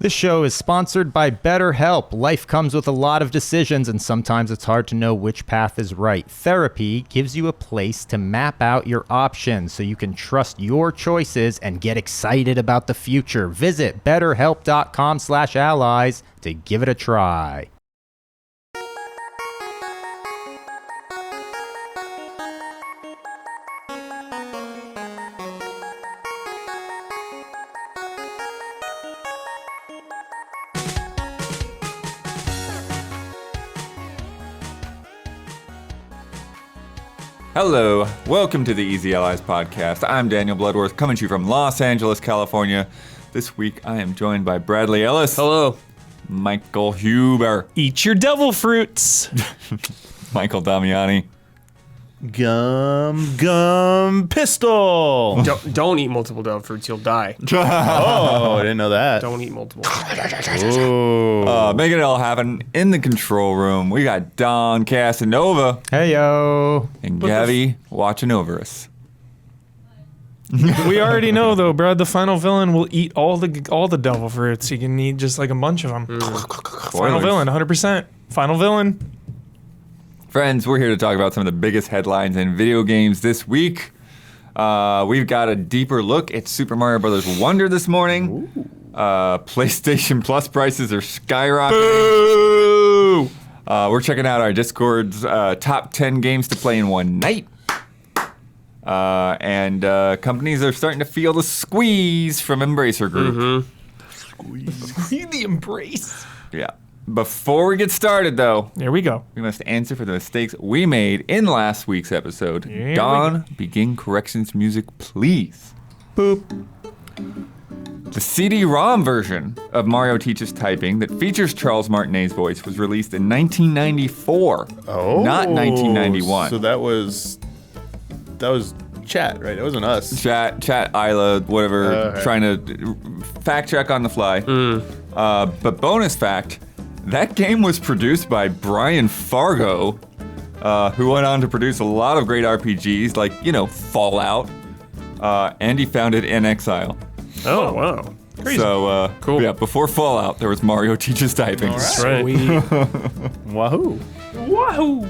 This show is sponsored by BetterHelp. Life comes with a lot of decisions, and sometimes it's hard to know which path is right. Therapy gives you a place to map out your options so you can trust your choices and get excited about the future. Visit betterhelp.com/allies to give it a try. Hello, welcome to the Easy Allies podcast. I'm Daniel Bloodworth, coming to you from Los Angeles, California. This week I am joined by Bradley Ellis. Hello. Michael Huber. Eat your devil fruits. Michael Damiani. Gum pistol. Don't eat multiple devil fruits, you'll die. Oh, I didn't know that. Don't eat multiple. Ooh. Making it all happen in the control room. We got Don Casanova Hey, yo. and Gabby watching over us. We already know, though, Brad, the final villain will eat all the devil fruits. You can eat just like a bunch of them. Final villain, 100%. Final villain. Friends, we're here to talk about some of the biggest headlines in video games this week. We've got a deeper look at Super Mario Bros. Wonder this morning. PlayStation Plus prices are skyrocketing. Boo! We're checking out our Discord's top 10 games to play in one night. And companies are starting to feel the squeeze from Embracer Group. The embrace. Yeah. Before we get started, though, There we go. we must answer for the mistakes we made in last week's episode. Here we Don, begin corrections music, please. Boop. The CD-ROM version of Mario Teaches Typing that features Charles Martinet's voice was released in 1994, not 1991. So that was chat, right? It wasn't us. Chat, Isla, whatever, Okay. trying to fact check on the fly. But bonus fact, that game was produced by Brian Fargo, who went on to produce a lot of great RPGs like, Fallout, and he founded inXile. Oh, wow. Crazy. So, Cool. yeah, before Fallout, there was Mario Teaches Typing. That's right. Wahoo. Wahoo!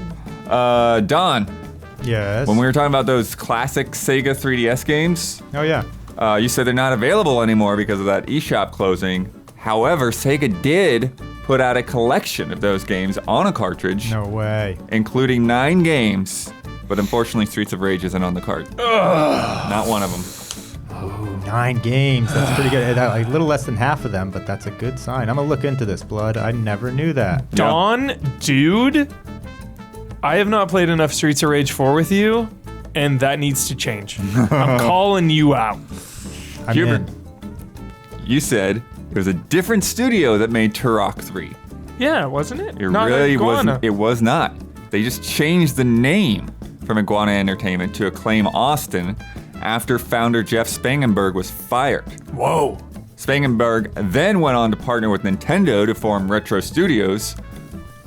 Don, Yes. when we were talking about those classic Sega 3DS games, Oh, yeah. you said they're not available anymore because of that eShop closing. However, Sega did put out a collection of those games on a cartridge, No way. including 9 games, but unfortunately Streets of Rage isn't on the cart. Not one of them. 9 games. That's pretty good. A little less than half of them, but that's a good sign. I'm going to look into this, Blood. I never knew that. Dawn, dude, I have not played enough Streets of Rage 4 with you, and that needs to change. I'm calling you out. I'm Huber, in. you said it was a different studio that made Turok 3. Yeah, wasn't it? It Not really Iguana. wasn't. It was not. They just changed the name from Iguana Entertainment to Acclaim Austin after founder Geoff Spangenberg was fired. Whoa. Spangenberg then went on to partner with Nintendo to form Retro Studios,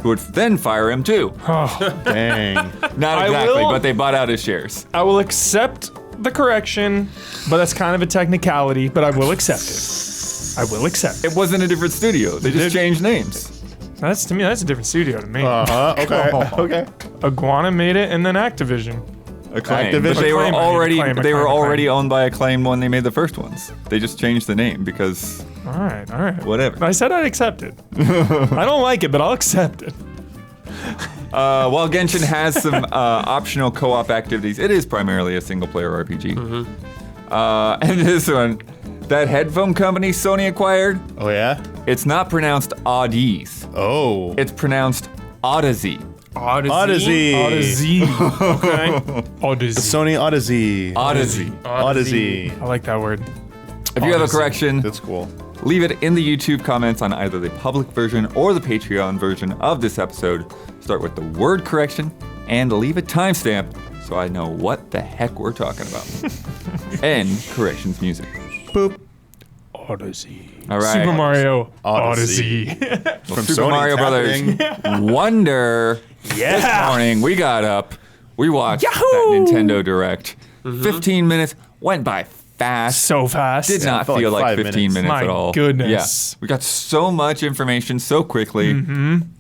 who would then fire him too. Dang. Not I exactly, will- but they bought out his shares. I will accept the correction, but that's kind of a technicality, but I will accept it. I will accept it. It wasn't a different studio. They just changed names. To me, that's a different studio to me. Okay. Okay. Iguana made it, and then Activision. Acclaim. Activision. But they were Acclaim, I mean, already Acclaim. already owned by Acclaim when they made the first ones. They just changed the name because All right. whatever. I said I'd accept it. I don't like it, but I'll accept it. While Genshin has some optional co-op activities, it is primarily a single-player RPG. And this one, that headphone company Sony acquired, Oh, yeah? it's not pronounced Audis. Oh. It's pronounced Odyssey. Odyssey. Odyssey. Okay. Odyssey. Sony Odyssey. Odyssey. Odyssey. I like that word. If you have a Odyssey. correction, That's cool. leave it in the YouTube comments on either the public version or the Patreon version of this episode. Start with the word correction and leave a timestamp so I know what the heck we're talking about. End corrections music. Boop. Odyssey. All right. Super Mario Odyssey. Odyssey. Well, Super Sony, Mario it's Brothers happening. Wonder. This morning we watched Yahoo! that Nintendo Direct. 15 minutes went by fast. So fast. Did not felt feel like like 5 15 minutes My at all. goodness. Yeah. We got so much information so quickly.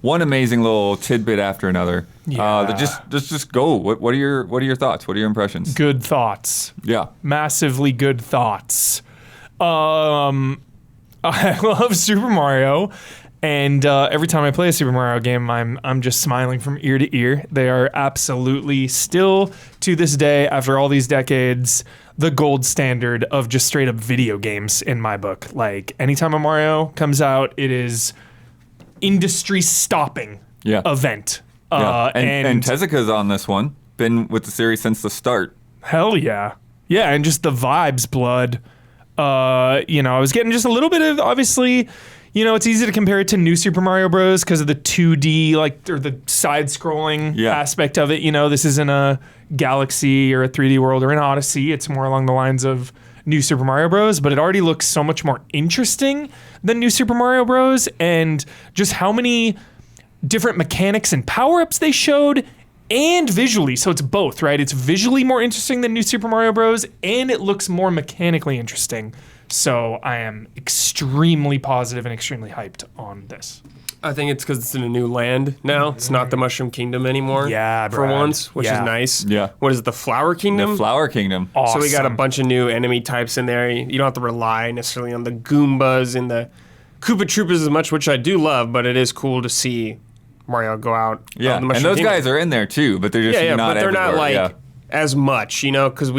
One amazing little tidbit after another. Yeah. Just go. What are your thoughts? What are your impressions? Good thoughts. Yeah. Massively good thoughts. I love Super Mario, and every time I play a Super Mario game, I'm just smiling from ear to ear. They are absolutely still to this day, after all these decades, the gold standard of just straight up video games in my book. Like anytime a Mario comes out, it is industry stopping event. Yeah. And Tezuka's on this one. Been with the series since the start. Hell yeah. Yeah, and just the vibes, blood. I was getting just a little bit of, obviously, it's easy to compare it to New Super Mario Bros. Because of the 2D, or the side-scrolling aspect of it. This isn't a Galaxy or a 3D World or an Odyssey. It's more along the lines of New Super Mario Bros. But it already looks so much more interesting than New Super Mario Bros. And just how many different mechanics and power-ups they showed, and visually, so it's both, right? It's visually more interesting than New Super Mario Bros., and it looks more mechanically interesting. So I am extremely positive and extremely hyped on this. I think it's because it's in a new land now. It's not the Mushroom Kingdom anymore. Yeah, for Brad. once, which is nice. Yeah. What is it, the Flower Kingdom? The Flower Kingdom. So we got a Awesome. bunch of new enemy types in there. You don't have to rely necessarily on the Goombas and the Koopa Troopas as much, which I do love, but it is cool to see Mario go out. Yeah. the And Mushroom those Kingdom. guys are in there too, but they're just not but they're not everywhere. like as much, because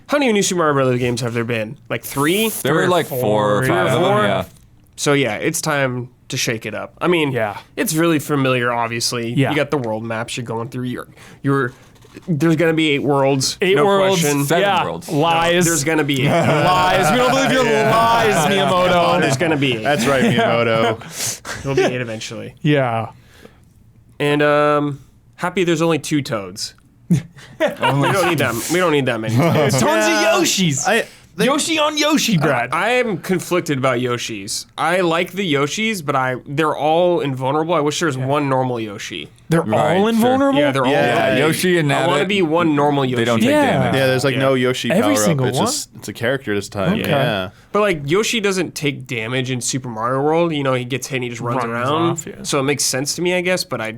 how many new Super Mario Brothers games have there been? Like 3? There were like 4 or 5 of them, four? yeah. So yeah, it's time to shake it up. I mean, it's really familiar, obviously. Yeah. You got the world maps you're going through. There's gonna be 8 worlds. 8 no worlds. question. 7 worlds. Lies. There's gonna be 8. lies. We don't believe your lies, Miyamoto. There's gonna be 8. That's right, Miyamoto. There'll be 8 eventually. Yeah. And happy there's only 2 Toads. We don't need that. We don't need that many. Toads. Tons of Yoshis. Yoshi on Yoshi, Brad. I am conflicted about Yoshis. I like the Yoshis, but they're all invulnerable. I wish there was one normal Yoshi. They're Right, all sure. invulnerable? Yeah, they're all. Yeah, Yoshi and I want to Nabbit, be one normal Yoshi. they don't take Yeah. damage. Yeah, there's like no Yoshi Every power up. single It's one? just it's a character this time. Okay. Yeah. But like Yoshi doesn't take damage in Super Mario World. He gets hit and he just runs Runs around. off, yeah. So it makes sense to me, I guess. But I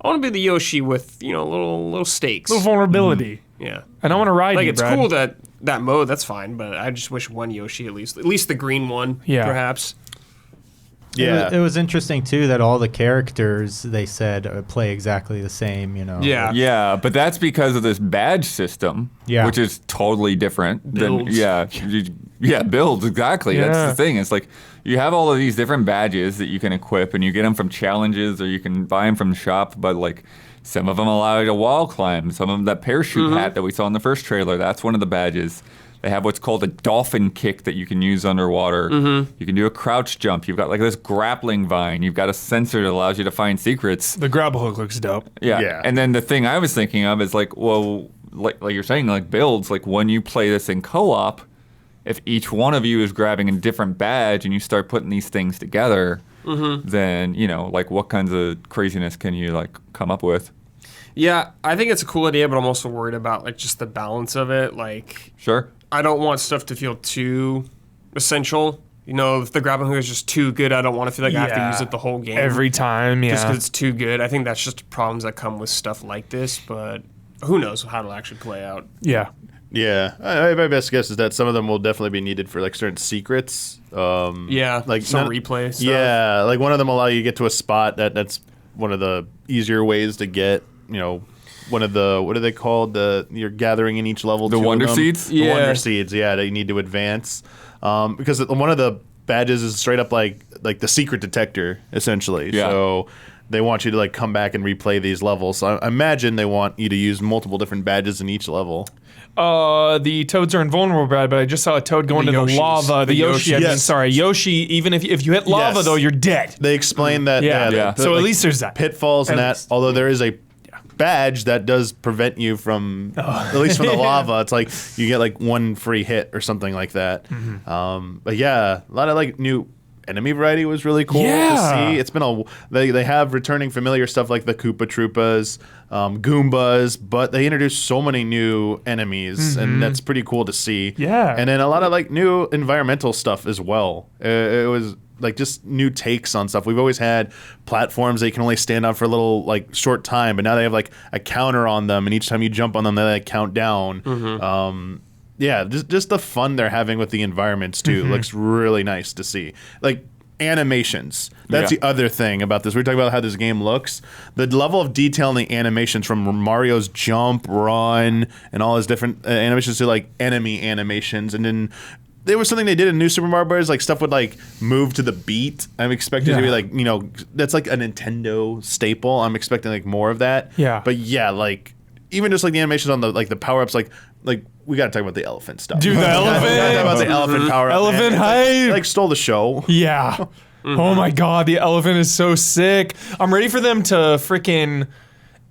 want to be the Yoshi with little stakes. Little vulnerability. Yeah. And I want to ride Like you, it's Brad. cool that mode. That's fine. But I just wish one Yoshi at least the green one. Yeah. Perhaps. Yeah. It was interesting too that all the characters they said play exactly the same. Yeah. Yeah, but that's because of this badge system, Yeah. which is totally different Builds. than builds exactly. Yeah. That's the thing. It's like you have all of these different badges that you can equip, and you get them from challenges, or you can buy them from the shop. But like some of them allow you to wall climb. Some of them, that parachute hat that we saw in the first trailer, that's one of the badges. They have what's called a dolphin kick that you can use underwater. You can do a crouch jump. You've got like this grappling vine. You've got a sensor that allows you to find secrets. The grapple hook looks dope. Yeah. Yeah. And then the thing I was thinking of is like, well, like you're saying, like builds, like when you play this in co-op, if each one of you is grabbing a different badge and you start putting these things together, then, like what kinds of craziness can you like come up with? Yeah, I think it's a cool idea, but I'm also worried about like just the balance of it. Like, Sure. I don't want stuff to feel too essential. If the grappling hook is just too good, I don't want to feel like I have to Yeah. use it the whole game. Every time, just yeah. because it's too good. I think that's just problems that come with stuff like this, but who knows how it'll actually play out. Yeah. Yeah. My best guess is that some of them will definitely be needed for like certain secrets. Yeah, like some not- replay stuff. Yeah, like one of them allow you to get to a spot that's one of the easier ways to get, one of the, what are they called? You're gathering in each level. The 2 of Wonder them. Seeds? The Yeah. Wonder Seeds, yeah, that you need to advance. Because one of the badges is straight up like the secret detector, essentially. Yeah. So they want you to like come back and replay these levels. So I imagine they want you to use multiple different badges in each level. The toads are invulnerable, Brad, but I just saw a toad go The into the Yoshis. lava. The Yoshi, I mean, Yes. sorry. Yoshi, even if you hit lava, Yes. though, you're dead. They explain that. Yeah. Yeah. So at least there's that. pitfalls and At that. least. Although there is a badge that does prevent you from, at least from the lava. It's like you get like one free hit or something like that. But yeah, a lot of like new enemy variety was really cool Yeah. to see. It's been they have returning familiar stuff like the Koopa Troopas, Goombas, but they introduced so many new enemies, and that's pretty cool to see. Yeah. And then a lot of like new environmental stuff as well. It was like just new takes on stuff. We've always had platforms that you can only stand on for a little like short time, but now they have like a counter on them, and each time you jump on them, they like count down. Yeah, just the fun they're having with the environments too looks really nice to see. Like animations. That's Yeah. the other thing about this. We're talking about how this game looks. The level of detail in the animations from Mario's jump, run, and all his different animations to like enemy animations, and then there was something they did in New Super Mario Bros. Like stuff would like move to the beat. I'm expecting to be like, you know, that's like a Nintendo staple. I'm expecting like more of that. Yeah. But yeah, like even just like the animations on the like the power ups, like we gotta talk about the elephant stuff. Dude, the We gotta talk elephant. about the elephant power up. Elephant man. hype. Like stole the show. Yeah. Oh my god, the elephant is so sick. I'm ready for them to freaking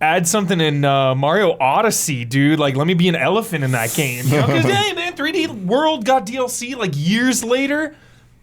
add something in Mario Odyssey, dude. Like, let me be an elephant in that game. You know? 'Cause, hey, man, 3D World got DLC like years later.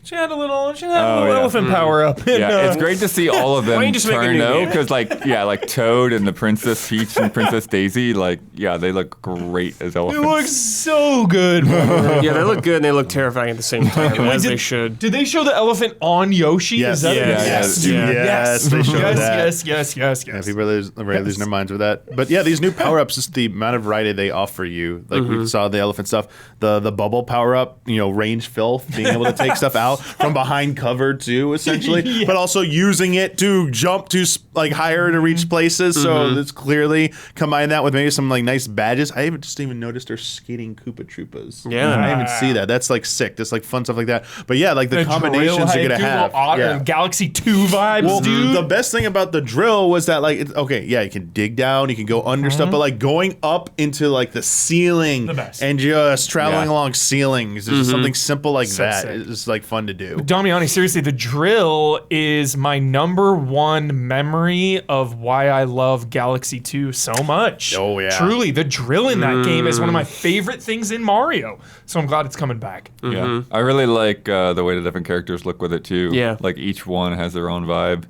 She had a little, yeah. elephant power up. Yeah, it's great to see all of them Why don't you just make a turn new though, game? because like Toad and the Princess Peach and Princess Daisy, like they look great as It elephants. looks so good, bro. Yeah, they look good and they look terrifying at the same time, Wait, as did- they should. Did they show the elephant on Yoshi? Yes. Is that Yeah, yes, yeah, dude. yeah. Yes, they showed yes, that. yes. Yeah, people are losing their minds with that. But yeah, these new power ups, just the amount of variety they offer you. Like we saw the elephant stuff, the bubble power up, you know, range filth, being able to take stuff out from behind cover too, essentially, Yeah. but also using it to jump to like higher to reach places. So it's clearly combine that with maybe some like nice badges. I even just even noticed they're skating Koopa Troopas. Yeah. I didn't even see that. That's like sick. That's like fun stuff like that. But yeah, like the drill combinations you're hype, gonna dude, have. little Yeah. Galaxy 2 vibes, Well, dude. the best thing about the drill was that, like, okay, yeah, you can dig down, you can go under stuff, but like going up into like the ceiling The best. and just traveling Yeah. along ceilings, there's just something simple like So that. sick. It's like fun to do. Damiani, seriously, the drill is my number one memory of why I love Galaxy 2 so much. Oh, yeah. Truly, the drill in that game is one of my favorite things in Mario. So I'm glad it's coming back. Yeah, I really like the way the different characters look with it too. Yeah. like each one has their own vibe.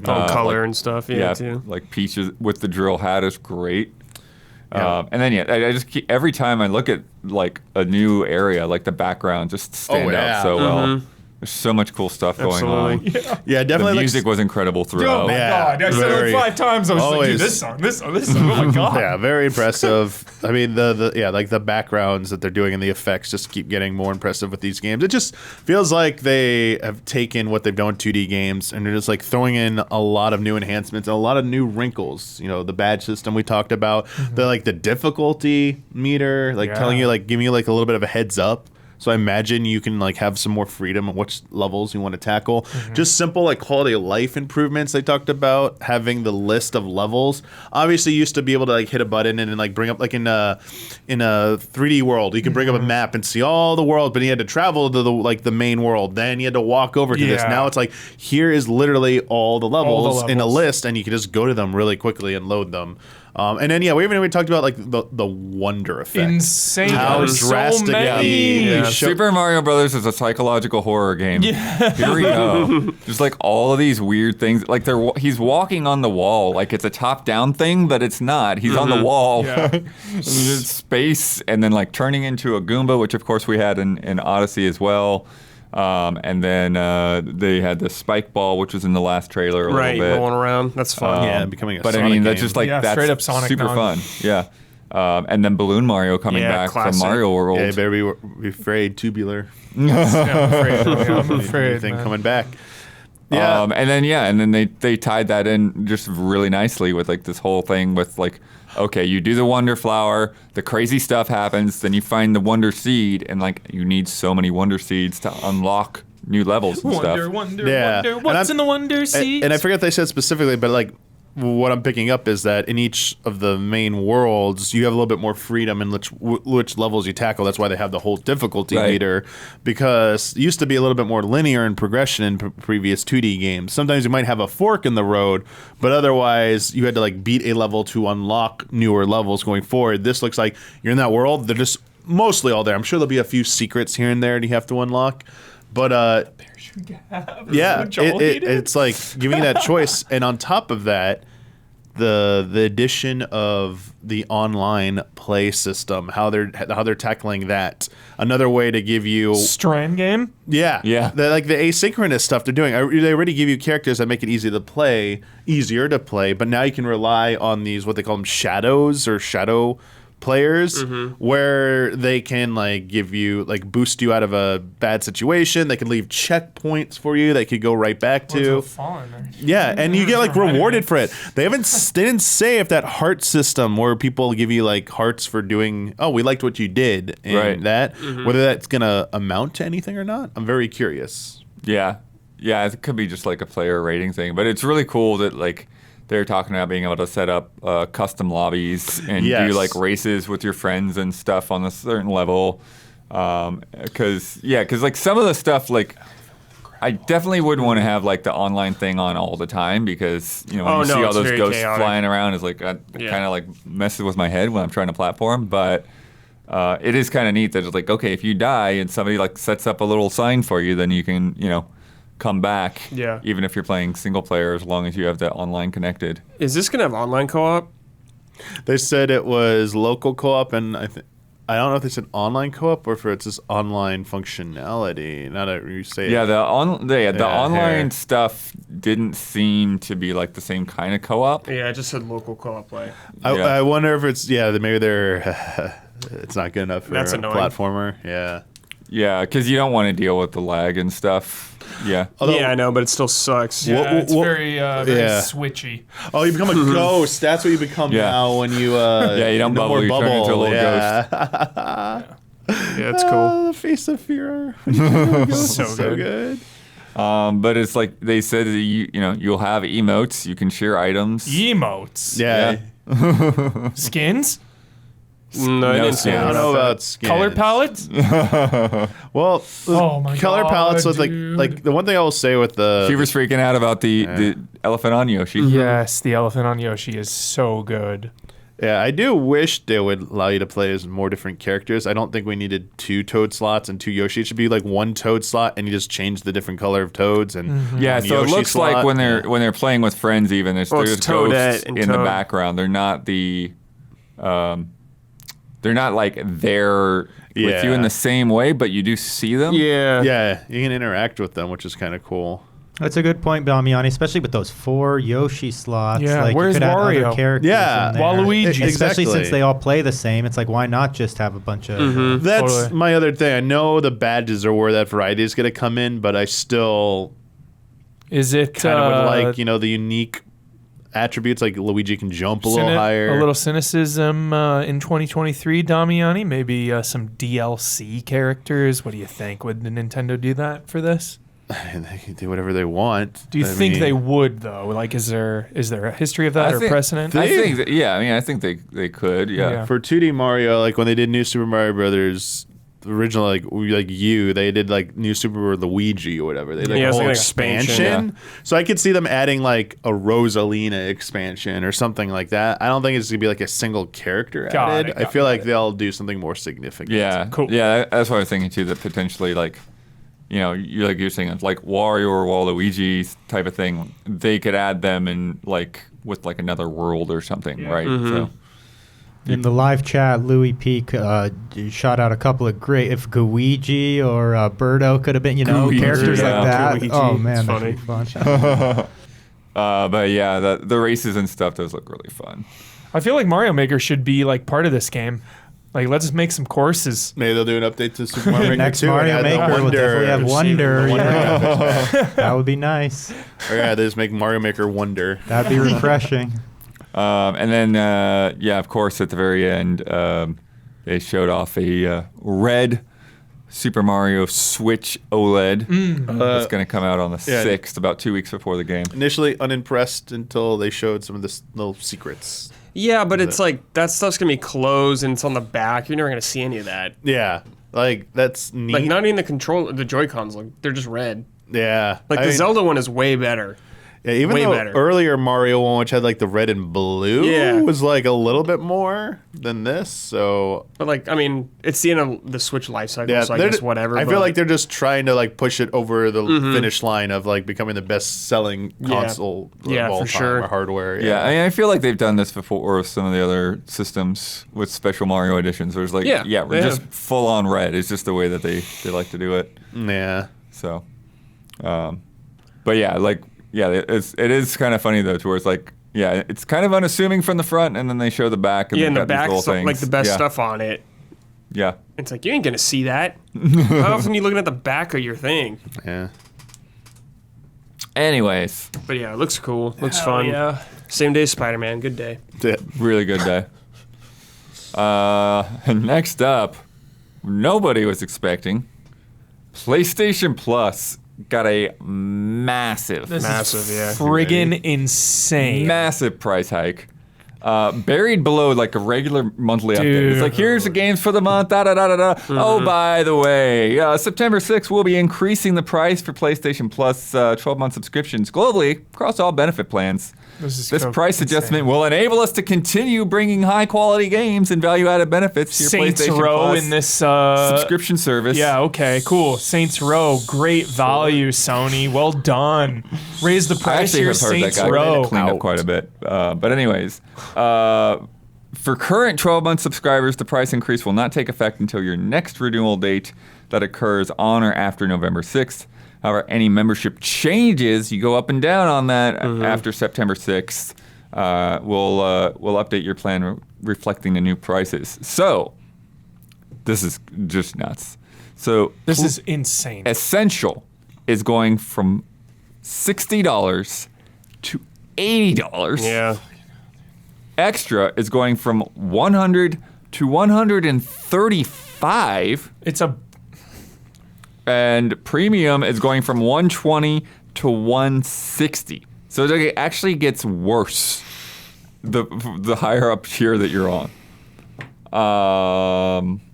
Color like- and stuff, yeah, Yeah, too. like Peaches with the drill hat is great. And then I just keep, every time I look at like a new area, like the background just stand yeah. out so well. There's so much cool stuff going Absolutely. on. Yeah, The definitely. music was incredible Oh throughout. my Yeah, god, I said very- it 5 times. I was like, always- dude, this song, this song. Oh my god. Yeah, very impressive. I mean, like the backgrounds that they're doing and the effects just keep getting more impressive with these games. It just feels like they have taken what they've done with 2D games and they're just like throwing in a lot of new enhancements and a lot of new wrinkles. You know, the badge system we talked about, the difficulty meter, like Yeah. telling you, like giving you like a little bit of a heads up. So I imagine you can like have some more freedom on which levels you want to tackle. Just simple like quality of life improvements they talked about, having the list of levels. Obviously you used to be able to like hit a button and then like bring up like in a 3D world, you can bring up a map and see all the world, but you had to travel to the main world. Then you had to walk over to this. Yeah. Now it's like here is literally all the levels in a levels. list and you can just go to them really quickly and load them. And then we haven't even talked about like the wonder effect. Insane. How There's so drastically many. they Yeah. show- Super Mario Brothers is a psychological horror game. Here we go. Just like all of these weird things. Like he's walking on the wall. Like it's a top-down thing, but it's not. He's on the wall. Yeah. And there's space, and then like turning into a Goomba, which of course we had in Odyssey as well. And then they had the spike ball, which was in the last trailer a Right, little bit. rolling around. That's fun. Yeah, becoming a But I Sonic mean, that's game. just like Yeah, that's straight up Sonic super now. fun. Yeah. And then Balloon Mario coming Yeah, back classic. from Mario World. Yeah, you better be afraid. Tubular. Yeah, I'm afraid. I'm afraid. Anything man. coming back. Yeah. And then they tied that in just really nicely with like this whole thing with like, okay, you do the Wonder Flower, the crazy stuff happens, then you find the Wonder Seed, and like you need so many Wonder Seeds to unlock new levels and Wonder, stuff. wonder, Yeah. wonder. And What's I'm- in the Wonder Seeds? And I forget they said specifically, but like what I'm picking up is that in each of the main worlds, you have a little bit more freedom in which levels you tackle. That's why they have the whole difficulty Right. meter, because it used to be a little bit more linear in progression in previous 2D games. Sometimes you might have a fork in the road, but otherwise you had to like beat a level to unlock newer levels going forward. This looks like you're in that world. They're just mostly all there. I'm sure there'll be a few secrets here and there that you have to unlock. But yeah, Joel hated. it's like giving you that choice, and on top of that, the addition of the online play system, how they're tackling that. Another way to give you Strand game. Yeah. like the asynchronous stuff they're doing. They already give you characters that make it easier to play, but now you can rely on these what they call them shadows or shadow players, where they can like give you like boost you out of a bad situation. They can leave checkpoints for you that could go right back to. Yeah, and you get like rewarded for it. They didn't say if that heart system where people give you like hearts for doing, oh, we liked what you did, and whether that's gonna amount to anything or not. I'm very curious. Yeah, it could be just like a player rating thing, but it's really cool that like they're talking about being able to set up custom lobbies and do like races with your friends and stuff on a certain level. Because like some of the stuff, like I definitely wouldn't want to have like the online thing on all the time because when you see all those ghosts flying around, it's like kind of like messes with my head when I'm trying to platform. But it is kind of neat that it's like, okay, if you die and somebody like sets up a little sign for you, then you can come back, even if you're playing single player, as long as you have that online connected. Is this gonna have online co-op? They said it was local co-op, and I don't know if they said online co-op or if it's just online functionality. Now that you say the it. online stuff didn't seem to be like the same kind of co-op. Yeah, it just said local co-op play. I wonder if it's maybe they're it's not good enough for That's a annoying. platformer. Yeah, because you don't want to deal with the lag and stuff. Yeah. Although, I know, but it still sucks. Yeah, it's very switchy. Oh, you become a ghost. That's what you become now when you you don't bubble, you turn into a little ghost. Yeah, it's cool. The face of fear. So good. But it's like they said that you'll have emotes, you can share items. Emotes. Yeah. Skins. No, I didn't see skins. I don't know about skins. Color palettes. Well, Oh my color God, palettes with dude. like the one thing I will say with the She was freaking out about the elephant on Yoshi. Yes, the elephant on Yoshi is so good. I do wish they would allow you to play as more different characters. I don't think we needed 2 Toad slots and 2 Yoshi. It should be like 1 Toad slot, and you just change the different color of Toads and Yeah, so Yoshi it looks slot. like when they're playing with friends, even there's it's ghosts Toadette and in the Toad. background. They're not they're not like there with you in the same way, but you do see them. Yeah, you can interact with them, which is kind of cool. That's a good point, Damiani, especially with those 4 Yoshi slots. Yeah, like where's you could add Wario? other characters Yeah, in there. Waluigi. Especially Exactly. since they all play the same. It's like, why not just have a bunch of... That's Totally. my other thing. I know the badges are where that variety is going to come in, but I still Is it kind of would like the unique attributes, like Luigi can jump a little higher. A little cynicism in 2023, Damiani? Maybe some DLC characters. What do you think? Would Nintendo do that for this? They can do whatever they want. Do you think they would though? Like, is there a history of that or precedent? I think I think they could. Yeah. For 2D Mario, like when they did New Super Mario Brothers, the original they did like New Super Luigi or whatever. They did Yeah, a it's whole like expansion. So I could see them adding like a Rosalina expansion or something like that. I don't think it's gonna be like a single character added. I feel like they'll do something more significant. Yeah. Cool. Yeah, that's what I was thinking too. That potentially like. You're saying it's like Wario or Waluigi type of thing. They could add them in like with like another world or something, right? So In the live chat, Louis Peak shot out a couple of great... If Gooigi or Birdo could have been, Gooigi, characters yeah. like that. Gooigi. Oh, man, It's that'd be fun. but yeah, the races and stuff does look really fun. I feel like Mario Maker should be like part of this game. Like, let's make some courses. Maybe they'll do an update to Super Mario Maker Next 2 Mario and add the Maker will definitely have Wonder. Wonder Yeah. That would be nice. Or they just make Mario Maker Wonder. That'd be refreshing. And then of course, at the very end, they showed off a red Super Mario Switch OLED. That's going to come out on the 6th, about 2 weeks before the game. Initially unimpressed until they showed some of the little secrets. Yeah, but it's like that stuff's gonna be closed and it's on the back. You're never gonna see any of that. Yeah, like that's neat. Like not even the Joy-Cons. Like they're just red. Yeah, Like the Zelda one is way better. Yeah, even Way though better. earlier Mario one, which had like the red and blue, Yeah. was like a little bit more than this. So But like, I mean, it's the end of the Switch life cycle, yeah, so I they're guess ju- whatever. I but feel like they're just trying to like push it over the Mm-hmm. finish line of like becoming the best selling console Yeah, of all for time sure. or hardware. Yeah, I mean, I feel like they've done this before with some of the other systems with special Mario editions. Where it's like, Yeah, we're they just have. full on red. It's just the way that they like to do it. Yeah. So, but yeah, like, yeah, it is kind of funny though, to where it's like, yeah, it's kind of unassuming from the front, and then they show the back, and yeah, they've and the got these back, little things. like the best Yeah. stuff on it. Yeah. It's like, you ain't gonna see that. How often are you looking at the back of your thing? Yeah. Anyways, But yeah, it looks cool. Looks Hell fun. yeah. Same day as Spider-Man. Good day. Yeah. really good day. Next up, nobody was expecting. PlayStation Plus got a massive Massive, yeah. Friggin' insane. massive price hike. Buried below like a regular monthly update. It's like, here's the games for the month, da da da da da. Oh, by the way, September 6th, we'll be increasing the price for PlayStation Plus 12-month subscriptions globally across all benefit plans. This This price adjustment will enable us to continue bringing high-quality games and value-added benefits to your Saints PlayStation Row Plus in this subscription service. Yeah, okay, cool. Saints Row, great value, Sony. Well done. Raise the I price actually here, have heard Saints that got Row. cleaned up quite a bit. But anyways, for current 12-month subscribers, the price increase will not take effect until your next renewal date that occurs on or after November 6th. However, any membership changes, you go up and down on that after September 6th. We'll update your plan reflecting the new prices. So, this is just nuts. So, This is insane. Essential is going from $60 to $80. Yeah. Extra is going from $100 to $135. It's a And premium is going from $120 to $160. So it actually gets worse the higher up tier that you're on.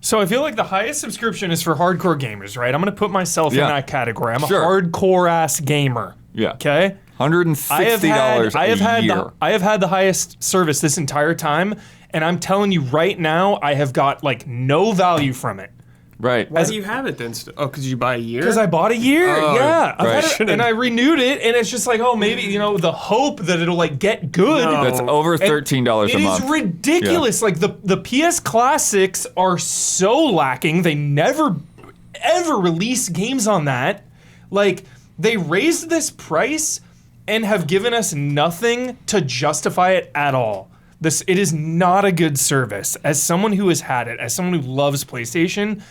So I feel like the highest subscription is for hardcore gamers, right? I'm gonna put myself Yeah. in that category. I'm Sure. a hardcore ass gamer. Yeah. Okay. $160 a year. I have had the highest service this entire time, and I'm telling you right now, I have got like no value from it. Right. Why do you have it then? Oh, because you buy a year? Because I bought a year, yeah. I've right. had it, and I renewed it, and it's just like, oh, maybe, the hope that it'll like get good. No. That's over $13 a month. It is ridiculous. Like the PS Classics are so lacking. They never ever release games on that. Like they raised this price and have given us nothing to justify it at all. It is not a good service. As someone who has had it, as someone who loves PlayStation,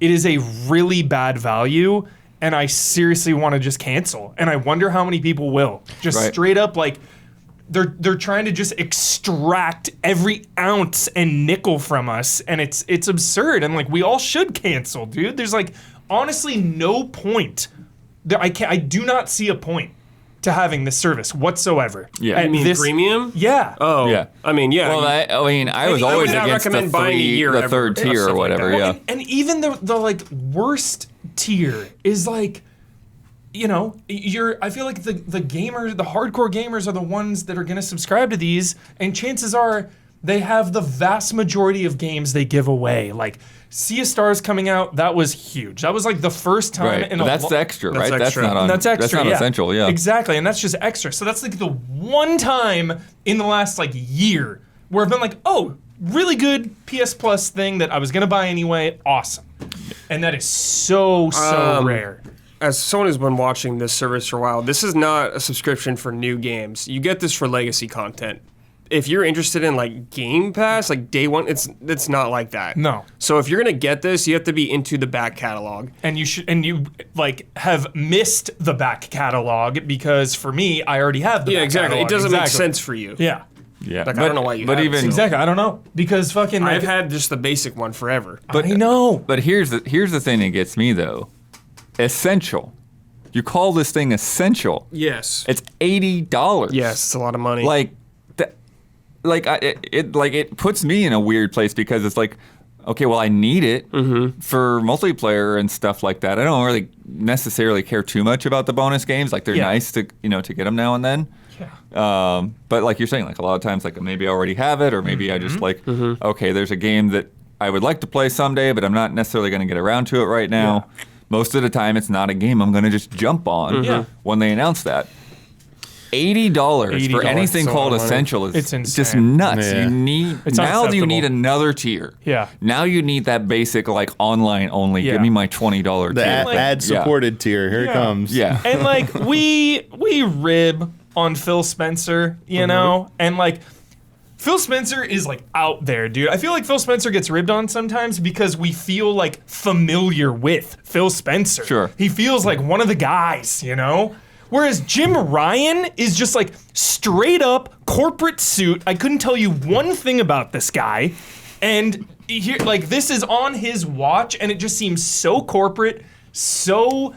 it is a really bad value, and I seriously want to just cancel. And I wonder how many people will. Just Right. straight up, like, they're trying to just extract every ounce and nickel from us, and it's absurd. And like, we all should cancel, dude. There's like honestly no point. I do not see a point to having this service whatsoever. Yeah. At You mean this, premium? Yeah. Oh, Yeah. I mean, yeah. Well, I was I always would not against the, recommend buying a year the ever. third Yeah, tier stuff or like whatever, that. yeah. And even the like worst tier is like, I feel like the gamers, the hardcore gamers are the ones that are gonna subscribe to these, and chances are they have the vast majority of games they give away. Like Sea of Stars coming out, that was huge. That was like the first time Right. in But a that's lo- the extra, That's right? extra. That's not on. That's extra. That's not yeah. essential, yeah. Exactly, and that's just extra. So that's like the one time in the last like year where I've been like, oh, really good PS Plus thing that I was gonna buy anyway. Awesome, and that is so rare. As someone who's been watching this service for a while, this is not a subscription for new games. You get this for legacy content. If you're interested in like Game Pass, like day one, it's not like that. No. So if you're gonna get this, you have to be into the back catalog. And you like have missed the back catalog because for me, I already have the Yeah, back exactly. catalog. It doesn't make Exactly. sense for you. Yeah. Yeah. Like, I don't know why you But have it even still. Exactly. I don't know because fucking I've like, had just the basic one forever. But I know. But here's the thing that gets me though. Essential. You call this thing essential. Yes. It's $80. Yes, it's a lot of money. Like it puts me in a weird place because it's like okay, well, I need it Mm-hmm. for multiplayer and stuff like that. I don't really necessarily care too much about the bonus games. Like, they're nice to get them now and then. Yeah. But like you're saying, like a lot of times, like maybe I already have it, or maybe I just like, okay, there's a game that I would like to play someday, but I'm not necessarily going to get around to it right now. Most of the time, it's not a game I'm going to just jump on when they announce that. $80 for anything called Essential is It's insane. just nuts. Yeah. You need It's now you unacceptable. need another tier. Yeah. Now you need that basic like online only. Yeah. Give me my $20 The tier. ad supported tier. Here it comes. Yeah. And like we rib on Phil Spencer, you know, and like Phil Spencer is like out there, dude. I feel like Phil Spencer gets ribbed on sometimes because we feel like familiar with Phil Spencer. Sure. He feels like one of the guys, you know? Whereas Jim Ryan is just like straight up corporate suit. I couldn't tell you one thing about this guy. And here, like, this is on his watch, and it just seems so corporate, so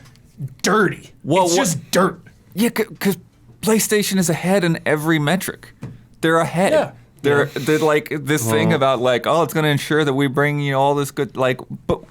dirty. Well, it's just dirt. Yeah, because PlayStation is ahead in every metric. They're ahead. Yeah. They're like this thing about like, oh, it's going to ensure that we bring you all this good, like, but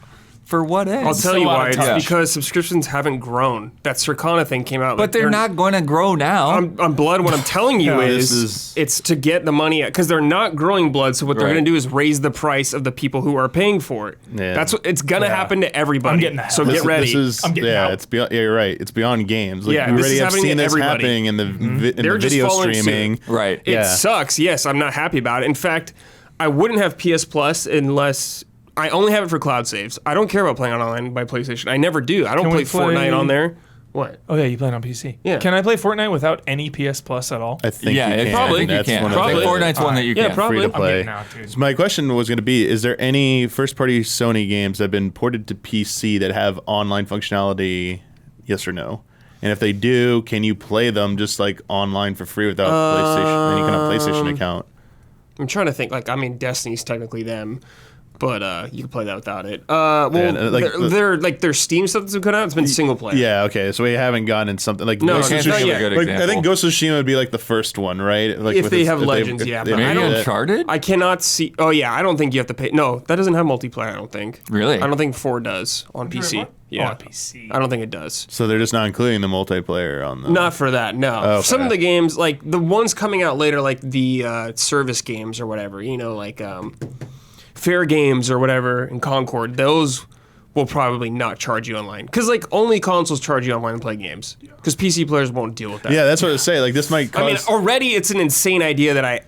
for what end? I'll tell so you out why. of It's touch. because subscriptions haven't grown. That Circana thing came out. But they're not going to grow now. On Blood, what I'm telling you this is, is- it's to get the money because they're not growing Blood. So what they're Right. going to do is raise the price of the people who are paying for it. Yeah. That's what it's going to happen to everybody. I'm getting the hell so out. get ready. This is, I'm getting out. it's beyond. Yeah, you're right. It's beyond games. Like, Yeah, we this already is have happening seen to this everybody. happening in the in They're the just video following suit. streaming. Right. It Yeah. sucks. Yes, I'm not happy about it. In fact, I wouldn't have PS Plus unless I only have it for cloud saves. I don't care about playing online by PlayStation. I never do. I don't Can play we play- Fortnite on there. What? Oh yeah, you play it on PC. Yeah. Can I play Fortnite without any PS Plus at all? I think yeah, you it can. probably you That's can. one I of think the- Fortnite's one that you Yeah, can. probably. free to play. getting out, dude. So my question was going to be: is there any first-party Sony games that have been ported to PC that have online functionality? Yes or no? And if they do, can you play them just like online for free without PlayStation, any kind of PlayStation account? I'm trying to think. Like, I mean, Destiny's technically them, but you can play that without it. Well, and, like, they're like their Steam stuff that's come out. It's been single player. Yeah, okay. So we haven't gotten something like No, Ghost of it's not Tsushima. yet. Good Like, I think example. Ghost of Tsushima would be like the first one, right? Like If with they its- have if Legends, yeah, but I Maybe don't- Uncharted? I cannot see. Oh yeah, I don't think you have to pay. No, that doesn't have multiplayer. I don't think. Really? I don't think 4 does on PC. What? Yeah, Oh, on PC. I don't think it does. So they're just not including the multiplayer on the. Not for that. No. Okay. Some of the games, like the ones coming out later, like the service games or whatever. You know, like Fair Games or whatever, and Concord. Those will probably not charge you online because like only consoles charge you online and play games because PC players won't deal with that. Yeah, that's what I say. Like this might I mean, cause. already it's an insane idea that I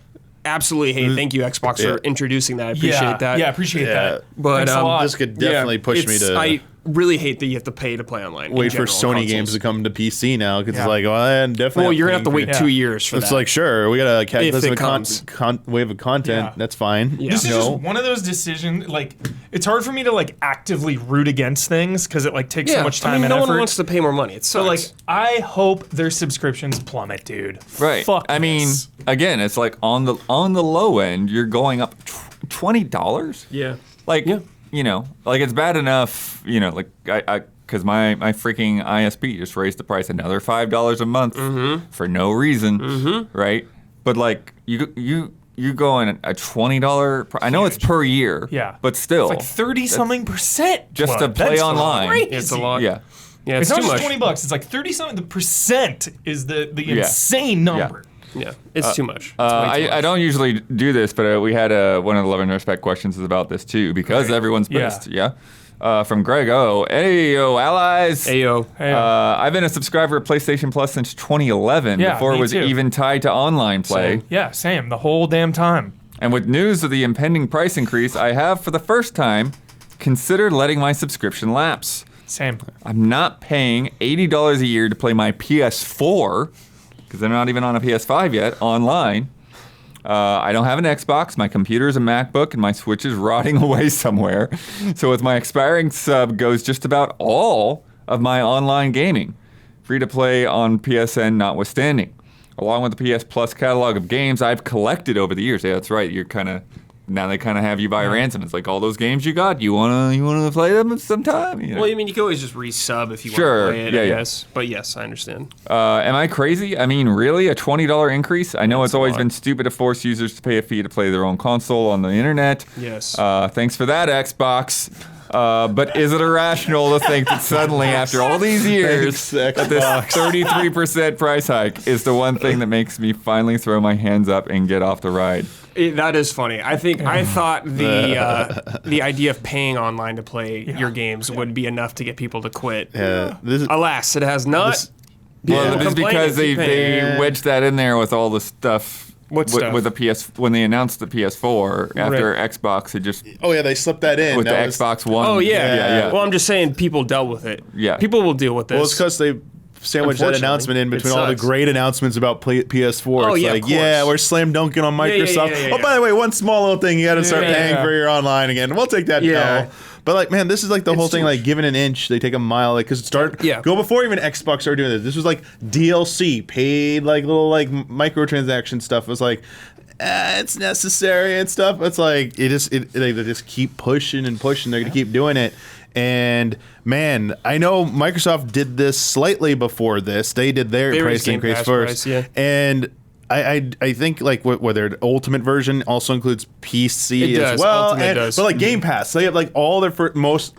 absolutely hate. Thank you, Xbox, Yeah. for introducing that. I appreciate that. Yeah, appreciate Yeah. that. But Thanks a lot. this could definitely push me it's- to I really hate that you have to pay to play online. wait in for general on Sony consoles. games to come to PC now because Yeah. it's like, well, I definitely. Well, you're gonna have to paying wait for- 2 years for It's that. like, sure, we got a If it a comes. wave of content. Yeah. That's fine. Yeah. This is No. just one of those decisions. Like, it's hard for me to like actively root against things because it like takes yeah, so much time I mean, and no effort. one wants to pay more money. It So sucks. like, I hope their subscriptions plummet, dude. Right. Fuck. I mean, this. again, it's like on the low end, you're going up $20. yeah. Like, Yeah. you know, like it's bad enough, you know, like I because my freaking ISP just raised the price another $5 a month for no reason, right? But like you go in a $20. I know it's per year, Yeah. but still, It's like 30 something percent just to Blood. play That's online. crazy. It's a lot. yeah. Yeah, It's it's, not too just much. $20. It's like 30 something. The percent is the insane number. Yeah, it's too much. It's way too I much. don't usually do this, but we had one of the Love and Respect questions is about this too, because everyone's Yeah. pissed. Yeah. From Greg O. Hey, yo, allies. Ayo. Hey, I've been a subscriber of PlayStation Plus since 2011, Yeah, before it me was too. even tied to online play. yeah, same. The whole damn time. And with news of the impending price increase, I have, for the first time, considered letting my subscription lapse. Same. I'm not paying $80 a year to play my PS4, because they're not even on a PS5 yet, online. I don't have an Xbox, my computer is a MacBook, and my Switch is rotting away somewhere. So with my expiring sub goes just about all of my online gaming, free to play on PSN notwithstanding. Along with the PS Plus catalog of games I've collected over the years. Yeah, that's right, you're kind of now they kind of have you by ransom. It's like all those games you got. You wanna play them sometime? You know? Well, I mean, you can always just resub if you Sure. want to play it, Yeah, I yeah. guess. But yes, I understand. Am I crazy? I mean, really, a $20 increase? I know it's a always lot. been stupid to force users to pay a fee to play their own console on the internet. Yes. Thanks for that, Xbox. But is it irrational to think that suddenly, after all these years, Thanks, that this 33% price hike is the one thing that makes me finally throw my hands up and get off the ride? That is funny. I thought the idea of paying online to play your games would be enough to get people to quit. This is, Alas, it has not. Well, People it's complain because if you they pay. wedged that in there with all the stuff. What with, stuff? with the when they announced the PS4 after Xbox had just oh yeah, they slipped that in. with the That was- Xbox One. Oh yeah. yeah. Well, I'm just saying people dealt with it. Yeah. People will deal with this. Well, it's because they sandwiched that Unfortunately, announcement in it between all the sucks. great announcements about PS4. Oh, It's yeah, of like, course. yeah, we're slam dunking on Microsoft. yeah, Oh, yeah. by the way, one small little thing, you got to start Yeah, paying yeah. for your online again. We'll take that Yeah. L. But like, man, this is like the whole It's thing. too- Like, given an inch, they take a mile. Like, because Yeah. go before even Xbox started doing this. This was like DLC, paid like little like microtransaction stuff. It was like, it's necessary and stuff. It's like they just keep pushing and pushing. They're gonna keep doing it. And man, I know Microsoft did this slightly before this. They did their They price raised Game increase Pass first, price, yeah. and I think like whether the Ultimate version also includes PC It as does. well, Ultimate does. but like Game Pass, they have like all their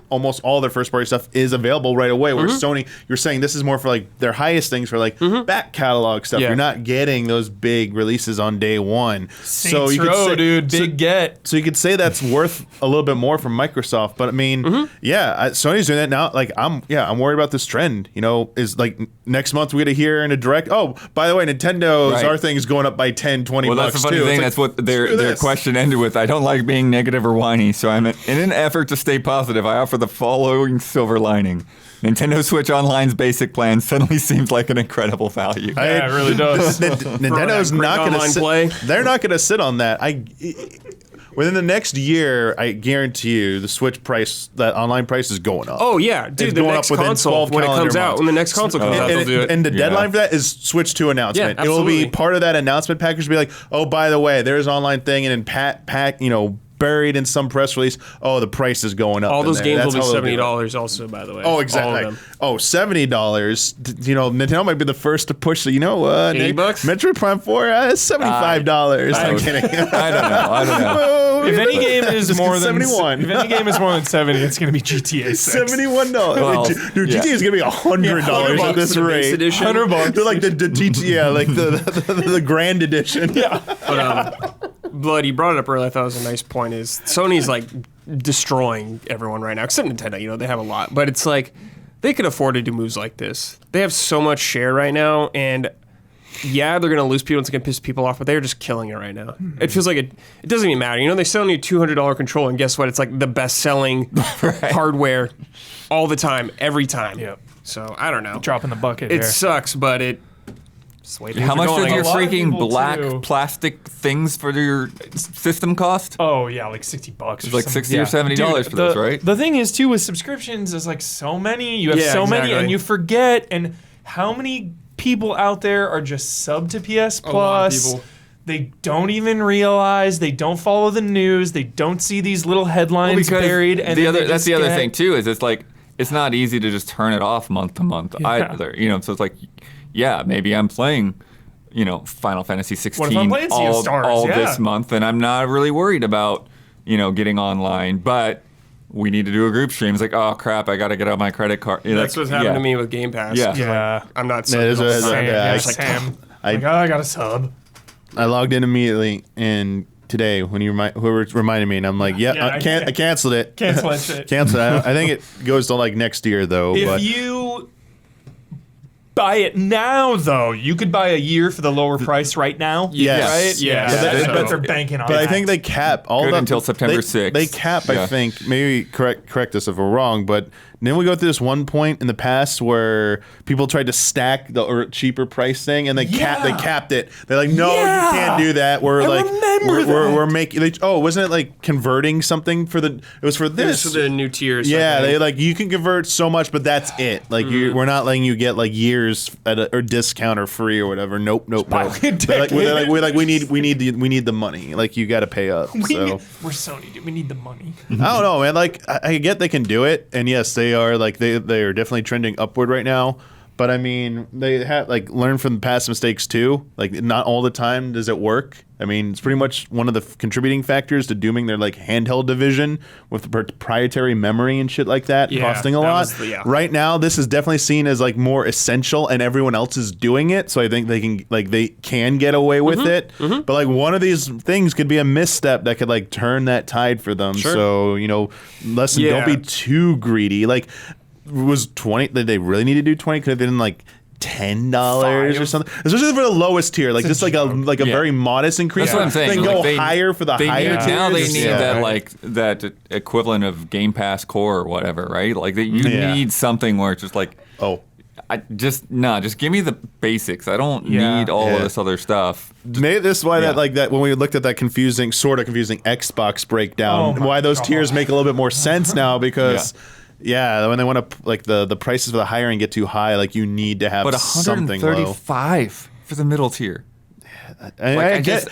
almost all their first party stuff is available right away. Where Mm-hmm. Sony, you're saying this is more for like their highest things for like back catalog stuff. Yeah. You're not getting those big releases on day one. Saints Row, dude, big get. So you could say that's worth a little bit more from Microsoft, but I mean, Sony's doing that now. Like I'm worried about this trend. You know, is like next month we get to hear in a direct. Oh, by the way, Nintendo's Right. our thing's going up by 10, 20 Well, bucks that's the funny too. thing. It's That's like, what their screw this. question ended with. I don't like being negative or whiny, so in an effort to stay positive, I offer the following silver lining. Nintendo Switch Online's basic plan suddenly seems like an incredible value. Yeah, it really does. Nintendo's For that not great going to online sit. play. They're not going to sit on that. Within the next year, I guarantee you, the Switch price, that online price, is going up. Oh yeah, dude. It's The going next up within console 12 when it comes calendar out, months. when the next console comes out, they'll do it. And the Yeah. deadline for that is Switch 2 announcement. Yeah, It will be absolutely. part of that announcement package. Be like, oh, by the way, there's an online thing, and then buried in some press release. Oh, the price is going up. All in those there. games That's will be how they'll do it. $70 also, by the way. Oh, All exactly. of them. Oh, $70. Nintendo might be the first to push the, $80 bucks? Metroid Prime 4 is $75. I'm kidding. I don't know. If any game is Just more get than 71. if any game is more than 70, it's going to be GTA 6. $71. Well, Dude, yeah. GTA is gonna be $100 at this for the base rate. edition. $100. They're like the GTA, like the grand edition. Yeah. But Blood, you brought it up earlier. I thought it was a nice point. Is Sony's like destroying everyone right now, except Nintendo. They have a lot, but it's like they can afford to do moves like this. They have so much share right now, and yeah, they're gonna lose people. It's gonna piss people off, but they're just killing it right now. It feels like it doesn't even matter. They sell you a $200 controller, and guess what? It's like the best-selling hardware all the time, every time. Yep. So I don't know. Dropping the bucket It here. sucks, but it's the way things How are much going. does your A lot of freaking people, black too. plastic things for your system cost? Oh yeah, like $60. It's like $60 or $70 for those, right? The thing is too with subscriptions is like so many. You have Yeah, so many, exactly. and you forget. And how many people out there are just sub to PS lot of Plus? people. They don't even realize. They don't follow the news. They don't see these little headlines buried. And then they that's just the other get- thing too. Is it's like it's not easy to just turn it off month to month either. So it's like, yeah, maybe I'm playing. Final Fantasy 16 What if I'm playing Sea of Stars? all Yeah. this month, and I'm not really worried about, getting online. But we need to do a group stream. It's like, oh crap, I got to get out my credit card. That's what's happened to me with Game Pass. Yeah. Yeah. I'm not. Yeah, it is subbing all the what it is. time. Yeah, It's like, Sam. I- Like, oh, I got a sub. I logged in immediately, and today when whoever reminded me, and I'm like, Yeah, I canceled it. Cancel that shit. Cancel it. I think it goes to like next year though. If but you buy it now, though, you could buy a year for the lower price right now. Yes. Right? Yeah. So Yeah, but so- they're banking on But that. I think they cap all Good the until September they- 6th. They cap, I Yeah. think, maybe correct us if we're wrong, but then we go through this one point in the past where people tried to stack the cheaper price thing, and they capped it. They're like, no, you can't do that. We're making. Wasn't it like converting something for the? It was for this. It was for the new tiers. Yeah, they like you can convert so much, but that's it. Like we're not letting you get like years at or discount or free or whatever. Nope. They're like, we need the money. Like you got to pay up. So We're Sony, dude. We need the money. I don't know, man. Like I get they can do it, and yes, they are like they are definitely trending upward right now. But I mean, they have like learn from past mistakes too. Like not all the time does it work. I mean, it's pretty much one of the contributing factors to dooming their like handheld division with the proprietary memory and shit like that, costing a lot. Right now, this is definitely seen as like more essential, and everyone else is doing it. So I think they can get away with it. But like one of these things could be a misstep that could like turn that tide for them. Sure. So listen, don't be too greedy. Like. Was 20? Did they really need to do 20? Could have been like $10 or something, especially for the lowest tier. Like just like a very modest increase. That's what I'm saying. Then go higher for the higher tiers. Now they need that equivalent of Game Pass Core or whatever, right? Like that you need something where it's just like just give me the basics. I don't need all of this other stuff. Maybe this is why that when we looked at that sort of confusing Xbox breakdown, why those tiers make a little bit more sense now because. Yeah, when they want to like the prices for the higher end get too high, like you need to have something low. But $135 for the middle tier. I get it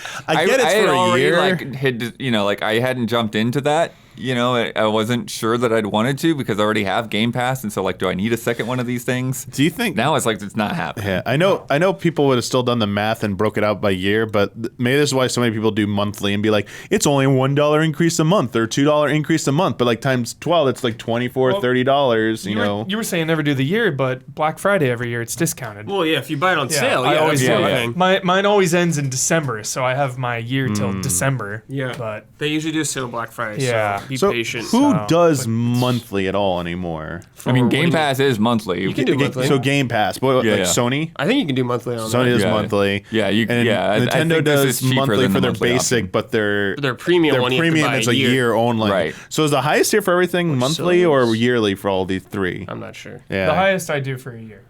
for a year. I hadn't jumped into that. I wasn't sure that I'd wanted to because I already have Game Pass, and so like, do I need a second one of these things? Do you think now it's like it's not happening? Yeah, I know people would have still done the math and broke it out by year, but maybe this is why so many people do monthly and be like, it's only $1 increase a month or $2 increase a month, but like times 12, it's like $24, $30. You were saying never do the year, but Black Friday every year it's discounted. Well, yeah, if you buy it on sale, I always do. Thing. Mine always ends in December, so I have my year till December. Yeah, but they usually do sale Black Friday. Yeah. So be patient. Who does monthly at all anymore? I mean, Game Pass is monthly. You can do monthly. So Game Pass, but Sony? I think you can do monthly on Sony does monthly. Yeah, Nintendo does monthly for their basic, option. But their premium one, is a year only. Right. So is the highest tier for everything monthly or yearly for all these three? I'm not sure. Yeah. The highest I do for a year.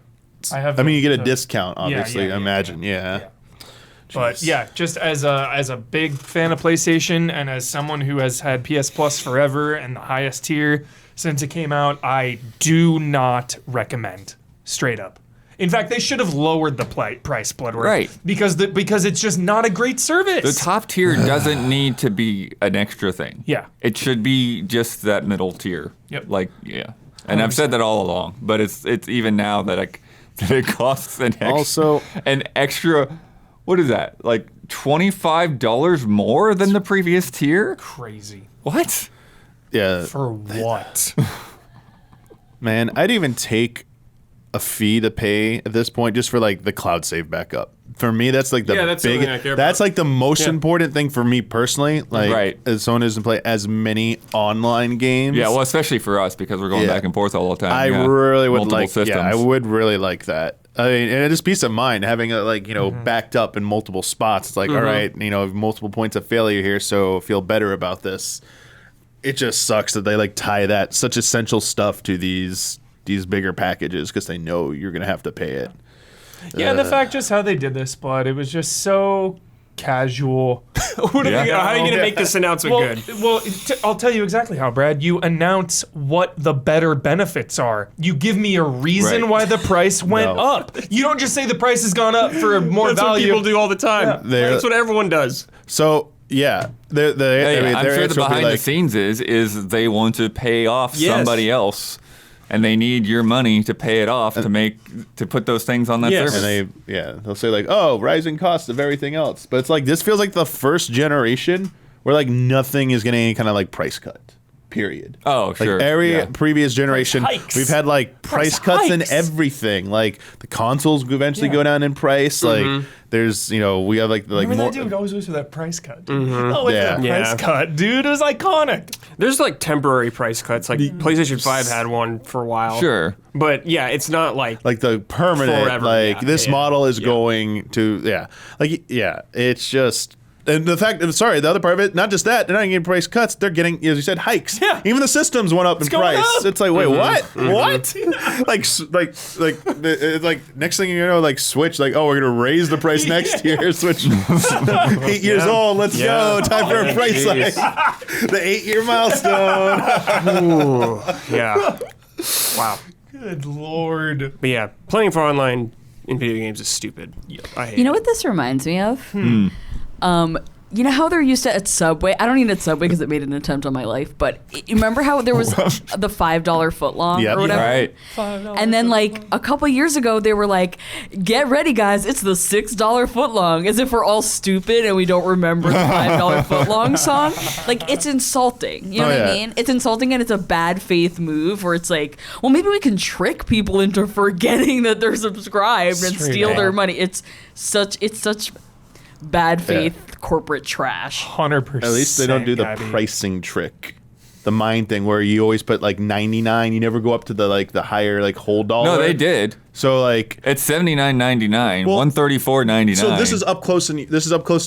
You get a discount, obviously. I imagine. Yeah. But yeah, just as a big fan of PlayStation and as someone who has had PS Plus forever and the highest tier since it came out, I do not recommend. Straight up. In fact, they should have lowered the price, Bloodworth. Right. Because it's just not a great service. The top tier doesn't need to be an extra thing. Yeah. It should be just that middle tier. Yep. And I've said that all along, but it's even now that it costs an extra. What is that? Like $25 more than the previous tier? Crazy. What? Yeah. For what? Man, I'd even take a fee to pay at this point just for like the cloud save backup. For me, that's like that's like the most important thing for me personally. Like, as someone who doesn't play as many online games. Yeah, well, especially for us because we're going back and forth all the time. I really would multiple like. systems. Yeah, I would really like that. I mean, and it is peace of mind having it backed up in multiple spots. It's like, all right, multiple points of failure here, so feel better about this. It just sucks that they like tie that such essential stuff to these bigger packages because they know you're gonna have to pay it. Yeah, and the fact just how they did this, Bud, it was just so casual. How are you going to make this announcement good? Well, I'll tell you exactly how, Brad. You announce what the better benefits are. You give me a reason why the price went up. You don't just say the price has gone up for more That's value. That's what people do all the time. Yeah. That's what everyone does. So, yeah. I'm sure the behind the scenes is they want to pay off somebody else. And they need your money to pay it off to put those things on that service. And they'll say like, oh, rising costs of everything else. But it's like this feels like the first generation where like nothing is getting any kind of like price cut. Period. Oh, sure. Like every previous generation, we've had like price cuts in everything. Like the consoles eventually go down in price. Like there's, we have like Remember more. That dude always was for that price cut. That price cut, dude. It was iconic. There's like temporary price cuts. Like PlayStation 5 had one for a while. Sure. But yeah, it's not like the permanent. Forever. This model is going to. Yeah. Like it's just. And the other part of it, not just that, they're not getting price cuts, they're getting, as you said, hikes. Yeah. Even the systems went up in going price. up. It's like, wait, what? What? It's like next thing you know, like Switch, like, oh, we're gonna raise the price next year. Switch, 8 years old. Let's go. Time for a price hike. The 8-year milestone. Ooh, yeah. Wow. Good Lord. But yeah, playing for online in video games is stupid. I hate You know it. what this reminds me of? You know how they're used to at Subway? I don't eat at Subway because it made an attempt on my life, but you remember how there was the $5 footlong Yep. or whatever? Right. And then like a couple years ago, they were like, get ready guys, it's the $6 footlong, as if we're all stupid and we don't remember the $5 footlong song. Like, it's insulting, you know what I mean? It's insulting, and it's a bad faith move where it's like, well, maybe we can trick people into forgetting that they're subscribed and Straight steal their up. money. It's such bad faith corporate trash. 100%. At least they don't do the Gabby. pricing trick. The mine thing where you always put like 99, you never go up to the higher like whole dollar. No, they did. So like It's $79.99, Well, $134.99. so this is up close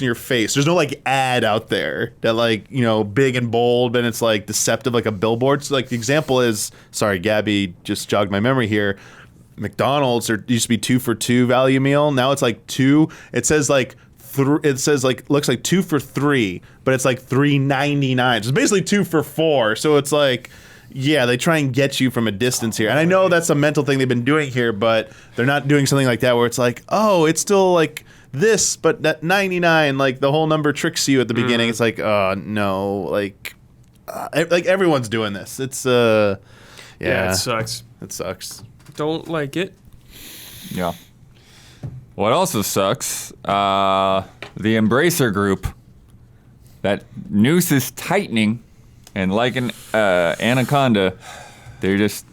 in your face. There's no like ad out there that like, you know, big and bold and it's like deceptive like a billboard. So like the example is, sorry, Gabby just jogged my memory here. McDonald's, there used to be 2 for $2 value meal. Now it's like 2. It says like looks like 2 for $3, but it's like $3.99. It's basically 2 for $4. So it's like, yeah, they try and get you from a distance here. And I know that's a mental thing they've been doing here, but they're not doing something like that where it's like, oh, it's still like this, but that 99, like the whole number tricks you at the beginning. It's like, no, like everyone's doing this. It's Yeah, yeah, it sucks. it sucks. Don't like it. Yeah. What also sucks, the Embracer Group, that noose is tightening, and like an anaconda, they're just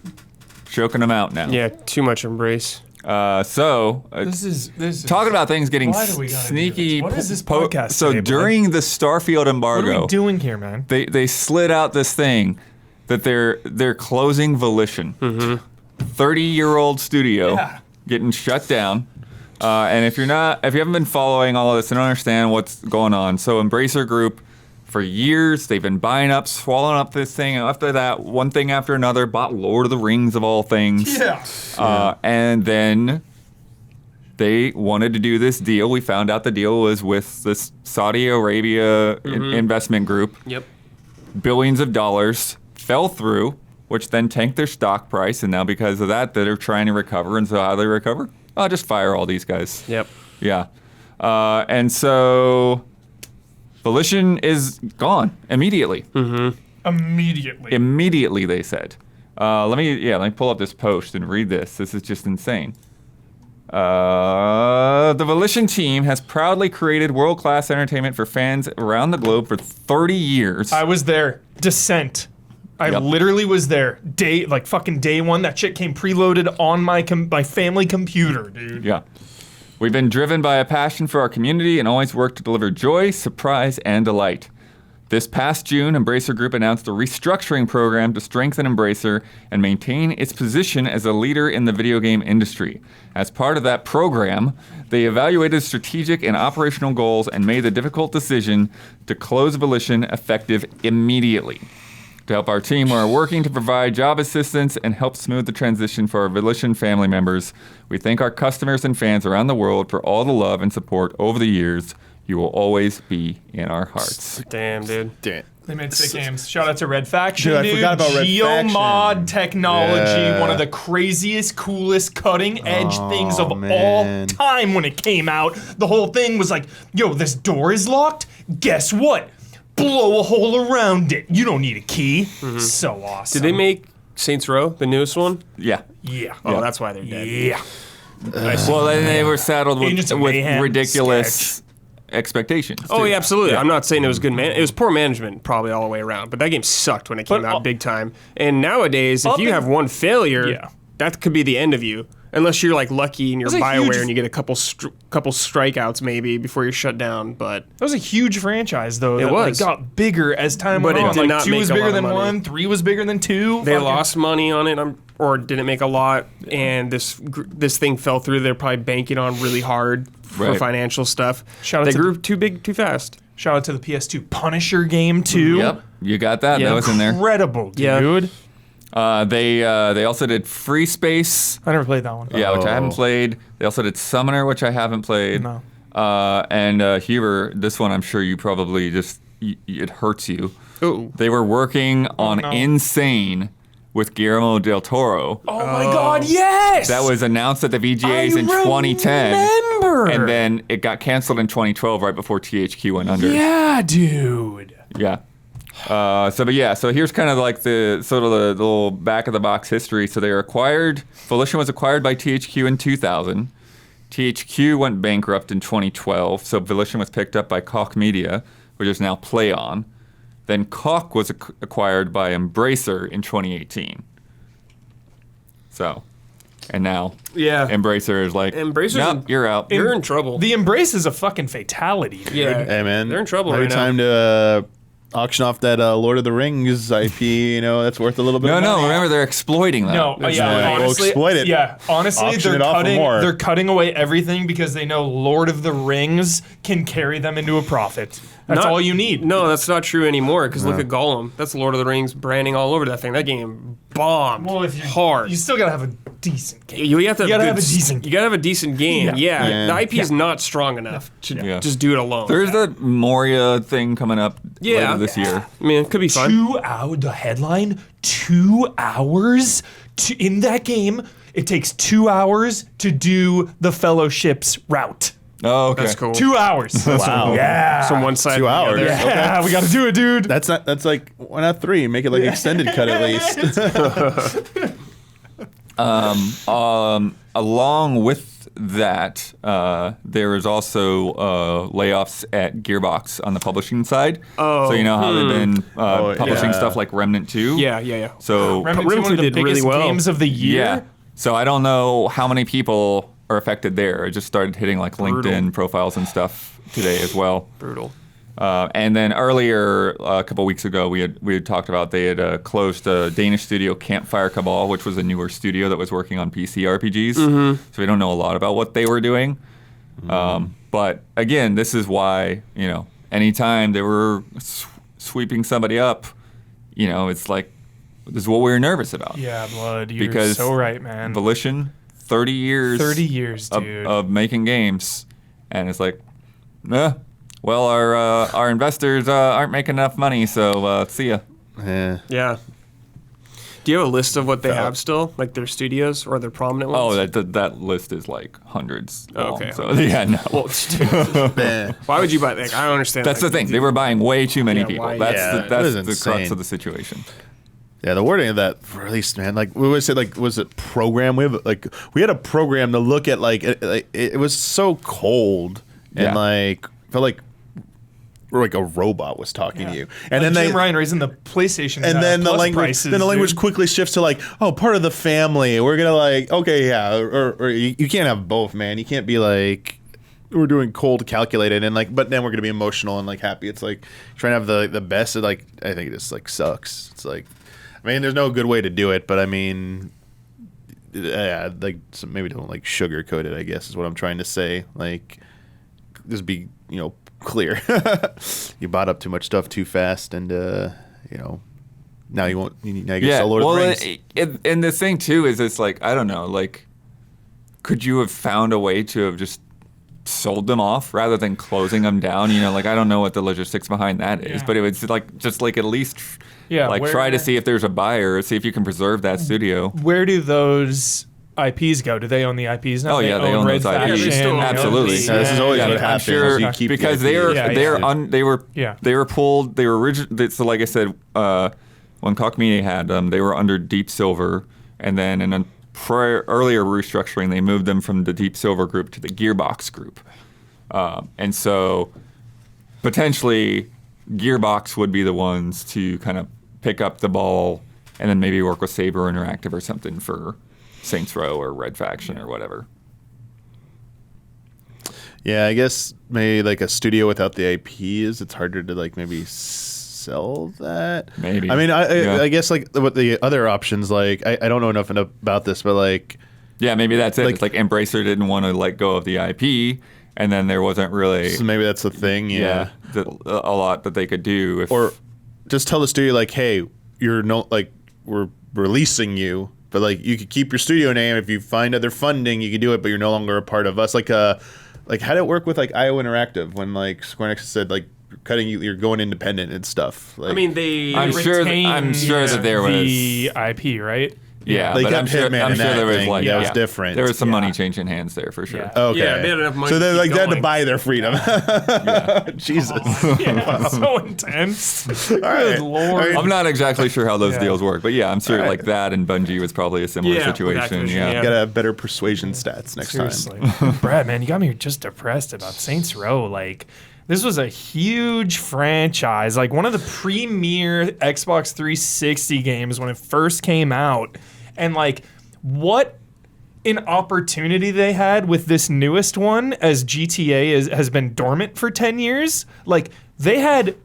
choking them out now. Yeah, too much embrace. This is Talking about things getting Why do we gotta do sneaky. this? What is this po- podcast So today, bud? during the Starfield What embargo, are we doing here, man? they slid out this thing that they're closing Volition, 30-year-old studio, Yeah. getting shut down. And if you haven't been following all of this and don't understand what's going on, so Embracer Group, for years they've been buying up, swallowing up this thing, and after that, one thing after another, bought Lord of the Rings of all things. Yeah. And then they wanted to do this deal. We found out the deal was with this Saudi Arabia investment group. Yep. Billions of dollars fell through, which then tanked their stock price, and now because of that, they're trying to recover. And so how do they recover? Oh, just fire all these guys. Yep. Yeah. And so Volition is gone immediately. Immediately. Immediately, they said. Let me pull up this post and read this. This is just insane. The Volition team has proudly created world-class entertainment for fans around the globe for 30 years. I was there. Descent. I Yep. literally was there. Fucking day one. That shit came preloaded on my family computer, dude. Yeah. We've been driven by a passion for our community and always work to deliver joy, surprise, and delight. This past June, Embracer Group announced a restructuring program to strengthen Embracer and maintain its position as a leader in the video game industry. As part of that program, they evaluated strategic and operational goals and made the difficult decision to close Volition effective immediately. To help our team, we're working to provide job assistance and help smooth the transition for our Volition family members. We thank our customers and fans around the world for all the love and support over the years. You will always be in our hearts. Damn, dude. Damn. They made sick games. Shout out to Red Faction, Dude, I dude. forgot about Red Geomod Faction. technology, Yeah. one of the craziest, coolest, cutting edge things of man. all time when it came out. The whole thing was like, yo, this door is locked. Guess what? Blow a hole around it. You don't need a key. So awesome. Did they make Saints Row, the newest one? Yeah. Yeah. Oh, that's why they're dead. Yeah. Well, then they were saddled Agents with, of Mayhem ridiculous expectations. Oh, too. yeah, absolutely. I'm not saying it was good it was poor management probably all the way around, but that game sucked when it came But, out big time. And nowadays, if you have one failure, Yeah. that could be the end of you. Unless you're like lucky and you're That's a BioWare huge- and you get a couple strikeouts maybe before you're shut down, but That was a huge franchise, though. It that, like, was. got bigger as time But went it on. did Like, not 2 make was a bigger lot of than money. 1, 3 was bigger than 2. they Fucking- lost money on it or didn't make a lot, and this thing fell through. They're probably banking on really hard for Right. financial stuff. Shout out they to- grew too big too fast. Shout out to the PS2 Punisher game too. Yep, you got that. Yeah. That was in there. Incredible, Yeah. dude. They also did Free Space. I never played that one. Yeah, which I haven't Oh. played. They also did Summoner, which I haven't played. No. And Huber, this one I'm sure you probably it hurts you. Ooh. They were working on no. Insane with Guillermo del Toro. Oh my God, yes! That was announced at the VGAs I in 2010. remember. And then it got canceled in 2012 right before THQ went under. Yeah, dude. Yeah. So here's kind of like the little back of the box history. So they were acquired. Volition was acquired by THQ in 2000. THQ went bankrupt in 2012. So Volition was picked up by Koch Media, which is now PlayOn. Then Koch was acquired by Embracer in 2018. So, and now Yeah. Embracer is like, Embracer's nope, in- you're out. You're in trouble. The Embrace is a fucking fatality, dude. Yeah. Hey man, They're in trouble Every right now. time to auction off that Lord of the Rings IP, that's worth a little bit. of money. Remember they're exploiting that. No, yeah, We'll honestly, exploit it. yeah, honestly, Auction it off for more. they're cutting away everything because they know Lord of the Rings can carry them into a profit. That's Not- all you need. No, that's not true anymore. Because look at Gollum. That's Lord of the Rings branding all over that thing. That game bombed Well, if you hard. you still gotta have a decent game. You have to You gotta good have a decent You gotta have a decent game. Yeah. Yeah, Yeah. the IP is not strong enough to Yeah. just do it alone. There's the Moria thing coming up Yeah. later this year. I mean, it could be fun. 2 hour. The headline: 2 hours in that game. It takes 2 hours to do the Fellowship's route. Oh, okay. That's cool. 2 hours. Wow. Yeah. So one side. 2 hours. Yeah. Okay. Yeah, we gotta do it, dude. That's like why not 3? Make it like extended cut at least. Along with that, there is also layoffs at Gearbox on the publishing side. Oh, So you know how they've been publishing yeah. stuff like Remnant 2? Yeah. So Remnant 2, Remnant one of the 2 did really biggest well. games of the year. yeah. So I don't know how many people are affected there. It just started hitting like Brutal. LinkedIn profiles and stuff today as well. Brutal. And then earlier, a couple weeks ago, we had talked about they had closed a Danish studio, Campfire Cabal, which was a newer studio that was working on PC RPGs. So we don't know a lot about what they were doing. But again, this is why, anytime they were sweeping somebody up, it's like, this is what we were nervous about. Yeah, blood. You're Because so right, man. Volition, 30 years. 30 years, of, dude. of making games, and it's like, well, our investors aren't making enough money, so see ya. Yeah. Yeah. Do you have a list of what they have still, like their studios or their prominent ones? Oh, that list is like hundreds. Long, Okay. So yeah, no. Well, dude, Eh. why would you buy that? I don't understand. That's the thing. They were buying way too many Yeah, people. why- That's Yeah, the, that that's is the crux insane. of the situation. Yeah, the wording of that release, man. Like we always said, like was it program? We had a program to look at. It was so cold and Yeah. felt like a robot was talking to you. And Like then Jim Ryan raising the PlayStation and then the Plus language prices, then the language dude. quickly shifts to part of the family. We're gonna okay, yeah, or you can't have both, man. You can't be we're doing cold calculated and but then we're gonna be emotional and happy. It's like trying to have the best of I think it just sucks. It's there's no good way to do it, but I mean yeah, so maybe don't sugarcoat it, I guess is what I'm trying to say. Just be, clear. You bought up too much stuff too fast and now you won't now you sell Lord of the Rings. And the thing too is it's I don't know, could you have found a way to have just sold them off rather than closing them down? I don't know what the logistics behind that is, Yeah. but it was just at least where- try to see if there's a buyer, see if you can preserve that studio. Where do those IPs go? Do they own the IPs now? Oh, yeah, they own Red those IPs. Faction, Yeah, they still own they own Absolutely. the- Yeah, this is always what I'm happens. sure You keep the because IP. they're Yeah, they're yeah. they were Yeah. they were pulled. They were originally, so like I said, when Koch Media had them, they were under Deep Silver, and then in a earlier restructuring, they moved them from the Deep Silver group to the Gearbox group, and so potentially Gearbox would be the ones to kind of pick up the ball and then maybe work with Saber Interactive or something for Saints Row or Red Faction or whatever. Yeah, I guess maybe a studio without the IPs, it's harder to maybe sell that. Maybe. I mean, Yeah. I guess what the other options I don't know enough about this, but Yeah, maybe that's it. It's Embracer didn't want to let go of the IP, and then there wasn't really So maybe that's the thing. Yeah. a lot that they could do. Or just tell the studio like, hey, we're releasing you, but like you could keep your studio name. If you find other funding, you can do it, but you're no longer a part of us. Like how did it work with like IO Interactive when like Square Enix said like you're going independent and stuff? Like, I mean, they. I'm sure that there was the IP, right? Yeah, They but kept I'm sure Hitman in that there was thing. like That was different. There was some money changing hands there for sure. Yeah. okay. Yeah, they had enough money so to they keep they had to going. buy their freedom. Jesus. Yeah, so intense. Good right. lord. I'm not exactly sure how those Yeah. deals work, but yeah, I'm sure All right. like that and Bungie was probably a similar Yeah, with situation. Activision, Yeah. yeah. Gotta have better persuasion stats next Seriously. time. Brad, man, you got me just depressed about Saints Row. Like, this was a huge franchise, like one of the premier Xbox 360 games when it first came out. And like, what an opportunity they had with this newest one, as GTA has been dormant for 10 years. Like, they had it.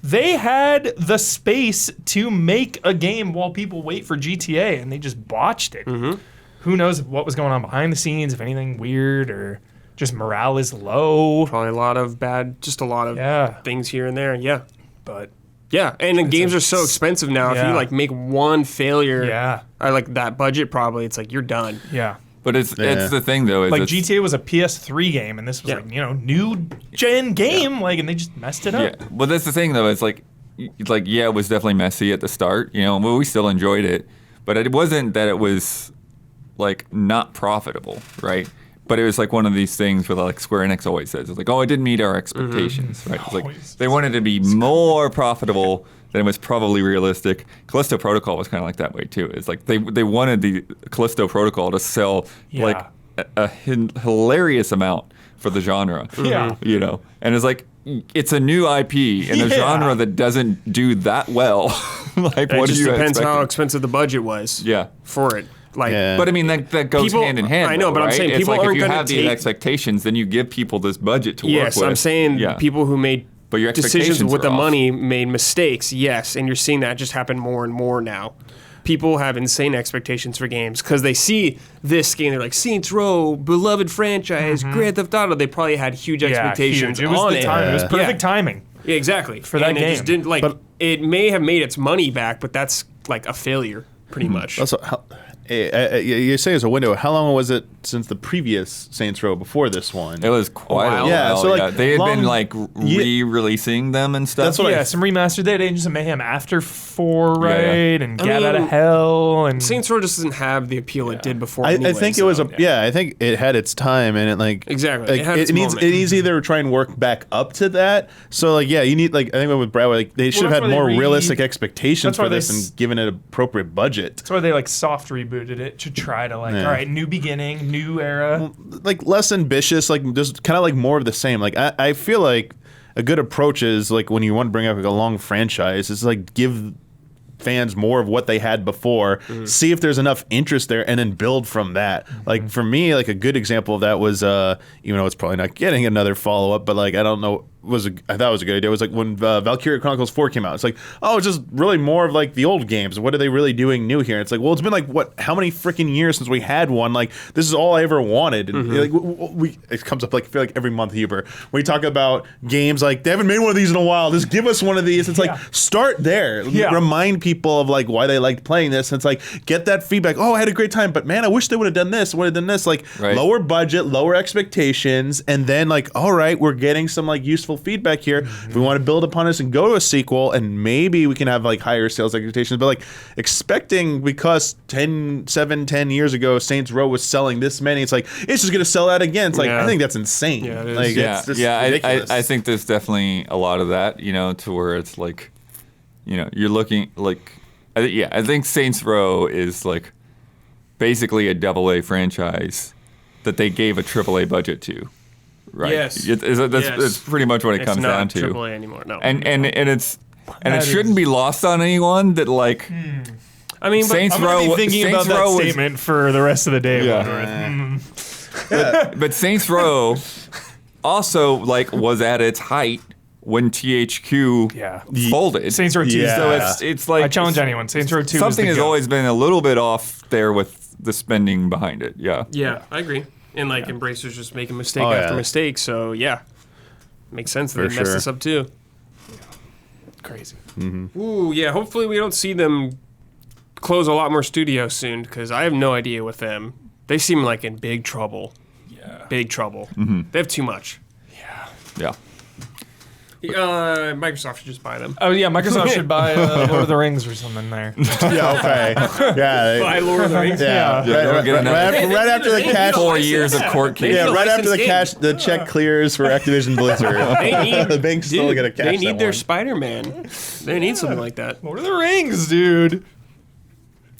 They had the space to make a game while people wait for GTA, and they just botched it. Who knows what was going on behind the scenes, if anything weird or just morale is low. Probably a lot of Yeah. things here and there. Yeah. But Yeah, and the games are so expensive now. If Yeah. you like make one failure, yeah, or like that budget, probably it's like you're done. yeah. But it's Yeah. the thing though is Like it's- GTA was a PS3 game, and this was Yeah. like, new gen game, like, and they just messed it up. Yeah, but that's the thing though. It's like yeah, it was definitely messy at the start. But we still enjoyed it. But it wasn't that it was like not profitable, right? But it was like one of these things where like Square Enix always says, it's like, oh, it didn't meet our expectations, right? It's like Always. they wanted to be more profitable than was probably realistic. Callisto Protocol was kind of like that way too. It's like they wanted the Callisto Protocol to sell like a hilarious amount for the genre. Yeah. And it's like it's a new IP in a Yeah. genre that doesn't do that well. Like, It what just do you depends expect? how expensive the budget was. Yeah. For it, like. Yeah. But I mean, that goes People- hand in hand. I know, though, but I'm right? saying it's people like if aren't you gonna have these take- expectations, then you give people this budget to work Yes, with. I'm saying Yeah. people who made But your decisions expectations with are the off. money made mistakes. Yes, and you're seeing that just happen more and more now. People have insane expectations for games because they see this game. They're like Saints Row, beloved franchise, Grand Theft Auto. They probably had huge expectations huge. It was on the it. time. It was Yeah. perfect timing. Yeah, exactly. For that and it just game. didn't like. But- it may have made its money back, but that's like a failure, pretty much. Also, you say it's a window. How long was it since the previous Saints Row before this one? It was quite a while. while. Yeah, so, like, they had been long- like re-releasing them and stuff. That's what I- Yeah, some remastered. They had Agents of Mayhem after 4, Yeah, yeah. right? And I Get Out of mean, Hell. And Saints Row just doesn't have the appeal it did before. I anyway, think it so- was I think it had its time, and it like Exactly. Like, It had its needs moment. either try and work back up to that. So like you need like I think with Brad like they should have that's had why more they realistic expectations that's why for they this s- and given it appropriate budget. that's why they like soft rebooted it to try to like, Yeah. all right, new beginning, new era. Like less ambitious, like just kind of like more of the same. Like I feel like a good approach is like when you want to bring up like a long franchise, is like give fans more of what they had before, see if there's enough interest there, and then build from that. Like for me, like a good example of that was even though it's probably not getting another follow up, but like I don't know. I thought it was a good idea. It was like when Valkyria Chronicles 4 came out. It's like, oh, it's just really more of like the old games. What are they really doing new here? And it's like, well, it's been like how many freaking years since we had one? Like this is all I ever wanted. And like it comes up like I feel like every month, Huber. We talk about games like they haven't made one of these in a while. Just give us one of these. It's like start there. Yeah. Remind people of like why they liked playing this. And it's like get that feedback. Oh, I had a great time, but man, I wish they would have done this. Would have done this. Like Right. lower budget, lower expectations, and then like all right, we're getting some like useful feedback here. If we want to build upon this and go to a sequel, and maybe we can have like higher sales expectations, but like expecting because 10 years ago Saints Row was selling this many, it's like it's just gonna sell that again. It's like Yeah. I think that's insane. Yeah, it is. Like, Yeah, it's just yeah. ridiculous. I think there's definitely a lot of that, to where it's like, you're looking like, I think Saints Row is like basically a AA franchise that they gave a AAA budget to, right? Yes. That's pretty much what it It's comes not down to. AAA anymore. No. And it That shouldn't be lost on anyone that like I mean, but Saints I'm gonna Row. be thinking Saints about that Row was- statement for the rest of the day. Yeah. But Saints Row also like was at its height when THQ Yeah. folded. Saints Row 2. Yeah. So it's like I challenge anyone. Saints Row 2 something is has the GOAT. always been a little bit off there with the spending behind it. Yeah. yeah, I agree. And like Embracer's just making mistake Oh, after yeah. mistake. So yeah, makes sense that For they messed sure. this up too. Crazy. Ooh, yeah. Hopefully we don't see them close a lot more studios soon, because I have no idea with them. They seem like in big trouble. Yeah. Big trouble. They have too much. Yeah. Microsoft should just buy them. Oh yeah, Microsoft should buy Lord of the Rings or something there. Yeah, okay. Yeah. Buy Lord of the Rings. Yeah. Yeah, Right, get another- right after the cash. 4 years of court case. Yeah, need a right after the licensed cash, the check clears for Activision Blizzard. They need, The bank's still dude, gonna cash they need that their one. Spider-Man. They need something like that. Lord of the Rings, dude.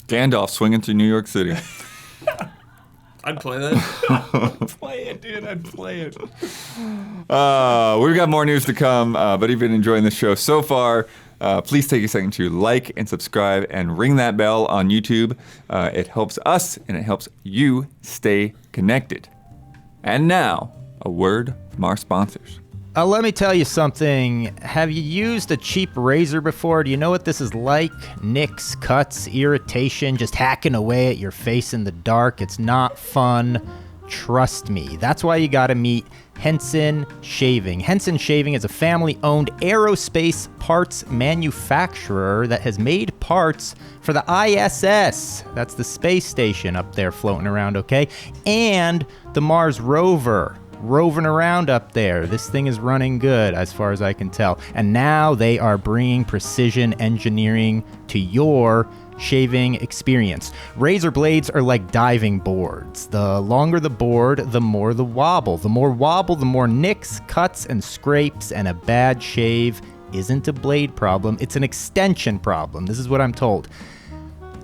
Gandalf swinging through New York City. I'd play that. Play it, dude. I'd play it. We've got more news to come, but if you've been enjoying the show so far, please take a second to like and subscribe and ring that bell on YouTube. It helps us and it helps you stay connected. And now, a word from our sponsors. Let me tell you something. Have you used a cheap razor before? Do you know what this is like? Nicks, cuts, irritation, just hacking away at your face in the dark. It's not fun. Trust me. That's why you gotta meet Henson Shaving. Henson Shaving is a family-owned aerospace parts manufacturer that has made parts for the ISS. That's the space station up there floating around, okay? And the Mars rover. Roving around up there. This thing is running good as far as I can tell. And now they are bringing precision engineering to your shaving experience. Razor blades are like diving boards. The longer the board, the more the wobble. The more wobble, the more nicks, cuts, and scrapes, and a bad shave isn't a blade problem, it's an extension problem. This is what I'm told.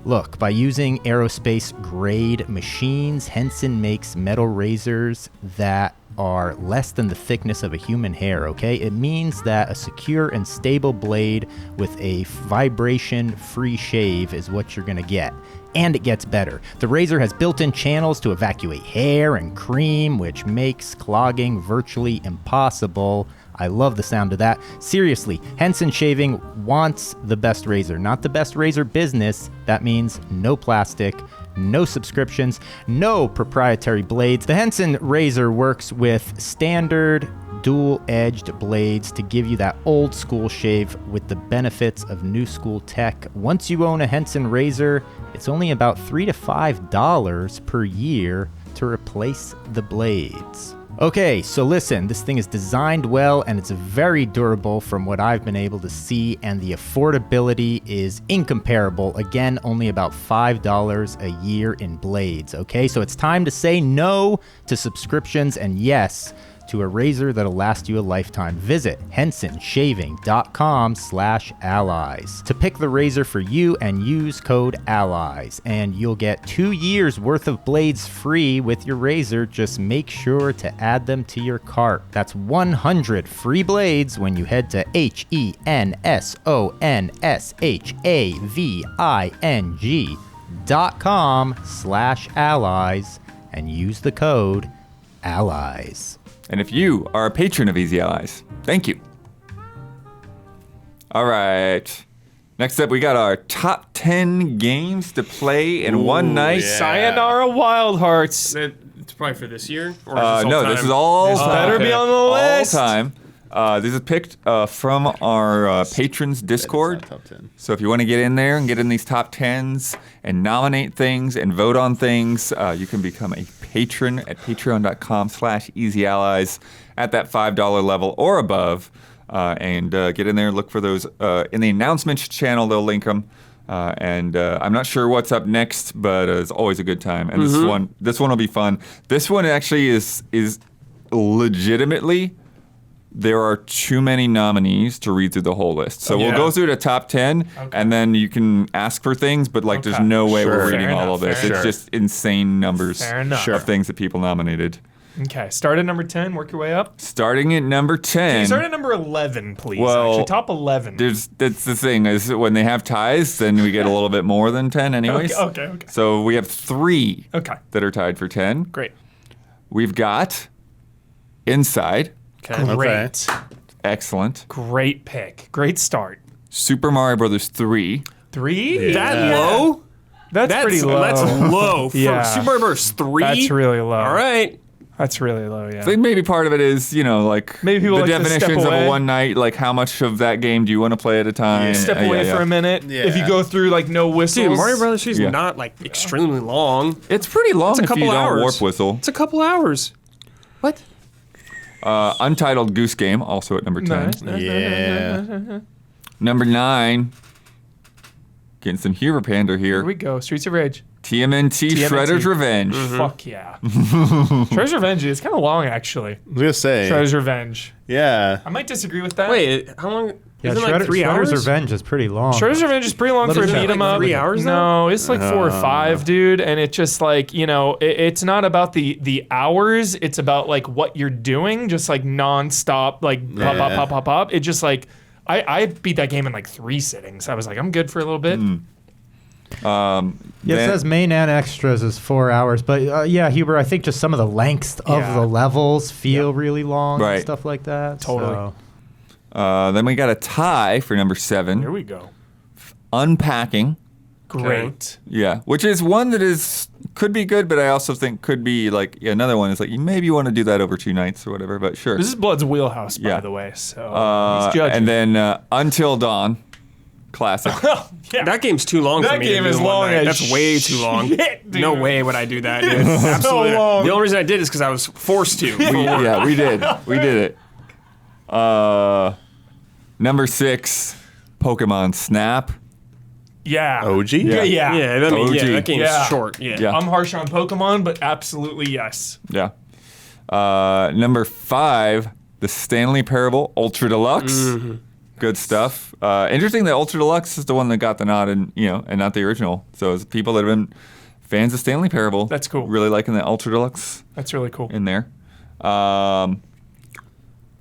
Look, by using aerospace-grade machines, Henson makes metal razors that are less than the thickness of a human hair, okay? It means that a secure and stable blade with a vibration-free shave is what you're gonna get. And it gets better. The razor has built-in channels to evacuate hair and cream, which makes clogging virtually impossible. I love the sound of that. Seriously, Henson Shaving wants the best razor, not the best razor business. That means no plastic, no subscriptions, no proprietary blades. The Henson razor works with standard dual-edged blades to give you that old school shave with the benefits of new school tech. Once you own a Henson razor, it's only about $3 to $5 per year to replace the blades. Okay, so listen, this thing is designed well and it's very durable from what I've been able to see, and the affordability is incomparable. Again, only about $5 a year in blades, okay? So it's time to say no to subscriptions and yes to a razor that'll last you a lifetime. Visit hensonshaving.com/allies to pick the razor for you and use code ALLIES, and you'll get 2 years worth of blades free with your razor. Just make sure to add them to your cart. That's 100 free blades when you head to hensonshaving.com/allies and use the code ALLIES. And if you are a patron of Easy Allies, thank you. All right. Next up, we got our top 10 games to play in one night. yeah. Sayonara Wild Hearts. It's probably for this year? Or is No, this is all This better be on the list. all time. This is picked from our patrons Discord. Top 10. So if you want to get in there and get in these top 10s and nominate things and vote on things, you can become a patron at patreon.com/easyallies at that $5 level or above, and get in there and look for those in the announcements channel. They'll link them. I'm not sure what's up next, but it's always a good time. And this one will be fun. This one actually is legitimately. There are too many nominees to read through the whole list. So we'll go through the top 10, and then you can ask for things, but like there's no way we're reading all of this. It's just insane numbers Fair enough. of things that people nominated. Okay, start at number 10, work your way up. Starting at number 10. Can you start at number 11, please? Well, Actually, top 11. That's the thing, is when they have ties, then we get a little bit more than 10 anyways. Okay. So we have 3 Okay, that are tied for 10. great. We've got Inside. Great. Excellent. Great pick. Great start. Super Mario Brothers 3. 3? That low? That's pretty low. That's low. Yeah. For Super Mario Bros. 3? That's really low. All right. That's really low, yeah. I think maybe part of it is, like Maybe people the like to step definitions of away. a one night, like how much of that game do you want to play at a time? Step away for a minute. Yeah. If you go through like no whistles. Dude, Mario Brothers 3 is Yeah. not like extremely long. It's pretty long It's a if you couple don't hours. warp whistle. It's a couple hours. What? Untitled Goose Game, also at number 10. Nice. Yeah. Number 9, getting some hero pander Here here. we go. Streets of Rage. TMNT Shredder's Revenge. Fuck yeah. Shredder's Revenge is kind of long, actually. I was gonna say. Shredder's Revenge. Yeah. I might disagree with that. Wait, how long? Yeah, Isn't it like 3 hours? Shredder's Revenge is pretty long. Shredder's Revenge is pretty long What for a is that, beat 'em like up. 3 hours No, it's like 4 or 5, dude. And it's just like, it's not about the hours. It's about like what you're doing, just like nonstop, like pop, pop, pop, pop, pop. It just like, I beat that game in like 3 sittings. I was like, I'm good for a little bit. Yeah, it Then- says main and extras is 4 hours, but yeah, Huber, I think just some of the lengths of Yeah. the levels feel really long Right. and stuff like that. Totally. So. Then we got a tie for number 7, Here we go. Unpacking. Great. Yeah, which is one that could be good, but I also think could be like another one is like you maybe want to do that over 2 nights or whatever. But sure. This is Blood's wheelhouse, by Yeah. the way. So he's judging. And then Until Dawn, classic. yeah. That game's too long for That me. game to do is in one long night. as That's way too long. shit, dude. No way would I do that. Dude. Absolutely. not. long. The only reason I did is because I was forced to. Yeah, we did. We did it. Number 6, Pokemon Snap. Yeah. OG? Yeah. Yeah. Yeah, that means, OG. that game's Yeah. short. Yeah. Yeah. I'm harsh on Pokemon, but absolutely yes. Yeah. Number 5, the Stanley Parable Ultra Deluxe. Good stuff. Interesting that Ultra Deluxe is the one that got the nod, and not the original. So it's people that have been fans of Stanley Parable. That's cool. Really liking the Ultra Deluxe That's really cool. in there.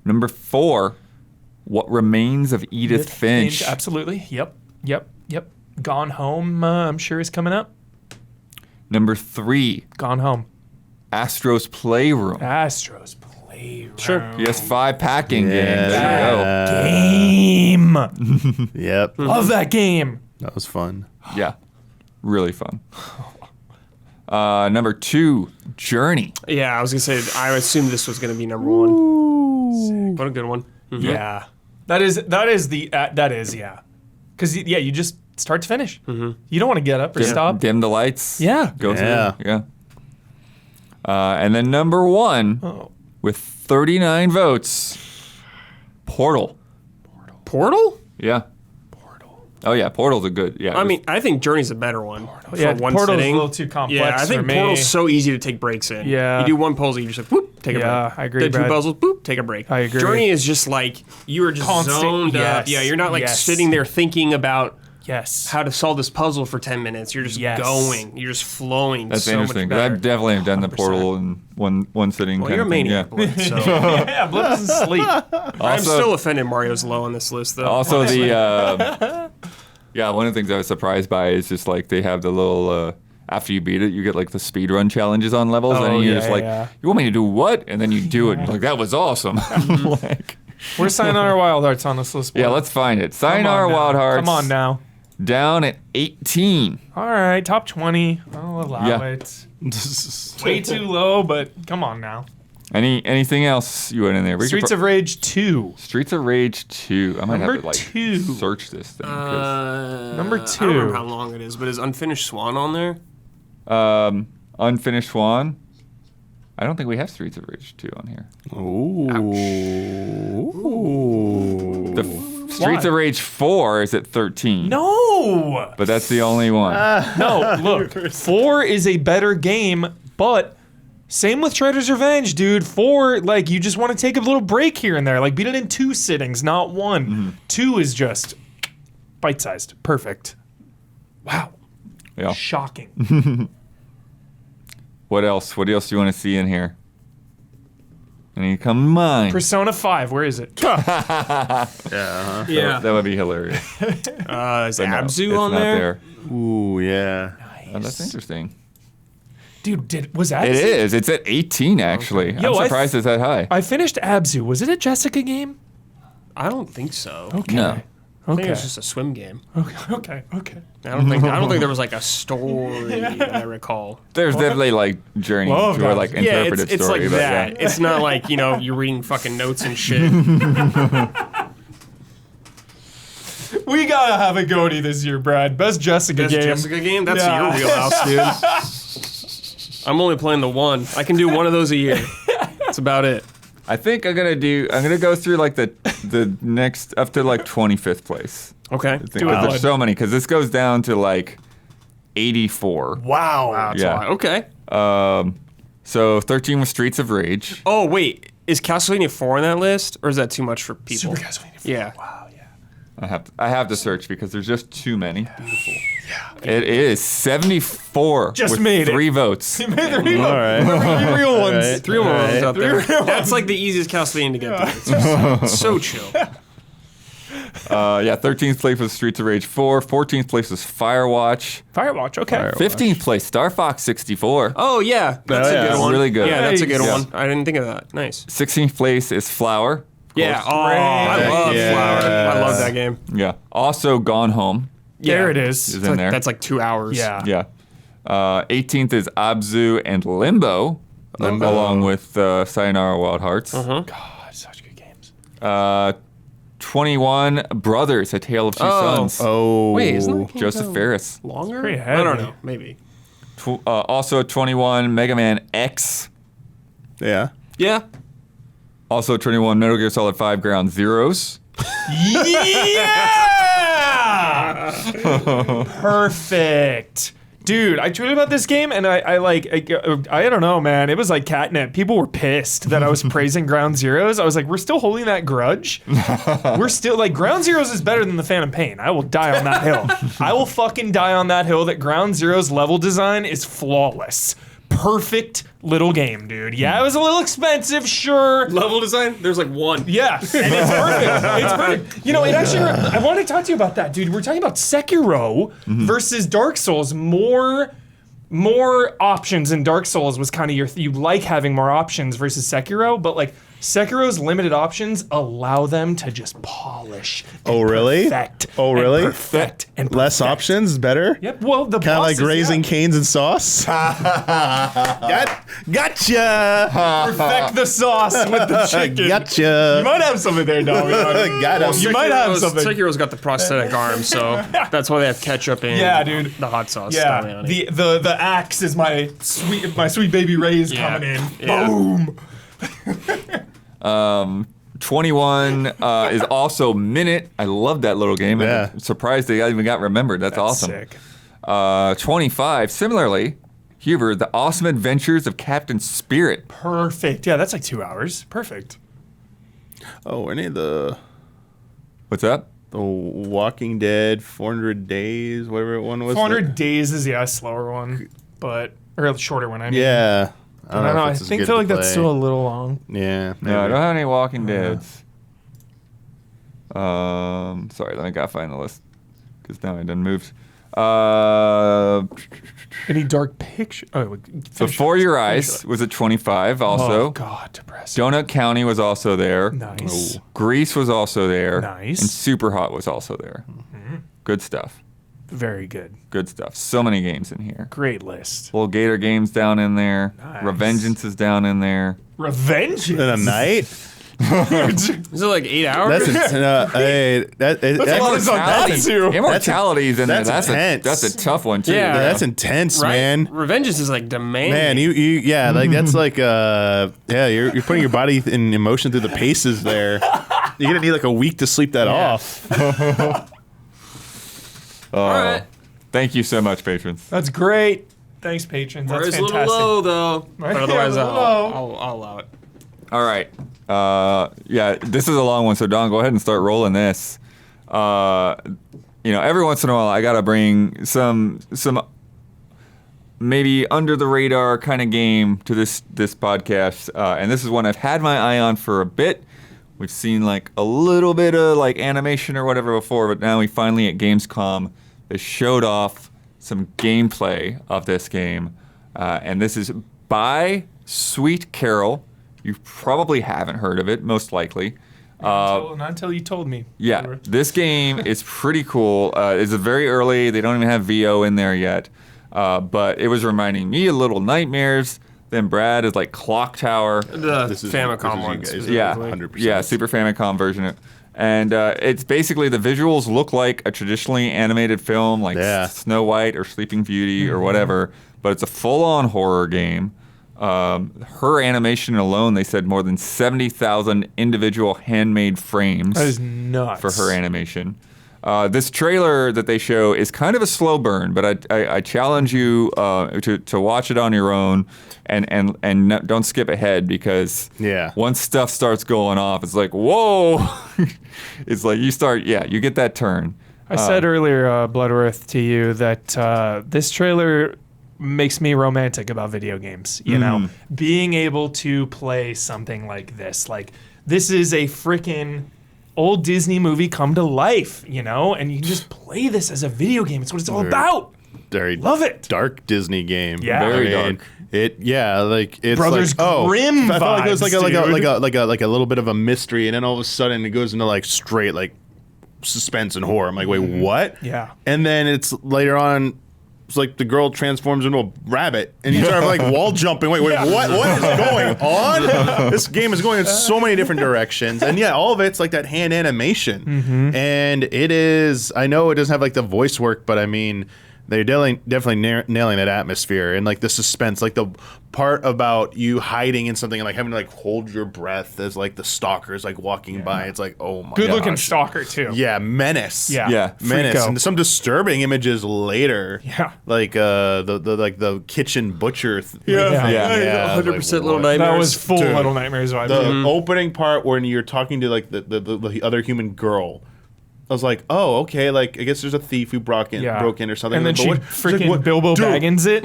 Number 4, What Remains of Edith Finch. Absolutely. Yep. Gone Home, I'm sure is coming up. Number 3, Gone Home. Astro's Playroom. Astro's Playroom. Sure. PS5 packing game. There Game. Yep. Love that game. That was fun. you go. Yeah. Really fun. Number 2, Journey. Yeah, I was going to say, I assumed this was going to be number 1. What a good one. Yeah. That is yeah. Because you just start to finish. You don't want to get up or stop. Dim the lights. Yeah. Go Yeah. through. Yeah. And then number 1, Oh. with 39 votes, Portal. Portal? Yeah. Oh yeah, Portal's a good. Yeah. I mean, I think Journey's a better one. Yeah, for one Portal's sitting. a little too complex Yeah, I think for me. Portal's so easy to take breaks in. Yeah. You do one puzzle, you just like, whoop, take a Yeah, break. I agree, Did 2 Brad. puzzles, boop, take a break. I agree. Journey is just like, you are just Constant, zoned up. yes, Yeah, you're not like yes. sitting there thinking about Yes. how to solve this puzzle for 10 minutes. You're just Yes. going. You're just flowing. that's so interesting. Much better. I've definitely have done the 100%. Portal in one sitting. Well, kind you're a of thing, maniac, Blake, so. yeah, Blood doesn't sleep. I'm Also- still offended Mario's low on this list, though. Also, the one of the things I was surprised by is just like they have the little after you beat it, you get like the speed run challenges on levels, Oh, and you're yeah, just like, yeah. you want me to do what? And then you do it, and you're like, that was awesome. Like, We're signing our Wild Hearts on this list. yeah, Blood. let's find it. Come Sign on our now. Wild Hearts. Come on now. Down at 18. All right, top 20. I'll allow Yeah. it. Way too low, but come on now. Anything else you went in there? We could Streets of Rage 2. Streets of Rage 2. I might Number have to like 2. search this thing. 'cause, Number I don't remember 2. how long it is, but is Unfinished Swan on there? Unfinished Swan. I don't think we have Streets of Rage 2 on here. Ooh. The Streets of Rage 4 is at 13. No! But that's the only one. No, look. 4 is a better game, but same with Shredder's Revenge, dude. 4, like, you just want to take a little break here and there. Like, beat it in 2 sittings, not 1. 2 is just bite-sized. Perfect. Wow. Yeah. Shocking. What else? What else do you want to see in here? Any come to mind? Persona 5, where is it? Yeah. That would be hilarious. Is But no, Abzu it's on not there? Ooh, yeah. Oh, that's interesting. Dude, was that? It is. It's at 18, actually. Yo, I'm surprised it's that high. I finished Abzu. Was it a Jessica game? I don't think so. Okay. No. I think it Okay. was just a swim game. Okay. I don't think there was like a story that I recall. There's definitely like journey Love to that. a like Yeah, interpretive it's story. like but that. yeah. It's not like, you're reading fucking notes and shit. We gotta have a goatee this year, Brad. Best Jessica Best game. Jessica game? That's Yeah. your wheelhouse, dude. I'm only playing the one. I can do one of those a year. That's about it. I think I'm gonna go through like the next up to like 25th place. Okay. I think, Do it, 'cause bud. there's so many because this goes down to like 84. Wow. That's Yeah. a lot. Okay. So 13 was Streets of Rage. Oh, wait. Is Castlevania 4 on that list? Or is that too much for people? Super Castlevania 4. Yeah. Wow, yeah. I have to search because there's just too many. Beautiful. Yeah. It is 74 Just with made it. 3 votes. All right. Three real ones. Alright. Three more ones out there. Three real That's like the easiest Castlevania to get through. It's so chill. 13th place was Streets of Rage 4. 14th place was Firewatch. Firewatch, okay. 15th place, Star Fox 64. Oh, yeah. That's yeah. a good one. Really good. Yeah, that's a good Yeah. one. I didn't think of that. Nice. 16th place is Flower. Yeah. Oh, I love Yes. Flower. I love that game. Yeah. Also Gone Home There Yeah. it is. is in there. That's like 2 hours. Yeah. Yeah. 18th is Abzu and Limbo, along with Sayonara Wild Hearts. God, such good games. 21 Brothers, A Tale of Two Sons. Oh. Wait, isn't that game Joseph Ferris. longer? Pretty I don't heavy. know. Maybe. Also 21 Mega Man X. Yeah. Yeah. Also 21 Metal Gear Solid 5 Ground Zeroes. Yeah! Perfect. Dude, I tweeted about this game and I don't know, man. It was like catnip. People were pissed that I was praising Ground Zeroes. I was like, we're still holding that grudge. We're still like, Ground Zeroes is better than the Phantom Pain. I will die on that hill. I will fucking die on that hill that Ground Zeroes level design is flawless. Perfect little game, dude. Yeah, it was a little expensive, sure. Level design? There's like one. Yeah, and it's perfect. It's perfect. You know, it actually. I want to talk to you about that, dude. We're talking about Sekiro versus Dark Souls. More options in Dark Souls was kind of you like having more options versus Sekiro, but like Sekiro's limited options allow them to just polish. Oh, really? Perfect. Oh, really? And perfect. And Less perfect. options, better? Yep. Well, the Kind of like bosses, raising yeah. canes and sauce? Gotcha! Perfect the sauce with the chicken. You Gotcha! might have something there, dog. Got him. You might have something. Sekiro's got the prosthetic arm, so that's why they have ketchup and Yeah, dude. the hot sauce. Yeah, thrown on it. the axe is my sweet baby Ray's Yeah. coming in. Yeah. Boom. 21 is also Minute. I love that little game. and Yeah. I'm surprised they even got remembered. That's awesome. Sick. 25, similarly, Huber, The Awesome Adventures of Captain Spirit. Perfect. Yeah, that's like 2 hours. Perfect. Oh, any of the What's up? Walking Dead, 400 Days, whatever one was. 400 days is a slower one, but or a shorter one. I mean. Yeah. I don't know. I if it's as think good feel to like that's play. still a little long. Yeah. No, I maybe. don't have any Walking Deads. Sorry, let me gotta find the list because now it done moved. Any dark picture? Oh, Before Your Eyes was at 25 also. Oh God, depressing. Donut County was also there. Nice. Grease was also there. Nice. And Super Hot was also there. Good stuff. Very good. Good stuff. So many games in here. Great list. Little Gator Games down in there. Nice. Revengeance is down in there. Revenge. In a night? Is it like 8 hours? That's that's Immortality's in there. that's intense. That's a tough one too. Yeah. that's intense, right? man. Revengeance is like demanding. Man, you yeah, like that's like you're putting your body in emotion through the paces there. You're gonna need like a week to sleep that off. All right. Thank you so much, patrons. That's great. Thanks, patrons. That's It's a fantastic. little low though, but Yeah, otherwise a little low. I'll allow it. All right. Yeah, this is a long one, so Don, go ahead and start rolling this. Every once in a while, I gotta bring some maybe under the radar kind of game to this podcast, and this is one I've had my eye on for a bit. We've seen like a little bit of like animation or whatever before, but now we finally at Gamescom they showed off some gameplay of this game, and this is by Sweet Carole. You probably haven't heard of it, most likely. Not until you told me. Yeah, this game is pretty cool. It's very early. They don't even have VO in there yet. But it was reminding me a little Nightmares. Then Brad is like Clock Tower. The This is Famicom you one. guys. specifically. Yeah, 100%. yeah, Super Famicom version. And it's basically the visuals look like a traditionally animated film like Yeah. Snow White or Sleeping Beauty or whatever, but it's a full-on horror game. Her animation alone, they said more than 70,000 individual handmade frames That is nuts. for her animation. This trailer that they show is kind of a slow burn, but I challenge you to watch it on your own and don't skip ahead because Yeah. once stuff starts going off, it's like, whoa. It's like you get that turn. I said earlier, Bloodworth, to you that this trailer makes me romantic about video games. You know, being able to play something like this. Like, this is a freaking old Disney movie come to life, you know? And you can just play this as a video game. It's what it's all about. Very Love it. dark Disney game. Yeah. Very I mean, dark. It's Brothers like, Grimm I felt like it was vibes, like a little bit of a mystery, and then all of a sudden it goes into like straight like suspense and horror. I'm like, wait, what? Yeah. And then it's later on. It's like the girl transforms into a rabbit, and you start like wall jumping. Wait, what is going on? This game is going in so many different directions, and yeah, all of it's like that hand animation, and it is. I know it doesn't have like the voice work, but I mean, they're definitely nailing that atmosphere and like the suspense, like the part about you hiding in something and like having to like hold your breath as like the stalker is like walking by. It's like, oh my Good looking gosh. stalker, too. Yeah, menace. Yeah. Yeah. Menace Freako. and some disturbing images later. Yeah. Like the kitchen butcher. Yeah. Yeah. 100% Little what? Nightmares. That was full Dude. Little Nightmares vibe. The opening part when you're talking to like the other human girl. I was like, oh, okay, like I guess there's a thief who broke in or something. And then But she what- freaking like, what- Bilbo dude, Baggins it.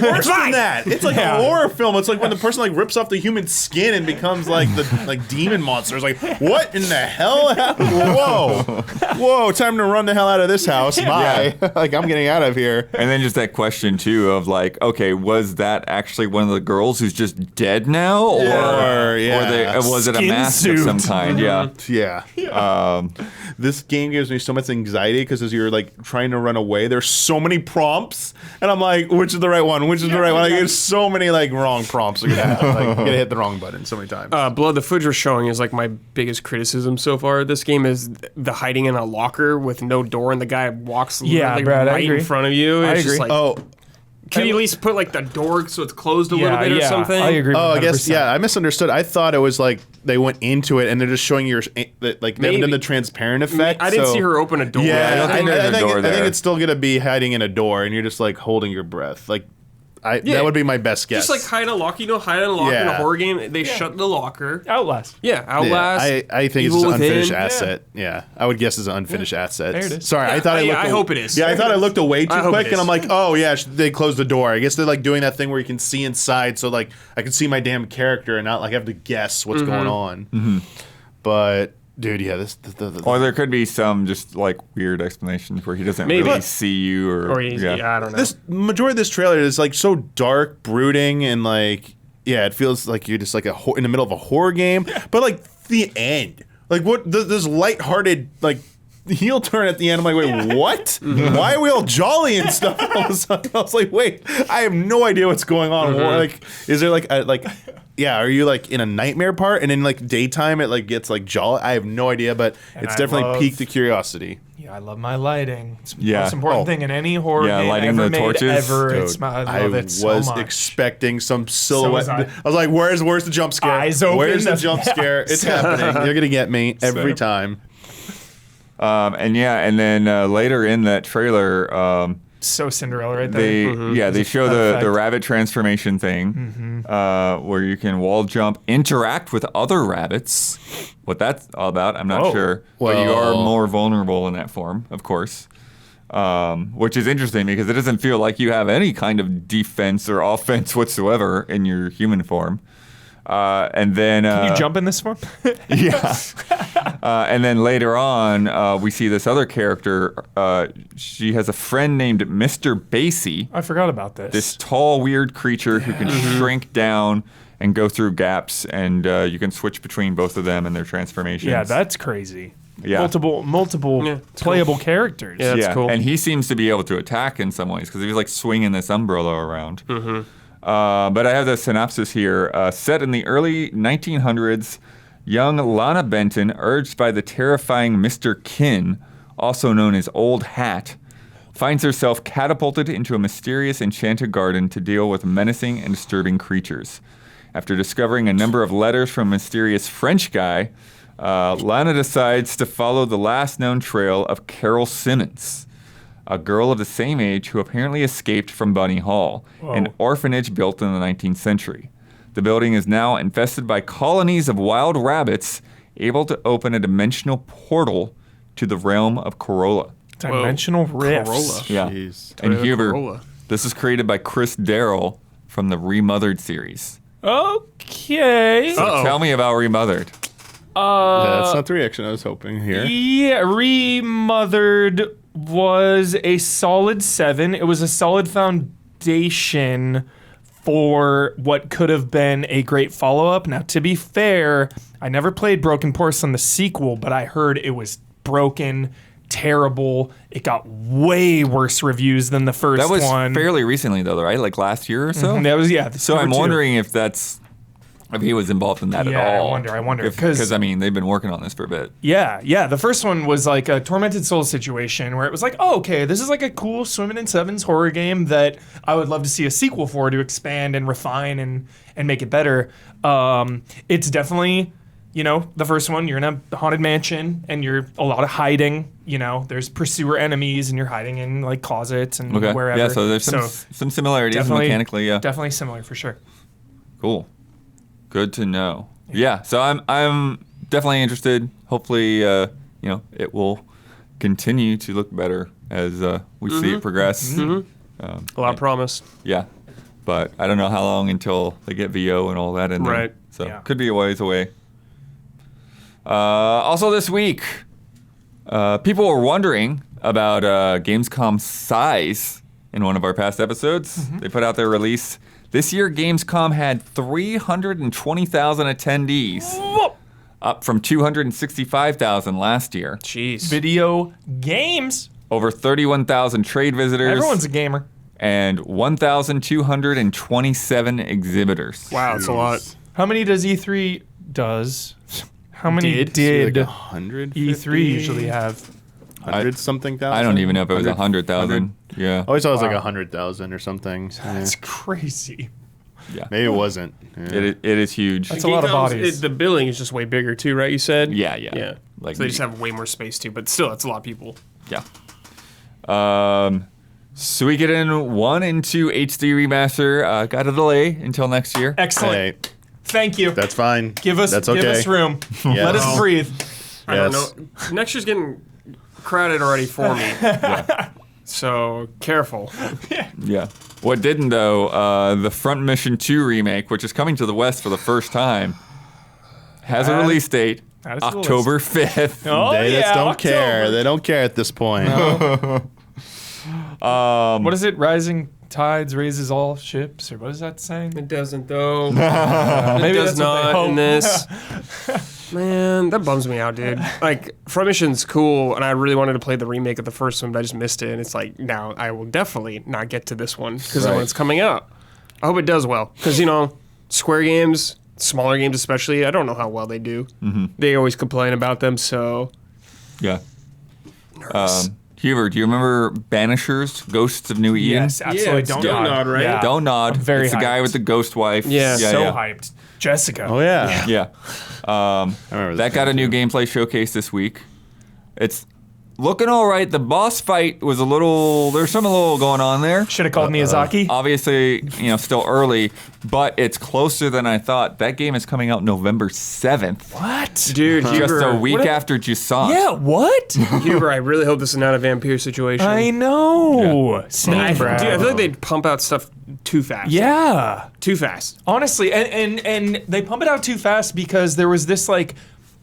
Worse than that. It's like Yeah. a horror film. It's like when the person like rips off the human skin and becomes like the like demon monster. It's like, what in the hell happened? Whoa, time to run the hell out of this house. Bye. Like I'm getting out of here. And then just that question too of like, okay, was that actually one of the girls who's just dead now, or was it a Skin mask of suit. some kind? Yeah. Yeah. This game gives me so much anxiety because as you're like trying to run away, there's so many prompts, and I'm like, which is the right one? Which is the right one? Like, there's so many like wrong prompts. You're gonna, like, you're gonna hit the wrong button so many times. Blood, the footage we're showing is like my biggest criticism so far. This game is the hiding in a locker with no door and the guy walks literally Brad, I right agree. in front of you. I It's agree. just like, Oh, can you at least put like the door so it's closed a little bit or something? I agree. I guess 100%. yeah. I misunderstood. I thought it was like they went into it and they're just showing like they haven't Maybe. done the transparent effect. I didn't so- see her open a door. Yeah, I don't think there's a door I think there. it's still gonna be hiding in a door, and you're just like holding your breath. Like, that would be my best guess. Just like hide a lock, hide in a locker in a Yeah. horror game. They shut the locker. Outlast. Yeah, Outlast. I think it's Evil just an unfinished Within. asset. Yeah, I would guess it's an unfinished asset. There it is. Sorry, I thought I hope it is. Yeah, I thought I looked away too I hope quick, it and is. I'm like, oh yeah, they closed the door. I guess they're like doing that thing where you can see inside, so like I can see my damn character and not like have to guess what's going on. But dude, yeah, this. Or there could be some just like weird explanations where he doesn't Maybe. really see you, or he's, I don't know. This majority of this trailer is like so dark, brooding, and like it feels like you're just like in the middle of a horror game. But like the end, like what this lighthearted like heel turn at the end. I'm like, wait, what? Why are we all jolly and stuff? All of a sudden, I was like, wait, I have no idea what's going on. Like, is there like yeah, are you like in a nightmare part and in like daytime it like gets like jolly? I have no idea, but it's I definitely love- piqued the curiosity. Yeah, I love my lighting. It's the Yeah. most important thing in any horror Yeah, game lighting ever the made torches. ever. Dude, It's I I love it so was much. expecting some silhouette. was I. I was like, "Where's the jump scare? Eyes open. Where's the That's- jump scare? It's happening. They're gonna get me every So- time." and then later in that trailer, So Cinderella right there. they show that the effect. rabbit transformation thing, where you can wall jump, interact with other rabbits. What that's all about, I'm not Oh. sure. But you are Well- more vulnerable in that form, of course. Which is interesting because it doesn't feel like you have any kind of defense or offense whatsoever in your human form. And then Can you jump in this form? yeah. And then later on, we see this other character. She has a friend named Mr. Basie, I forgot about this. this tall, weird creature who can shrink down and go through gaps, and you can switch between both of them and their transformations. Yeah, that's crazy. Yeah. Multiple Yeah, it's playable characters. Yeah. That's cool. And he seems to be able to attack in some ways because he was like swinging this umbrella around. But I have the synopsis here. Set in the early 1900s, young Lana Benton, urged by the terrifying Mr. Kin, also known as Old Hat, finds herself catapulted into a mysterious enchanted garden to deal with menacing and disturbing creatures. After discovering a number of letters from a mysterious French guy, Lana decides to follow the last known trail of Carole Simmons, a girl of the same age who apparently escaped from Bunny Hall, an orphanage built in the 19th century. The building is now infested by colonies of wild rabbits, able to open a dimensional portal to the realm of Corolla. Dimensional rifts. Corolla. Yeah. Jeez. And Toyota Huber, Corolla. this is created by Chris Darrell from the Remothered series. Okay. Uh-oh. Tell me about Remothered. Yeah, that's not the reaction I was hoping here. Yeah, Remothered was a solid 7. It was a solid foundation for what could have been a great follow-up. Now, to be fair, I never played Broken Porcelain, the sequel, but I heard it was broken, terrible. It got way worse reviews than the first That was one. fairly recently, though, right? Like last year or so? And that was, yeah. So I'm number 2. wondering if he was involved in that Yeah, at all. I wonder, Because, I mean, they've been working on this for a bit. Yeah. The first one was like a Tormented Souls situation where it was like, oh, okay, this is like a cool Swimming in Sevens horror game that I would love to see a sequel for to expand and refine and make it better. It's definitely, the first one, you're in a haunted mansion and you're a lot of hiding. There's pursuer enemies and you're hiding in like closets and Okay. wherever. Yeah, so there's some similarities definitely- mechanically, yeah. Definitely similar for sure. Cool. Good to know. Yeah, so I'm definitely interested. Hopefully, it will continue to look better as we see it progress. A lot of promise. Yeah, but I don't know how long until they get VO and all that in there. Right. So Yeah. could be a ways away. Also this week, people were wondering about Gamescom's size in one of our past episodes. They put out their release. This year, Gamescom had 320,000 attendees, up from 265,000 last year. Jeez. Video games. Over 31,000 trade visitors. Everyone's a gamer. And 1,227 exhibitors. Wow, that's a lot. How many does E3 does? How many Did? did Like 100 E3 usually have? 100 something thousand. I don't even know if it was 100,000. Yeah. I always thought it was like 100,000 or something. That's crazy. Yeah. Maybe it wasn't. Yeah. It is huge. That's a lot of bodies. The building is just way bigger too, right? You said. Yeah. Yeah. Like So they just have way more space too, but still, that's a lot of people. Yeah. Suikoden 1 and 2 HD remaster got a delay until next year. Excellent. Hey, Thank you. that's fine. Give us That's okay. room. Yes. Let us breathe. I don't Yes. know. Next year's getting crowded already for me. So careful. Yeah. What didn't, though, the Front Mission 2 remake, which is coming to the West for the first time, has a release date, Add it to the October 5th. Oh, They yeah, just don't October. care. They don't care at this point. What is it? Rising tides raises all ships, or what is that saying? It doesn't though. Maybe It does that's what they not in hope. this. Man, that bums me out, dude. Like, Front Mission's cool, and I really wanted to play the remake of the first one, but I just missed it. And it's like, now I will definitely not get to this one because Right. when it's coming out, I hope it does well. Because, Square games, smaller games especially, I don't know how well they do. They always complain about them, so. Yeah. Nervous. Huber, do you remember Banishers, Ghosts of New Eden? Yes, absolutely. it's Don't Don't Nod, right? Yeah. Don't nod. I'm very It's the guy hyped. with the ghost wife. Yeah. So hyped. Jessica. Oh, yeah. Yeah. I remember That this got a game, new too. gameplay showcase this week. It's looking all right. The boss fight was a little. There's some a little going on there. Should have called Miyazaki. Obviously, still early, but it's closer than I thought. That game is coming out November 7th. What? Dude, Just Huber, a week What a- after Jusant. Yeah, what? Huber, I really hope this is not a vampire situation. I know. I, Snake dude, I feel like they'd pump out stuff too fast. Yeah. Too fast. Honestly, and they pump it out too fast because there was this like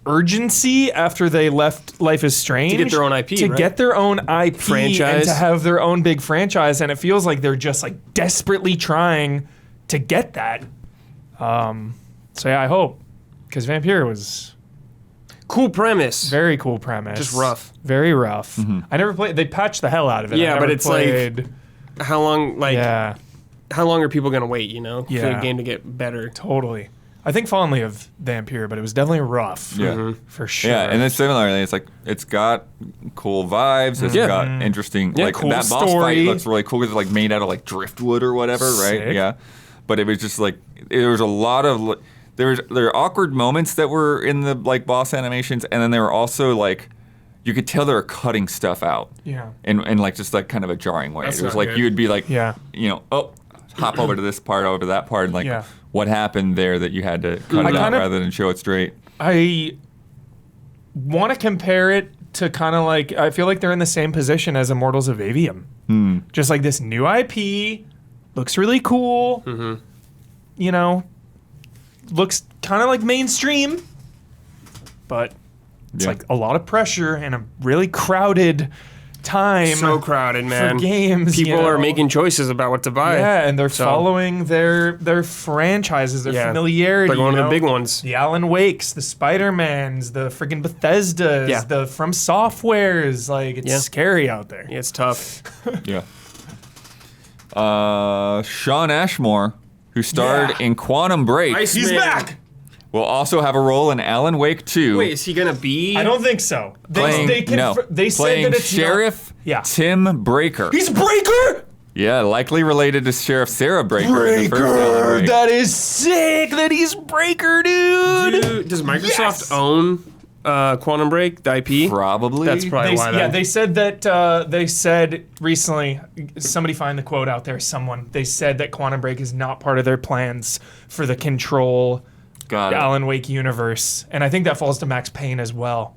urgency after they left Life is Strange To get their own IP, to right? get their own IP and Franchise. to have their own big franchise, and it feels like they're just like desperately trying to get that. So yeah, I hope, because Vampire was Cool premise. very cool premise. Just rough. Very rough. I never played. They patched the hell out of it. Yeah, I but never it's like- played, How long? Like, yeah, how long are people gonna wait? You know, for Yeah. the game to get better. totally. I think fondly of Vampire, but it was definitely rough. Yeah. For sure. Yeah, and then similarly, it's like it's got cool vibes. It's Yeah. got interesting, Yeah, like cool that boss story. fight looks really cool because it's like made out of like driftwood or whatever, right? Sick. Yeah, but it was just like there was a lot of there were awkward moments that were in the like boss animations, and then there were also like you could tell they were cutting stuff out. Yeah. In like just like kind of a jarring way. That's It was not like good. you would be like, Yeah. you know, oh, hop over to this part, over to that part, and like Yeah. what happened there that you had to cut I it out kind of- rather than show it straight. I want to compare it to kind of like, I feel like they're in the same position as Immortals of Avium. Just like this new IP, looks really cool. You know, looks kind of like mainstream, but it's Yeah. like a lot of pressure and a really crowded time. So crowded, man. games, you People are know. making choices about what to buy. Yeah, and they're So- following their franchises, their Yeah. familiarity. Like one of you the know? big ones. The Alan Wakes, the Spider-Mans, the freaking Bethesdas, Yeah. the From Softwares. Like, it's Yeah. scary out there. Yeah, it's tough. Yeah. Sean Ashmore, who starred Yeah. in Quantum Break, He's back! will also have a role in Alan Wake 2. Wait, is he gonna be? I don't think so. playing, They said playing that it's Sheriff Yeah. Tim Breaker. He's Breaker! Yeah, likely related to Sheriff Sarah Breaker. In the first Alan Wake. That is sick that he's Breaker, dude! Does Microsoft Yes! own Quantum Break, the IP? Probably. That's probably why. Yeah, then. they said that. They said recently. Somebody find the quote out there. Someone. They said that Quantum Break is not part of their plans for the Control Got it. Alan Wake universe, and I think that falls to Max Payne as well.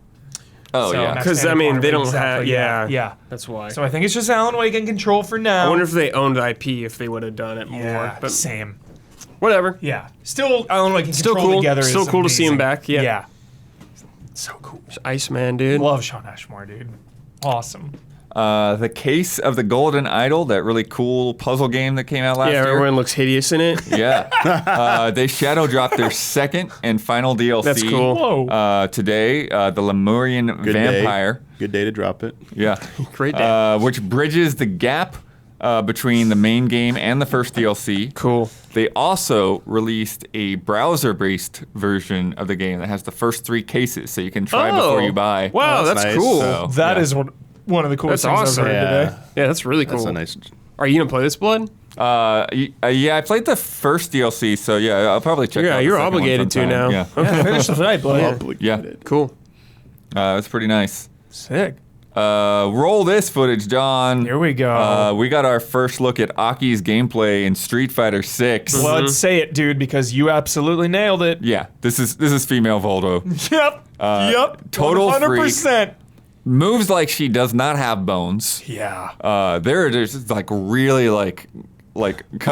Oh, So yeah. Max 'Cause, Payne I and mean, Quantum they Break, don't have- exactly, yeah. yeah. That's why. So I think it's just Alan Wake and Control for now. I wonder if they owned IP, if they would have done it yeah, more. But same. whatever. Yeah, still Alan Wake and Still Control cool. together. Still is cool to see him amazing. back, yeah. yeah. So cool. Iceman, dude. Love Sean Ashmore, dude. Awesome. The Case of the Golden Idol, that really cool puzzle game that came out last Yeah, year. everyone looks hideous in it. Yeah. They shadow dropped their second and final DLC. That's cool. Whoa. Today, the Lemurian Good Vampire. day. Good day to drop it. Yeah. Great day. Which bridges the gap between the main game and the first DLC. Cool. They also released a browser-based version of the game that has the first 3 cases, so you can try before you buy. Wow, Oh, that's that's nice. cool. So, That yeah. is one of the coolest That's things awesome. I've heard Yeah. today. Yeah, that's really cool. That's a nice. Are you gonna play this, Blood? Yeah, I played the first DLC, so yeah, I'll probably check Yeah, out the you're second one obligated to sometime. now. Yeah, Yeah, finish the fight, blood. yeah, Cool. it's pretty nice. Sick. Roll this footage, John. Here we go. We got our first look at Aki's gameplay in Street Fighter 6. Blood, say it, dude, because you absolutely nailed it. Yeah, this is female Voldo. Yep. Yep. total freak. 100%. Moves like she does not have bones. Yeah. There are just like really like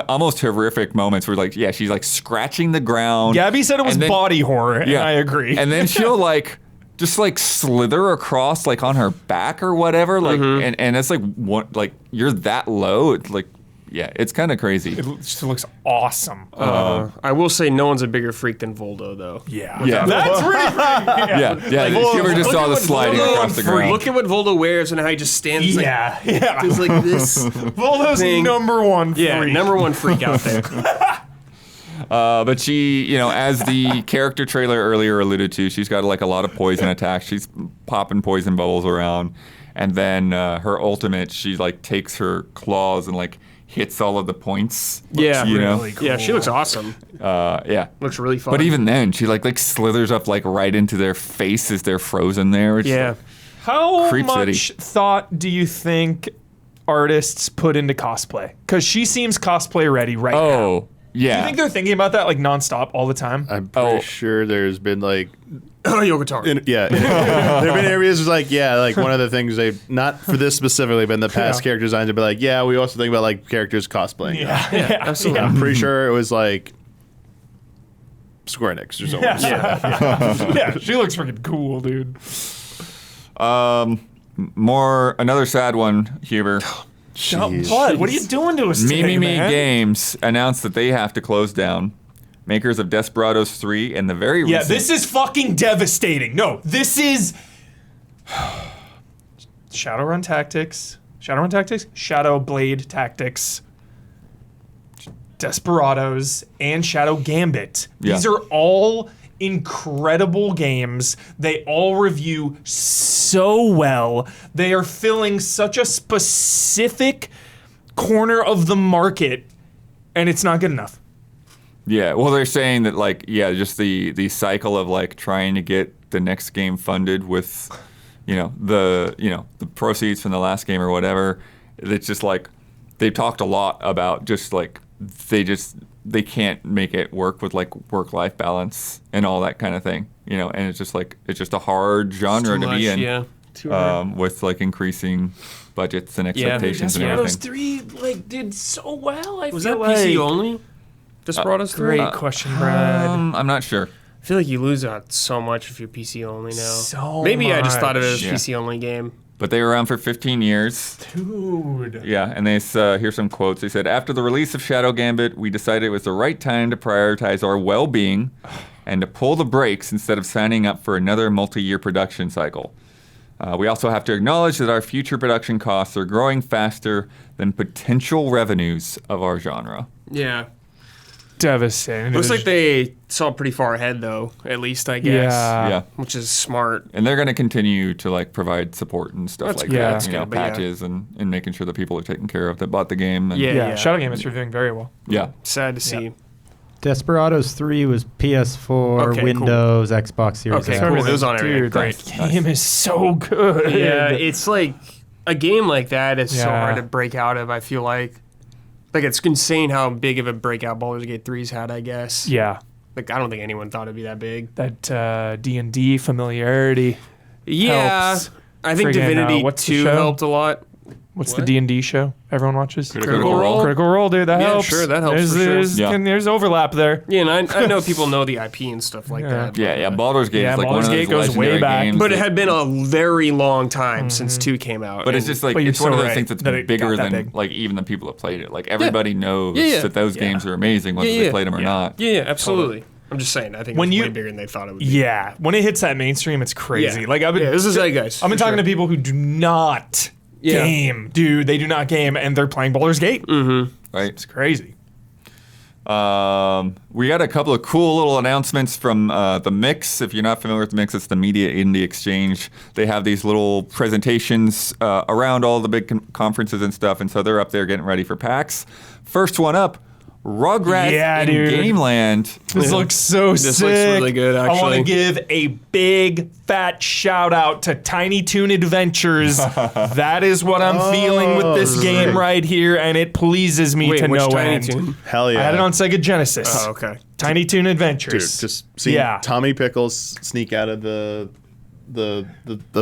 almost horrific moments where like she's like scratching the ground. Gabby said it was and then- body horror, and I agree. And then she'll like just like slither across like on her back or whatever, like and it's like what like you're that low. It's like it's kind of crazy. it just looks awesome. I will say no one's a bigger freak than Voldo, though. yeah. Yeah. That's pretty Yeah, you were just Look saw at the what sliding Voldo- across the ground. Look at what Voldo wears and how he just stands. Yeah. Yeah. It's like this. Voldo's thing. number one freak. Yeah, number one freak out there. But she, as the character trailer earlier alluded to, she's got like a lot of poison attacks. She's popping poison bubbles around, and then her ultimate, she like takes her claws and like hits all of the points. Yeah. you know, Really cool. Yeah, she looks awesome. yeah. Looks really fun. But even then, she like slithers up like right into their face as they're frozen there. It's yeah. like- How Creep much City. thought do you think artists put into cosplay? Because she seems cosplay ready right now. oh yeah. Do you think they're thinking about that like nonstop all the time? I'm pretty Oh. sure there's been like Yoko Taro. there have been areas like one of the things they not for this specifically, but in the past Yeah. character designs, they'd be like, yeah, we also think about like characters cosplaying. yeah. Absolutely. I'm pretty sure it was like Square Enix or something. Yeah, she looks freaking cool, dude. Another sad one, Huber. Jeez. Blood, what are you doing to us today, Mimi man? Games announced that they have to close down, makers of Desperados 3 and the very Yeah, recent... this is fucking devastating. No, this is Shadowrun Tactics, Shadow Blade Tactics, Desperados, and Shadow Gambit. Yeah. These are all incredible games. They all review so well. They are filling such a specific corner of the market, and it's not good enough. Yeah, well, they're saying that, like, yeah, just the cycle of, like, trying to get the next game funded with, the proceeds from the last game or whatever. It's just, like, they've talked a lot about just, like, they can't make it work with, like, work-life balance and all that kind of thing, and it's just, like, it's just a hard genre to be in. Yeah. Too hard. With, like, increasing budgets and expectations and Desperados everything. 3 like did so well. Was that PC only? Desperados 3? Great question, Brad. I'm not sure. I feel like you lose out so much if you're PC only now. So Maybe I just thought of it as much. PC only game. But they were around for 15 years. Dude. Yeah, and here's some quotes. They said, after the release of Shadow Gambit, we decided it was the right time to prioritize our well-being and to pull the brakes instead of signing up for another multi-year production cycle. We also have to acknowledge that our future production costs are growing faster than potential revenues of our genre. Yeah. Devastating. Looks like they saw pretty far ahead, though, at least, I guess. Yeah. Which is smart. And they're going to continue to, like, provide support and stuff That's like good. that. That's good, but yeah. Patches and making sure that people are taken care of that bought the game. And Yeah. Shadow Game is reviewing very well. Yeah. Sad to see. Desperados 3 was PS4, Okay, cool. Windows, Xbox Series Okay, X. cool. It was on everything. Dude, Great. that game is so good. Yeah, it's like a game like that is so Yeah. hard to break out of, I feel like. Like, it's insane how big of a breakout Baldur's Gate 3's had, I guess. Yeah. Like, I don't think anyone thought it'd be that big. That D&D familiarity. Yeah. Helps. I think Friggin', Divinity what's the 2 show? helped a lot. What's What? the D&D show everyone watches? Critical Role. Critical Role, dude. That Yeah, helps. sure, that helps There's, for sure. there's, Yeah. there's overlap there. Yeah, and I know people know the IP and stuff like that. Yeah, Baldur's Gate Yeah, is like Baldur's one of Gate those goes way legendary back. games. But it that- had been a very long time since 2 came out. But it's and- just like But you're it's one so of those right things that's that it bigger got that than big. like even the people that played it. Like everybody knows Yeah. that those games are amazing whether Yeah. they played them or not. Yeah, absolutely. I'm just saying, I think When it's you- way bigger than they thought it would be. Yeah. When it hits that mainstream, it's crazy. Yeah. Like I've been, Yeah, this is zeitgeist. I've been for talking sure. to people who do not Yeah. game. Dude, they do not game, and they're playing Baldur's Gate. Right. It's crazy. We got a couple of cool little announcements from the Mix. If you're not familiar with the Mix, it's the Media Indie Exchange. They have these little presentations around all the big conferences and stuff, and so they're up there getting ready for PAX. First one up, Rugrats Yeah, in dude. Gameland. This looks so This sick. looks really good, I want to actually. give a big fat shout out to Tiny Toon Adventures. That is what I'm feeling with this game right here, and it pleases me Wait, to which no Tiny end. Toon? Hell yeah. I had it on Sega Genesis. Oh, okay. Tiny Toon Dude, Adventures. just seeing Yeah. Tommy Pickles sneak out of the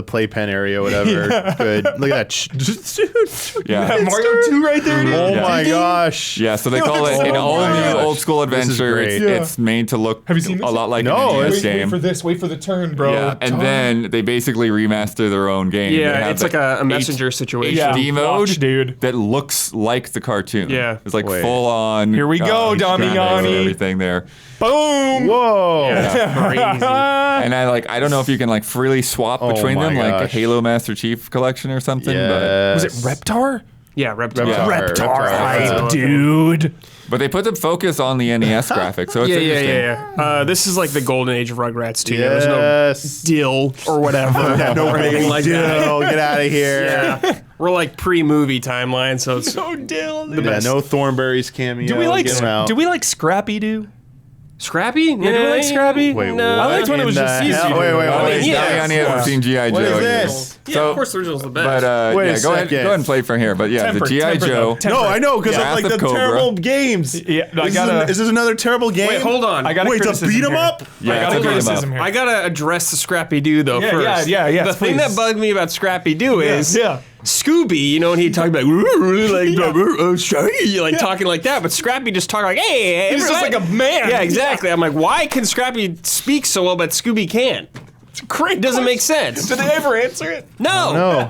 playpen area, whatever. Good. Look at that. Yeah. Mario 2 right there, dude. Oh Yeah. my gosh. Yeah, so they call it Oh an all my new gosh. old school This is adventure. great. It's made to look Have you seen a this? lot like No, an NES it's- game. this. Wait for the turn, bro. Yeah, and then they basically remaster their own game. They Yeah, have it's the like a messenger situation. Yeah. HD mode, Watch, dude. that looks like the cartoon. Yeah. It's like Wait. full on. Here we go, graphics and Damiani. everything there. Boom. Whoa. Crazy. And I don't know if you can like freely swap Oh between my them, like a gosh. Halo Master Chief collection or something. Was Yes. it Reptar? Yeah, Reptar. Yeah. Reptar hype, Reptar. dude. But they put the focus on the NES graphics, so it's interesting. Yeah. This is like the golden age of Rugrats too. There was no Yes. dill or whatever. No or anything like that. Dill, get out of here. Yeah. We're like pre-movie timeline, so it's No deal. Yeah, no Thornberry's cameo. Do we like Get 'em out. Scrappy Doo? Scrappy. Yeah, do we like Scrappy? Wait, No. what I liked when it was in just the CC. hell? Wait, I wait. mean, yeah. Diane hasn't seen G.I. What Joe is yet. this? Yeah, So- of course the original's the best. But Wait a go ahead second. and play from here. But yeah, Temper, the G.I. temper, Joe. though. No, I know, because of Wrath like of the Cobra. terrible games. Yeah, I Is gotta. this another terrible game? Wait, hold on. I got a Wait, to criticism beat 'em here. up? Yeah, I got it's a a beat 'em criticism up. here. I gotta address the Scrappy Doo though Yeah, first. yeah, The thing please. that bugged me about Scrappy Doo is yeah. Scooby, you know, and he'd talk about like talking like that, but Scrappy just talking like, hey, He's just everybody- like a man. Yeah, exactly. I'm like, why can Scrappy speak so well, but Scooby can't? It's a great. It doesn't make sense. Did they ever answer it? No. No.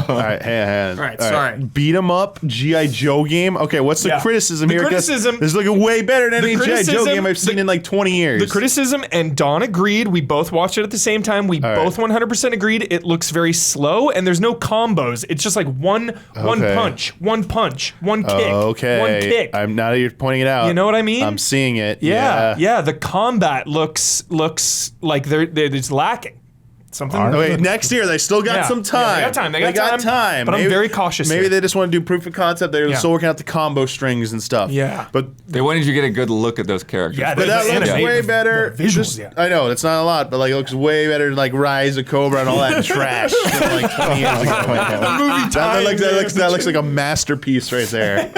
All right, hang on. All right, sorry. Beat 'em up G.I. Joe game. Okay, what's the Yeah. criticism The here? 'Cause criticism- This is looking way better than any G.I. Joe criticism- game I've seen in like 20 years. The criticism, and Dawn agreed. We both watched it at the same time. We right. both 100% agreed. It looks very slow, and there's no combos. It's just like one Okay. punch, one kick, Okay. one kick. Now that you're pointing it out. You know what I mean? I'm seeing it. yeah. The combat looks like they're it's lacking. Something. Okay, next year they still got Yeah. some time. Yeah, they got time. But I'm very cautious Maybe here. they just want to do proof of concept. They're Yeah. still working out the combo strings and stuff. Yeah. But They wanted you to get a good look at those characters. Yeah, But that the looks animation- way better. the visuals, Just- yeah. I know it's not a lot, but like it looks way better than like Rise of Cobra and all that trash from like 20 years ago. That looks like a masterpiece right there.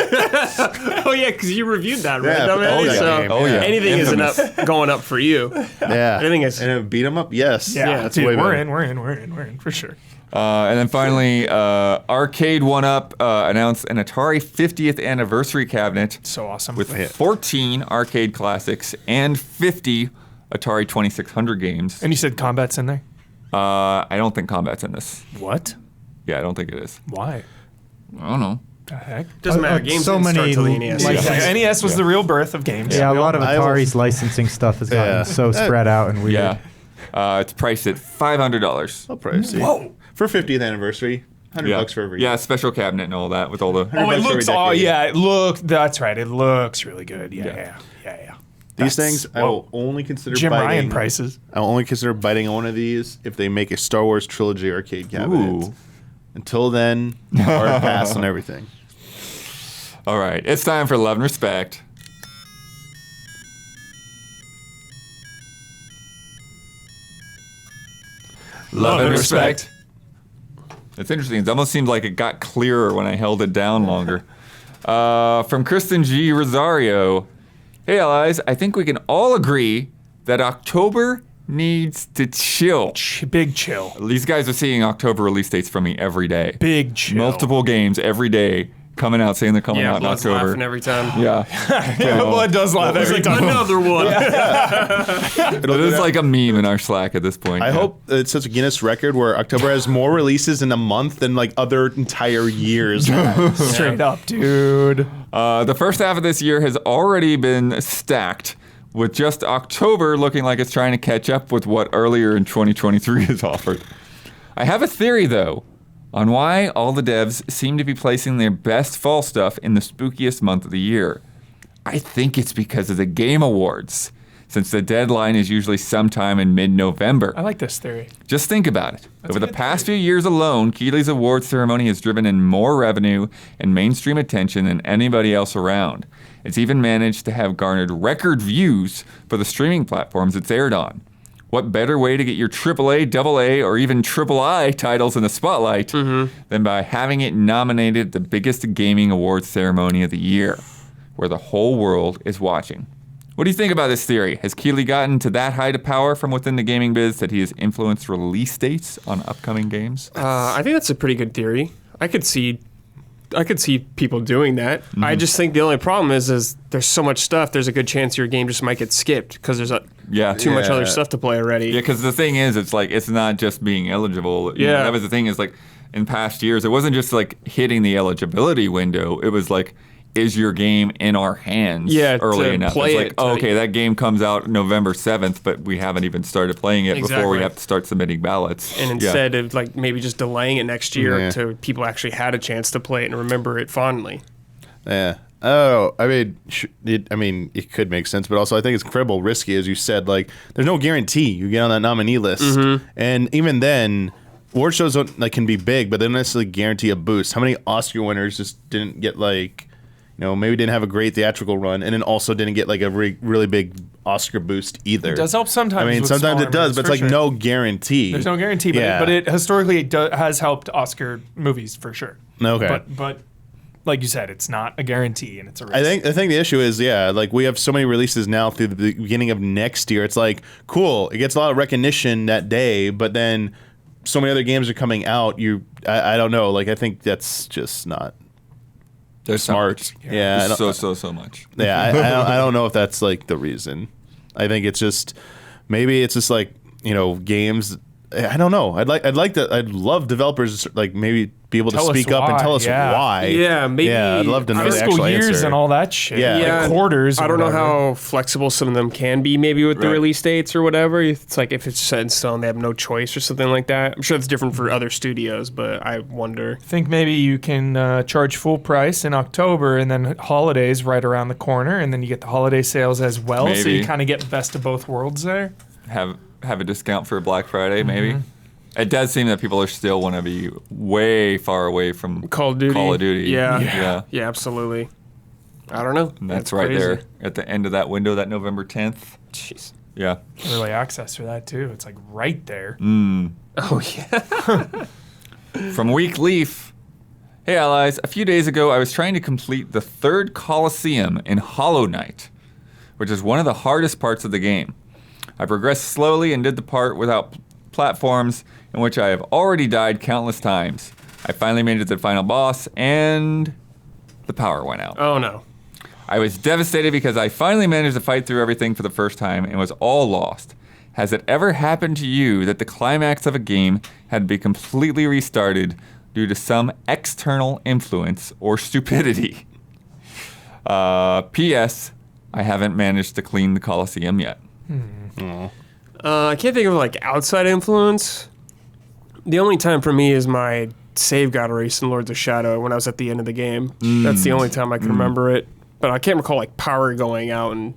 Oh yeah, because you reviewed that, right? Yeah, dumbass? oh, yeah. So Oh, yeah. anything is Infamous. going up for you. Yeah, Anything is- and it beat them up. Yes, Yeah, that's dude, way we're better. in for sure. And then finally, Arcade 1UP announced an Atari 50th anniversary cabinet So awesome. with 14 arcade classics and 50 Atari 2600 games. And you said combat's in there? I don't think combat's in this. What? Yeah, I don't think it is. Why? I don't know. The heck? Doesn't matter. Games so didn't start many till the NES. like- Yeah. NES was the real birth of games. Yeah, a lot of I will- Atari's licensing stuff has gotten Yeah. so spread out and weird. Yeah. It's priced at $500. I'll probably see. Whoa. For 50th anniversary, $100 for every. Yeah, special cabinet and all that with all the. Oh, it bucks every looks. Oh, decade. yeah. It looks. That's right. It looks really good. Yeah. These That's- things I whoa. will only consider Jim biting. Ryan prices. I'll only consider biting on one of these if they make a Star Wars trilogy arcade cabinet. Ooh. Until then, hard pass on everything. All right, it's time for Love and Respect. Love and Respect. It's interesting. It almost seemed like it got clearer when I held it down longer. From Kristen G. Rosario. Hey, allies. I think we can all agree that October needs to chill. Big chill. These guys are seeing October release dates from me every day. Big chill. Multiple games every day coming out, saying they're coming Yeah, out in Blood's October. laughing every time. Yeah. Yeah, blood does laugh every time. Another one. It is like a meme in our Slack at this point. I yeah. hope it's such a Guinness record where October has more releases in a month than like other entire years. Straight up, dude. The first half of this year has already been stacked, with just October looking like it's trying to catch up with what earlier in 2023 is offered. I have a theory, though, on why all the devs seem to be placing their best fall stuff in the spookiest month of the year. I think it's because of the Game Awards, since the deadline is usually sometime in mid-November. I like this theory. Just think about it. Over the good past few years alone, Keeley's awards ceremony has driven in more revenue and mainstream attention than anybody else around. It's even managed to have garnered record views for the streaming platforms it's aired on. What better way to get your AAA, AA, or even III titles in the spotlight than by having it nominated at the biggest gaming awards ceremony of the year, where the whole world is watching? What do you think about this theory? Has Keeley gotten to that height of power from within the gaming biz that he has influenced release dates on upcoming games? I think that's a pretty good theory. I could see people doing that. I just think the only problem is there's so much stuff. There's a good chance your game just might get skipped because there's too much other stuff to play already. Yeah, because the thing is, it's like, it's not just being eligible. You know, Yeah. that was the thing is like, in past years, it wasn't just like hitting the eligibility window. It was like, is your game in our hands early to enough? play It's like, it, oh, okay, that game comes out November 7th, but we haven't even started playing it before we Exactly. have to start submitting ballots. And instead of like maybe just delaying it next year Yeah. to people actually had a chance to play it and remember it fondly. Yeah. Oh, I mean, it could make sense, but also I think it's incredible risky, as you said. Like, there's no guarantee you get on that nominee list, and even then, award shows can be big, but they don't necessarily guarantee a boost. How many Oscar winners just didn't get maybe didn't have a great theatrical run, and then also didn't get like a really big Oscar boost either. It does help sometimes. I mean, with sometimes smaller it does, movies, but it's for like sure. no guarantee. There's no guarantee, but it historically has helped Oscar movies for sure. Okay. But like you said, it's not a guarantee, and it's a risk. I think the issue is, like we have so many releases now through the beginning of next year. It's like, cool, it gets a lot of recognition that day, but then so many other games are coming out. I don't know. Like, I think that's just not There's smart. Yeah, I There's don't- so much. yeah. I don't know if that's like the reason. I think it's just maybe it's just like, games. I don't know. I'd love developers like maybe be able to Tell us speak up and tell us why, why. Yeah, maybe. Yeah, I'd love to know the Fiscal actual years answer. and all that shit. Yeah. Like quarters. I or don't know whatever. how flexible some of them can be, maybe with the Right. release dates or whatever. It's like if it's set in stone, they have no choice or something like that. I'm sure it's different for other studios, but I wonder. Think maybe you can charge full price in October and then holidays right around the corner, and then you get the holiday sales as well. So Maybe. you kind of get best of both worlds there. Have a discount for Black Friday, maybe. It does seem that people are still want to be way far away from Call of Duty. Yeah. Yeah. Absolutely. I don't know. And that's right crazy. there at the end of that window, that November 10th. Jeez. Yeah. Early access for that too. It's like right there. Oh, yeah. From Weak Leaf. Hey, allies. A few days ago, I was trying to complete the third Coliseum in Hollow Knight, which is one of the hardest parts of the game. I progressed slowly and did the part without platforms in which I have already died countless times. I finally made it to the final boss, and the power went out. Oh, no. I was devastated because I finally managed to fight through everything for the first time and was all lost. Has it ever happened to you that the climax of a game had to be completely restarted due to some external influence or stupidity? P.S. I haven't managed to clean the Coliseum yet. I can't think of like outside influence. The only time for me is my save got erased in Lords of Shadow when I was at the end of the game. That's the only time I can remember it. But I can't recall like power going out and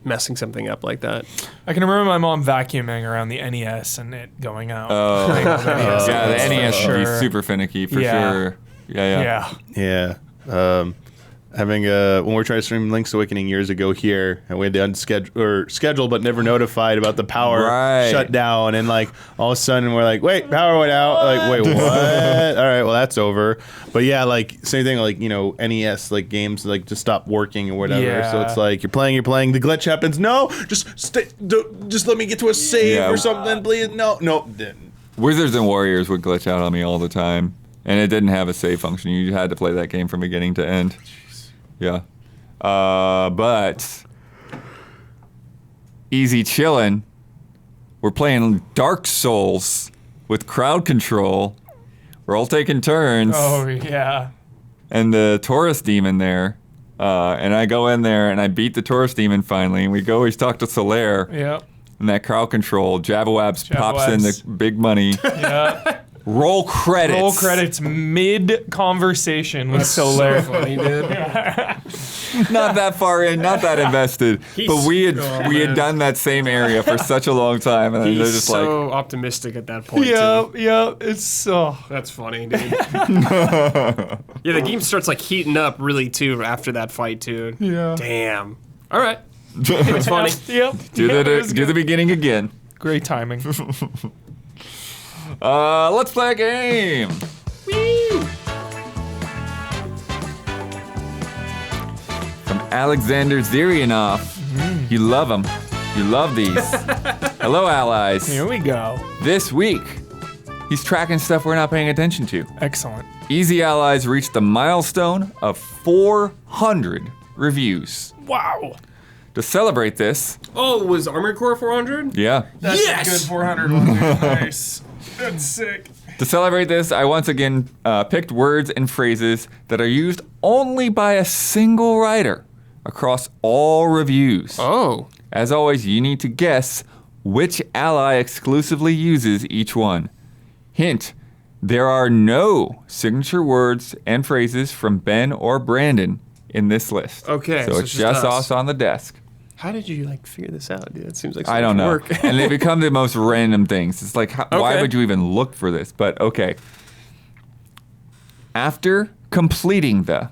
messing something up like that. I can remember my mom vacuuming around the NES and it going out. Oh, yeah, the NES should be Sure. super finicky for Yeah. sure. Yeah. Yeah. Having when we were trying to stream Link's Awakening years ago here, and we had the scheduled but never notified about the power Right. shut down, and like all of a sudden we're like, wait, power went out. Like, wait, what? All right, well that's over. But yeah, like same thing, like NES like games like just stop working or whatever. Yeah. So it's like you're playing, the glitch happens. No, just just let me get to a save Yeah. or something, please. No, didn't. Wizards and Warriors would glitch out on me all the time, and it didn't have a save function. You had to play that game from beginning to end. Yeah. But easy chillin'. We're playing Dark Souls with crowd control. We're all taking turns. Oh, yeah. And the Taurus demon there. And I go in there and I beat the Taurus demon finally. And we talk to Solaire. Yep. And that crowd control. Javawabs pops in the big money. Yeah. Roll credits. Roll credits mid conversation with Solaire. Funny, dude. Not that far in, not that invested. But we had done that same area for such a long time, and they're He's just so optimistic at that point. Yeah, Too. yeah. It's so. That's funny, dude. Yeah, the game starts like heating up really too after that fight too. Yeah. Damn. All right. It's funny. Yep. do Yeah, it was the good. beginning again. Great timing. Let's play a game. From Alexander Zirianov. You love them. You love these. Hello, allies. Here we go. This week, he's tracking stuff we're not paying attention to. Excellent. Easy Allies reached the milestone of 400 reviews. Wow. To celebrate this, Oh, was Armored Core 400? yeah. That's Yes! a good 400 one. Dude. Nice. That's sick. To celebrate this, I once again picked words and phrases that are used only by a single writer across all reviews. Oh. As always, you need to guess which ally exclusively uses each one. Hint, there are no signature words and phrases from Ben or Brandon in this list. Okay, So so it's just us on the desk. How did you like figure this out, dude? That seems like so I don't much know. work. And they become the most random things. It's like, why Okay. would you even look for this? But okay. After completing the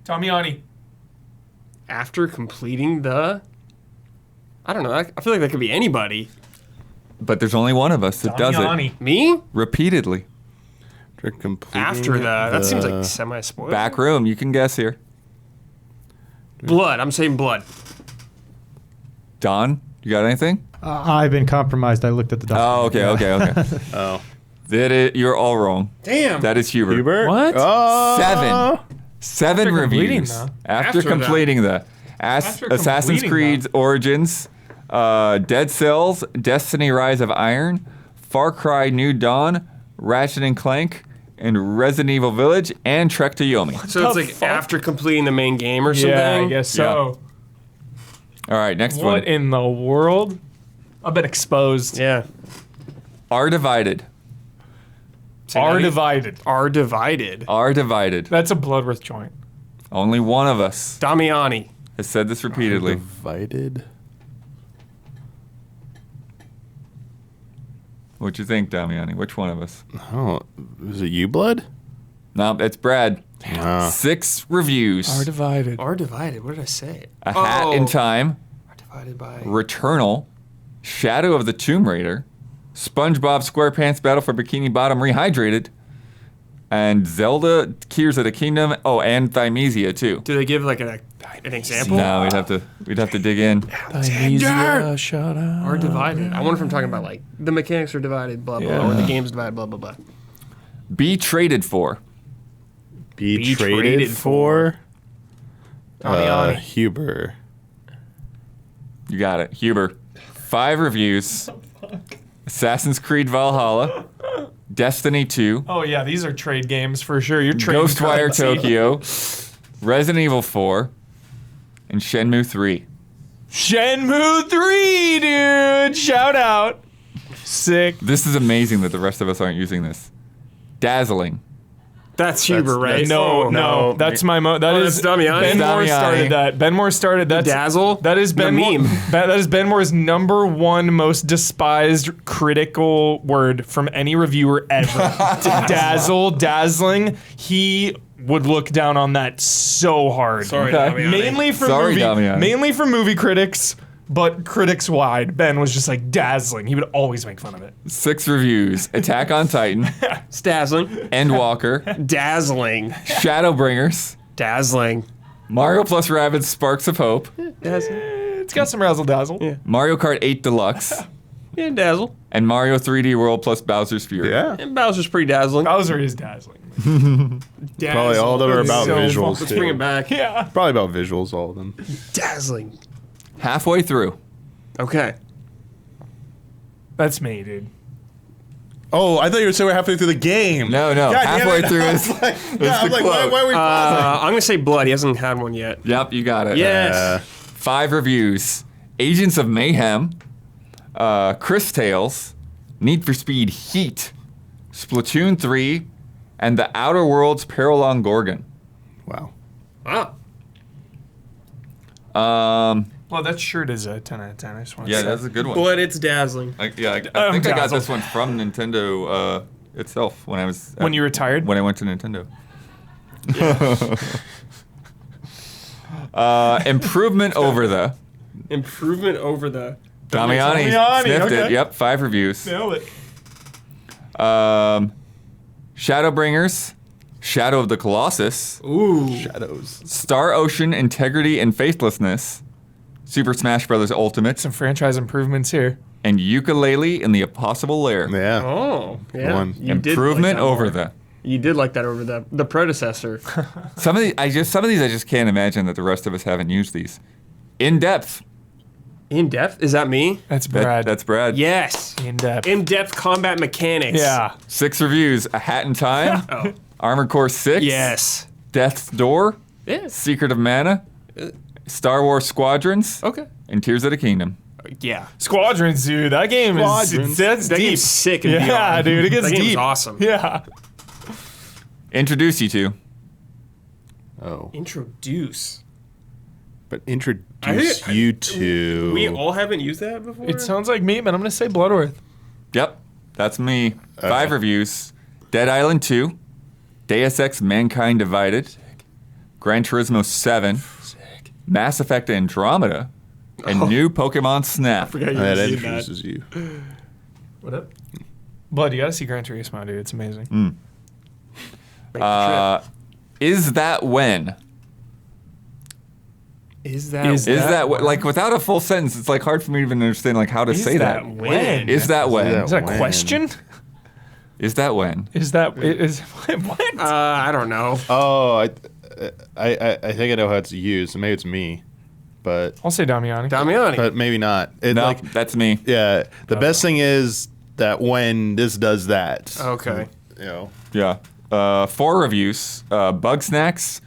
Damiani. After completing the, I don't know. I feel like that could be anybody. But there's only one of us that does it Damiani. Me? repeatedly. After that seems like semi-spoiler. Back room, you can guess here. Blood. I'm saying blood. Don, you got anything? I've been compromised. I looked at the document. Oh, okay. Oh. You're all wrong. Damn. That is Hubert. Hubert? What? Oh. Seven completing reviews. the. After After completing the After Assassin's completing Creed the. Origins, Dead Cells, Destiny Rise of Iron, Far Cry New Dawn, Ratchet and Clank, and Resident Evil Village, and Trek to Yomi. So it's the like fuck? after completing the main game or something? Yeah, I guess so. All right, next What one. in the world? I've been exposed. Yeah. Are Divided. Are divided. Are divided. Are Divided. That's a Bloodworth joint. Only one of us Damiani. has said this repeatedly. Divided. What'd you think, Damiani? Which one of us? Oh, is it you, Blood? No, it's Brad. Ah. 6 reviews. Are divided. Are divided. What did I say? A Hat in Time, Are divided by. Returnal, Shadow of the Tomb Raider, SpongeBob SquarePants Battle for Bikini Bottom Rehydrated, and Zelda Tears of the Kingdom. Oh, and Thymesia too. Do they give like an example? No, we'd have to dig in. Amnesia, shut up. Are divided. I wonder if I'm talking about like the mechanics are divided, blah blah, blah, or the game's divided, blah blah blah. Be Traded For. Be traded traded for Damiani. Huber. You got it. Huber. 5 reviews. Assassin's Creed Valhalla, Destiny 2, Oh yeah, these are trade games for sure. You're trading Ghostwire currency. Tokyo, Resident Evil 4, and Shenmue 3. Shenmue 3, dude. Shout out. Sick. This is amazing that the rest of us aren't using this. Dazzling. That's Huber, right? No, Oh, no, that's my Oh, that's Damiani? Ben Moore Damiani. started that. Ben Moore started that. Dazzle? That is Ben The Moore. meme. That is Ben Moore's number one most despised critical word from any reviewer ever. Dazzle, dazzling. He would look down on that so hard. Sorry, Okay. Damiani. Mainly for movie critics, but critics wide. Ben was just like dazzling. He would always make fun of it. 6 reviews. Attack on Titan, It's dazzling. Endwalker, Dazzling. Shadowbringers, Dazzling. Mario plus Rabbids Sparks of Hope, Dazzling. It's got some razzle dazzle. Yeah. Mario Kart 8 Deluxe, Yeah, dazzle. and Mario 3D World plus Bowser's Fury. Yeah. And Bowser's pretty dazzling. Bowser is dazzling. Probably all of them are about So visuals Let's too. bring it back. Yeah. Probably about visuals, all of them. Dazzling. Halfway through. Okay. That's me, dude. Oh, I thought you were saying we're halfway through the game. No, God damn halfway it. through is Yeah, I'm the like, quote. why are we I'm gonna say blood. He hasn't had one yet. Yep, you got it. Yes. 5 reviews. Agents of Mayhem, Chris Tales, Need for Speed Heat, Splatoon 3, and The Outer Worlds Peril on Gorgon. Wow. Wow. Well, that shirt is a 10 out of 10. I just want to Yeah, say. that's a good one. But it's dazzling. I think I got dazzled. this one from Nintendo itself when I was When you retired? when I went to Nintendo. Improvement over the Improvement over the. Damiani Damiani, sniffed it. okay. Yep, 5 reviews. Nailed it. Shadowbringers, Shadow of the Colossus, Ooh. Shadows. Star Ocean Integrity and Faithlessness, Super Smash Bros. Ultimate, Some franchise improvements here. and Ukulele in the Impossible Lair. Yeah. Oh. Yeah. One. You did Improvement like that over more. the. You did like that over the predecessor. Some of these I just can't imagine that the rest of us haven't used these. In depth. In depth? Is that me? That's Brad. That's Brad. Yes. in depth. In depth combat mechanics. Yeah. 6 reviews. A Hat in Time, Oh. Armored Core 6, Yes. Death's Door, Yes. Secret of Mana, Star Wars Squadrons, Okay. and Tears of the Kingdom. Yeah. Squadrons, dude. That game Squadrons. is that's That deep. game's sick and Yeah, beyond. dude. It gets That game's deep. awesome. Yeah. Introduce you to. Oh. Introduce. But introduce you to. We all haven't used that before? It sounds like me, but I'm gonna say Bloodworth. Yep, that's me. 5 reviews. Dead Island 2, Deus Ex Mankind Divided, Gran Turismo 7, Mass Effect Andromeda, and new Pokemon Snap. that introduces you. What up? Blood, you gotta see Gran Turismo, dude. It's amazing. Make the trip. Is that when? Is that Is Is that that when? Like without a full sentence, it's like hard for me to even understand like how to say that. when? Is that when? that Is that a when? question? Is that when? Is that is what? I don't know. Oh, I think I know how it's used. So maybe it's me. but I'll say Damiani. Damiani. maybe not. It, No, like, that's me. yeah, the best thing is that when this does that, Okay. you know, Yeah. 4 reviews. Bug Snacks,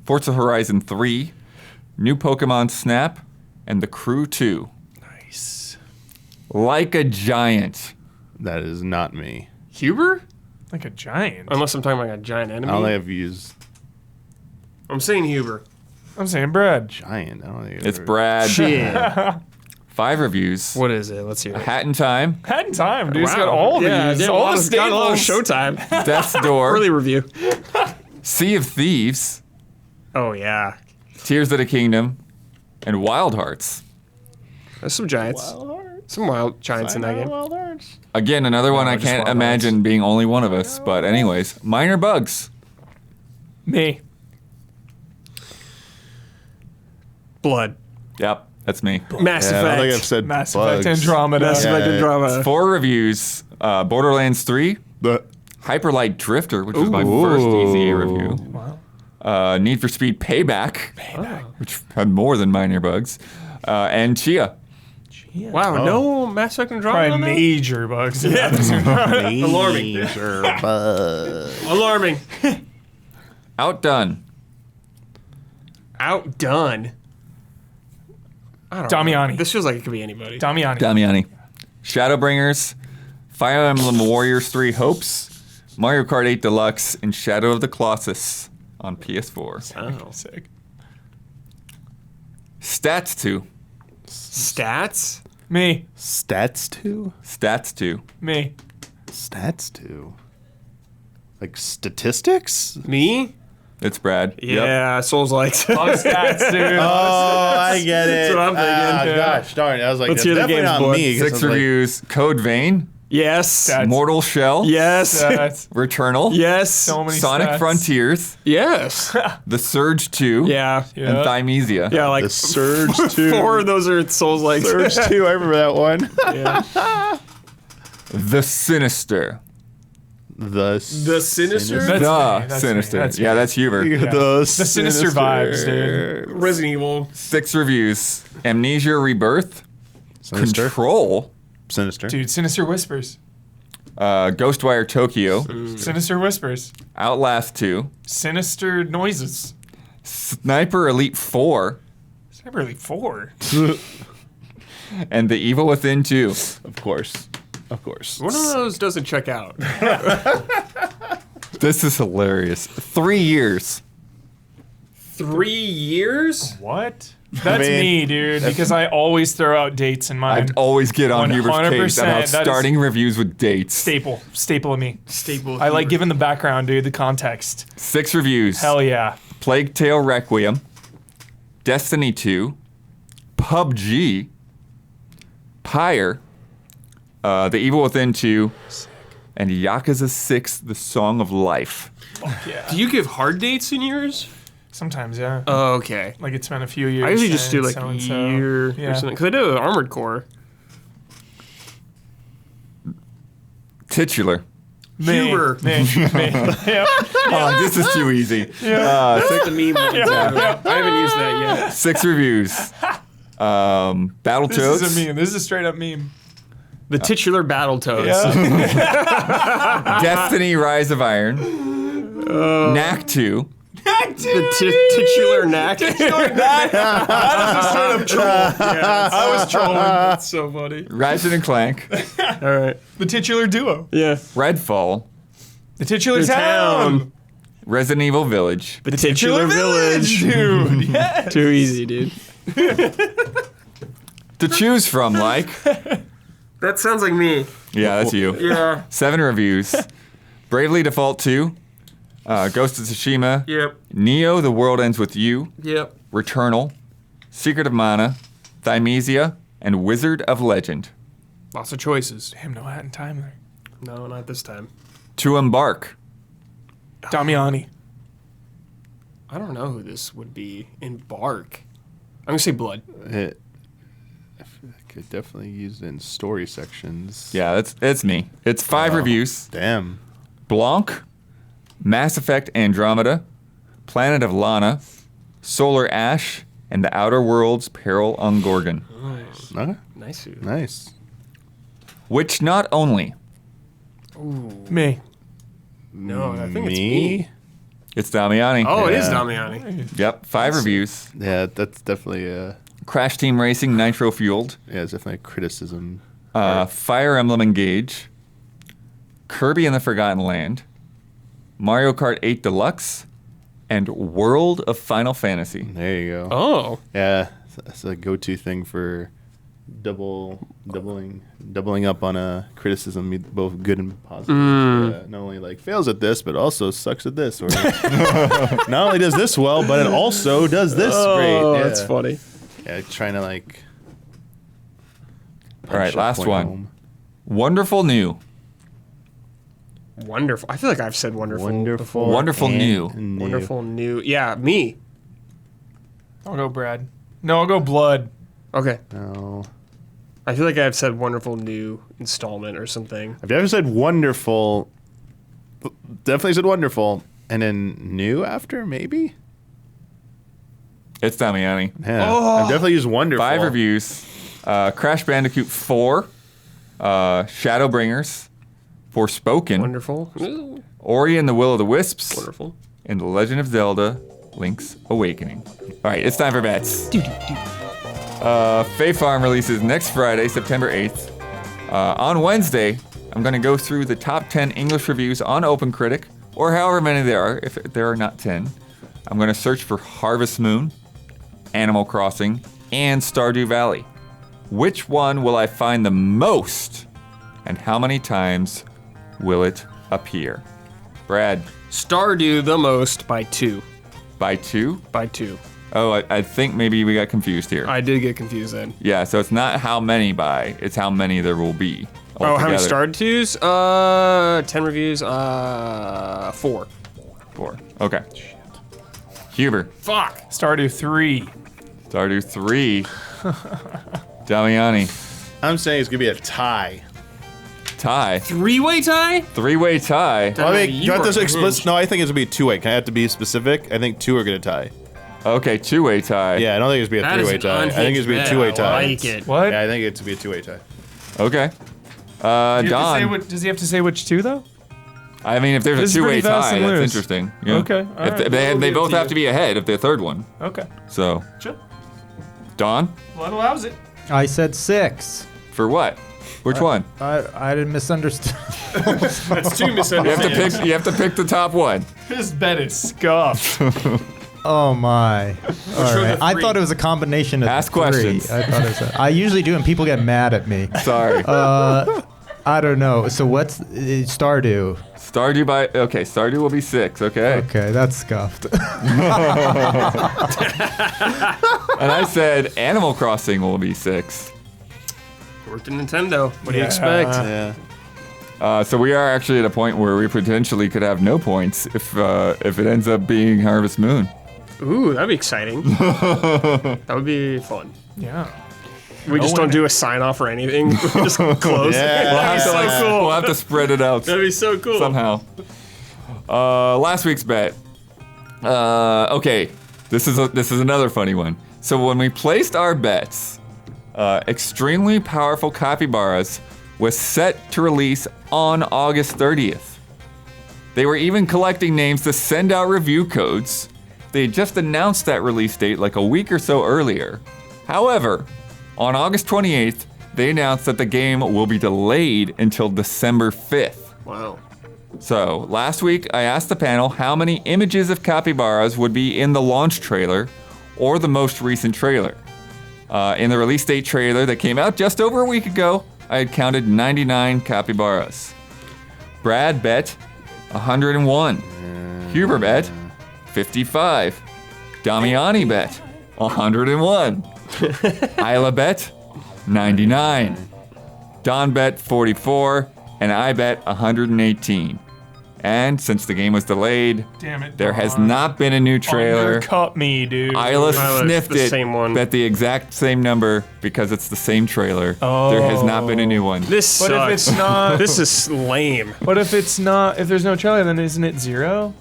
Forza Horizon 3, New Pokemon Snap, and The Crew 2. Nice. Like a Giant. that is not me. Huber? Like a giant. Unless I'm talking about a giant I enemy. don't think I've used I'm saying Huber. I'm saying Brad. giant. I don't think I've It's ever- Brad. Shit. 5 reviews. What is it? Let's hear it. Hat in Time, Had in time, dude. It's got all these. All the got a lot of staples. showtime. Death's Door, Early review. Sea of Thieves, Oh yeah. Tears of the Kingdom, and Wild Hearts. There's some giants. Some wild giants in that game. Again, another one I just can't Wild imagine being only one of us. But anyways, Minor Bugs. Me. Blood. Yep, that's me. Mass Yeah, I don't think I've Effect. said Mass bugs. Effect Andromeda. Mass Effect Yeah. Andromeda. 4 reviews. Borderlands 3, But Hyperlight Drifter, which was my first ECA review. Wow. Need for Speed Payback, which had more than Minor Bugs. And Chia. Wow, no Mass Effect Andromeda Probably on that? major bugs. Alarming. major bug. Alarming. Outdone. Outdone. I don't know. Damiani. This feels like it could be anybody. Damiani. Damiani. Shadowbringers, Fire Emblem Warriors 3 Hopes, Mario Kart 8 Deluxe, and Shadow of the Colossus on PS4. Oh. Sick. Stats 2. Stats? Me. Stats 2? Stats 2. Me. Stats 2? Like statistics? Me? It's Brad. Yep. Yeah, Souls like. All stats, dude. Oh, I get it. That's what I'm thinking. Gosh darn it. I was like, Let's that's hear the definitely games, not boy. me. 'cause I 6 was like, reviews. Code Vein, Yes. Stats. Mortal Shell, Yes. Stats. Returnal, Yes. So many Sonic stats. Frontiers, Yes. The Surge 2, Yeah. and Yeah. Thymesia. Yeah, like the Surge 2. 4 of those are Souls like. Surge 2, I remember that one. The Sinister. The Sinister? That's The me, that's Sinister. me, that's Yeah, me. that's Huber. The sinister vibes, dude. Resident Evil. 6 reviews. Amnesia Rebirth, Sinister. Control, Sinister. Dude, Sinister Whispers. Ghostwire Tokyo, Sinister Whispers. Outlast 2, Sinister Noises. Sniper Elite 4, It's not really 4. and The Evil Within 2. Of course. Of course. One of those doesn't check out. This is hilarious. 3 years. 3 years? What? That's mean, me, dude, because I always throw out dates in mine. I'd always get on Huber's case 100%, about that is- starting reviews with dates. Staple of me. Staple. I like giving the background, dude, the context. 6 reviews. Hell yeah. Plague Tale Requiem, Destiny 2, PUBG, Pyre, The Evil Within 2, and Yakuza 6, The Song of Life. Do you give hard dates in yours? Sometimes, yeah. Oh, okay. Like it's been a few years. I usually just do since like a so-and-so. year or Yeah. something. Because I do Armored Core. Titular. Me. Huber. Me. Yep. Oh, this is too easy. That's the meme one, too. I haven't used that yet. 6 reviews. Battletoads. This is a meme. This is a straight up meme. The titular Battletoads. Yeah. Destiny Rise of Iron. Knack 2. The titular knack. I was trolling. That's so funny. Ratchet and Clank. All right. The titular duo. Yeah. Redfall. The titular The town. town. Resident Evil Village. The titular village. dude. Yes. Too easy, dude. To choose from, like. That sounds like me. Yeah, that's you. Yeah. 7 reviews. Bravely Default 2. Ghost of Tsushima. Yep. Neo, The World Ends With You. Yep. Returnal. Secret of Mana. Thymesia. And Wizard of Legend. Lots of choices. Damn, no hat in time there. No, not this time. To Embark. Damiani. I don't know who this would be. Embark. I'm gonna say Blood. I feel like I definitely used it in story sections. Yeah, it's me. It's 5 reviews. Damn. Blanc. Mass Effect Andromeda. Planet of Lana. Solar Ash. and The Outer Worlds Peril on Gorgon. Okay. Nice. Nice. Which not only Me. No, I think Me? it's Damiani. Oh, it is Yeah. Damiani. Yep, 5 reviews. Yeah, that's definitely Crash Team Racing Nitro Fueled, it's definitely a criticism. Fire Emblem Engage, Kirby and the Forgotten Land, Mario Kart 8 Deluxe, and World of Final Fantasy. There you go. Oh. Yeah, that's a go-to thing for doubling up on a criticism, both good and positive. Not only like fails at this, but also sucks at this, or not only does this well, but it also does this great. Oh, Yeah. that's funny. Yeah, trying to like. All right, punch a last point one. home. Wonderful New. Wonderful. I feel like I've said wonderful. before. Wonderful and New. Wonderful new. Yeah, me. I'll go Brad. No, I'll go Blood. Okay. No. I feel like I've said wonderful new installment or something. I've never said wonderful. Definitely said wonderful, and then new after maybe. It's Damiani. Yeah, I've definitely used wonderful. 5 reviews. Crash Bandicoot 4, Shadowbringers, Forspoken, Wonderful. Ooh, Ori and the Will of the Wisps, wonderful. and The Legend of Zelda, Link's Awakening. All right, it's time for bets. Fae Farm releases next Friday, September 8th. On Wednesday, I'm going to go through the top 10 English reviews on OpenCritic, or however many there are, if there are not 10. I'm going to search for Harvest Moon, Animal Crossing, and Stardew Valley. Which one will I find the most, and how many times will it appear? Brad, Stardew the most by 2. by 2? By 2. Oh, I think maybe we got confused here. I did get confused then. Yeah, so it's not how many by, it's how many there will be. Oh, how many altogether. Stardews? 10 reviews. 4. 4. Okay. Huber, Fuck. Stardew 3. Stardew 3. Damiani, I'm saying it's gonna be a tie. tie. 3-way tie? 3-way tie. Well, I mean, you do you want are this explicit? hinged. No, I think it's gonna be a two-way. Can I have to be specific? I think 2 are gonna tie. Okay, 2-way tie. Yeah, I don't think it's gonna be a That is three-way an tie. I think it's gonna be a unhinged two-way bet. tie. I like it. What? Yeah, I think it's gonna be a two-way tie. Okay. You have to say Don. does he have to say which 2 though? I mean, if there's This is a 2-way pretty fast tie, and that's loose. interesting. Yeah. Okay, all If right. they We'll they give it both to have you. to be ahead of the third one. Okay. So, Sure. Don, Blood allows it. I said 6. for what? Which one? I didn't misunderstand. That's 2 You have to misunderstandings. pick. You have to pick the top one. This bet is scuffed. Oh my! All right. I thought it was a combination of Ask 3. questions. I thought it was. I usually do, and people get mad at me. Sorry. I don't know. So what's Stardew? Stardew by. Okay, Stardew will be 6. Okay. Okay, that's scuffed. And I said Animal Crossing will be 6. Worked at Nintendo. What do you Yeah. expect? Yeah. So we are actually at a point where we potentially could have no points if it ends up being Harvest Moon. Ooh, that'd be exciting. That would be fun. Yeah. We just don't do a sign off or anything. We just close. Yeah. That'd be so cool. We'll have to spread it out That'd be so cool. somehow. Last week's bet. Okay, this is another funny one. So when we placed our bets, Extremely Powerful Capybaras was set to release on August 30th. They were even collecting names to send out review codes. They had just announced that release date like a week or so earlier. However, on August 28th, they announced that the game will be delayed until December 5th. Wow. So, last week I asked the panel how many images of capybaras would be in the launch trailer or the most recent trailer. In the release date trailer that came out just over a week ago, I had counted 99 capybaras. Brad bet 101. Huber bet 55. Damiani bet 101. Isla bet 99. Don bet 44. And I bet 118. And since the game was delayed, Damn it. there has Don. not been a new trailer. Undercut me, dude. Isla Isla, sniffed the it, same one. bet the exact same number because it's the same trailer. There has not been a new one. This But sucks. if it's not, This is lame. but if it's not, if there's no trailer, then isn't it 0?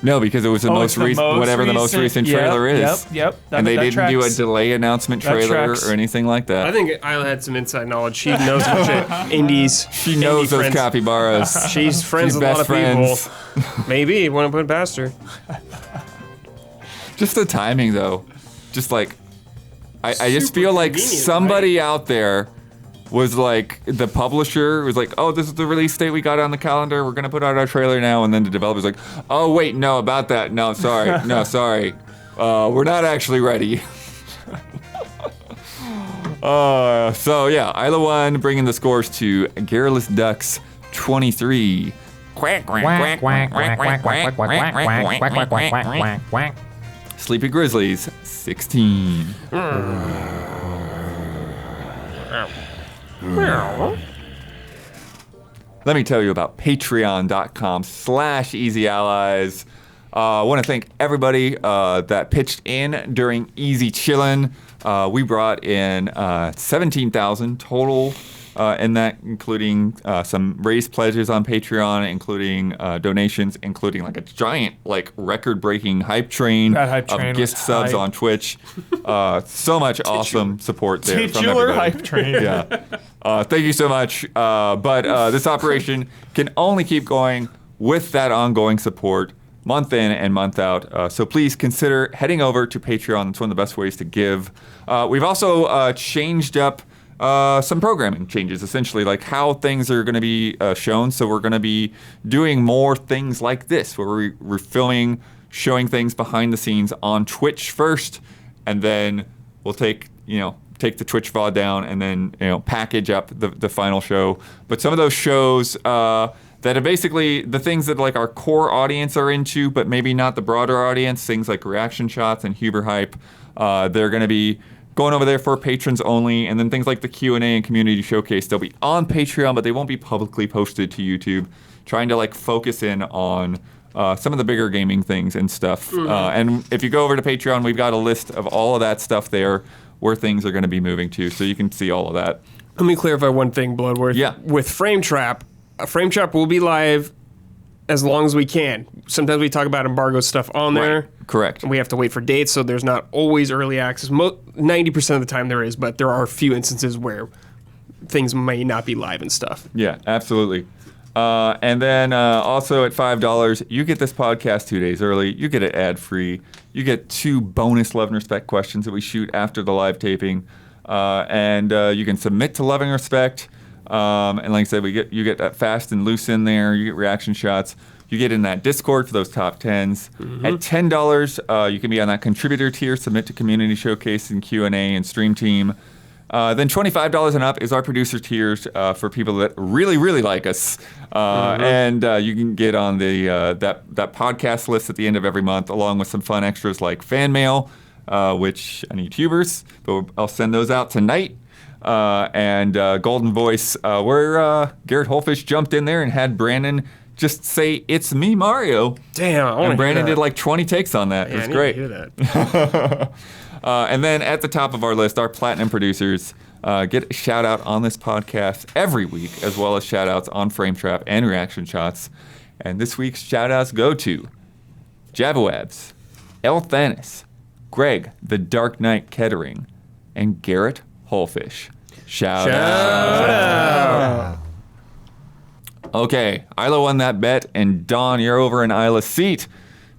No, because it was the most recent, whatever the most recent trailer is. Yep. And they that didn't do a tracks. delay announcement That trailer tracks. or anything like that. I think Isla had some inside knowledge. She knows a bunch of indies. She knows those friends. capybaras. She's friends She's with a lot best of friends. people. Maybe wouldn't put it past her. Just the timing, though. Just like, I just Super feel like convenient, somebody out there was like, the publisher was like, oh, this is the release date we got on the calendar. We're going to put out our trailer now. And then the developer's like, oh, wait, no, about that. No, sorry. No, sorry. We're not actually ready. So, yeah, Isla 1 bringing the scores to Garrulous Ducks 23. Quack, quack, quack, quack, quack, quack, quack, quack, quack, quack, quack, quack, quack. Sleepy Grizzlies 16. Let me tell you about patreon.com/easyallies. I want to thank everybody that pitched in during Easy Chillin'. We brought in 17,000 total in that, including some raised pledges on Patreon, including donations, including like a giant, like record-breaking hype train That hype train of gift was subs hype. on Twitch. So much awesome support there from Titular everybody. hype train. Yeah. Thank you so much. But this operation can only keep going with that ongoing support month in and month out. So please consider heading over to Patreon. It's one of the best ways to give. We've also changed up some programming changes, essentially, like how things are going to be shown. So we're going to be doing more things like this, where we're filming, showing things behind the scenes on Twitch first, and then we'll take the Twitch VOD down and then package up the final show. But some of those shows that are basically the things that like our core audience are into, but maybe not the broader audience, things like reaction shots and Huber Hype, they're going to be going over there for patrons only. And then things like the Q&A and community showcase, they'll be on Patreon, but they won't be publicly posted to YouTube, trying to like focus in on some of the bigger gaming things and stuff. And if you go over to Patreon, we've got a list of all of that stuff there, where things are going to be moving to, so you can see all of that. Let me clarify one thing, Bloodworth. Yeah. With Frame Trap will be live as long as we can. Sometimes we talk about embargo stuff on there. Correct. And we have to wait for dates, so there's not always early access. 90% of the time there is, but there are a few instances where things may not be live and stuff. Yeah, absolutely. And then also at $5, you get this podcast 2 days early. You get it ad-free. You get 2 bonus Love and Respect questions that we shoot after the live taping. And you can submit to Love and Respect. And like I said, you get that fast and loose in there. You get reaction shots. You get in that Discord for those top 10s. At $10, you can be on that contributor tier, submit to community showcase and Q&A and stream team. Then $25 and up is our producer tiers for people that really, really like us. And you can get on the that podcast list at the end of every month, along with some fun extras like fan mail, which I need tubers, but I'll send those out tonight. And Golden Voice, where Garrett Holfish jumped in there and had Brandon just say, "It's me, Mario." Damn, I want to And Brandon did like 20 takes on that. Yeah, It was I need great. to hear that. And then at the top of our list, our platinum producers get a shout out on this podcast every week, as well as shout outs on Frame Trap and Reaction Shots. And this week's shout outs go to Javawabs, El Thanis, Greg, the Dark Knight Kettering, and Garrett Holfish. Shout out. Okay, Isla won that bet, and Don, you're over in Isla's seat.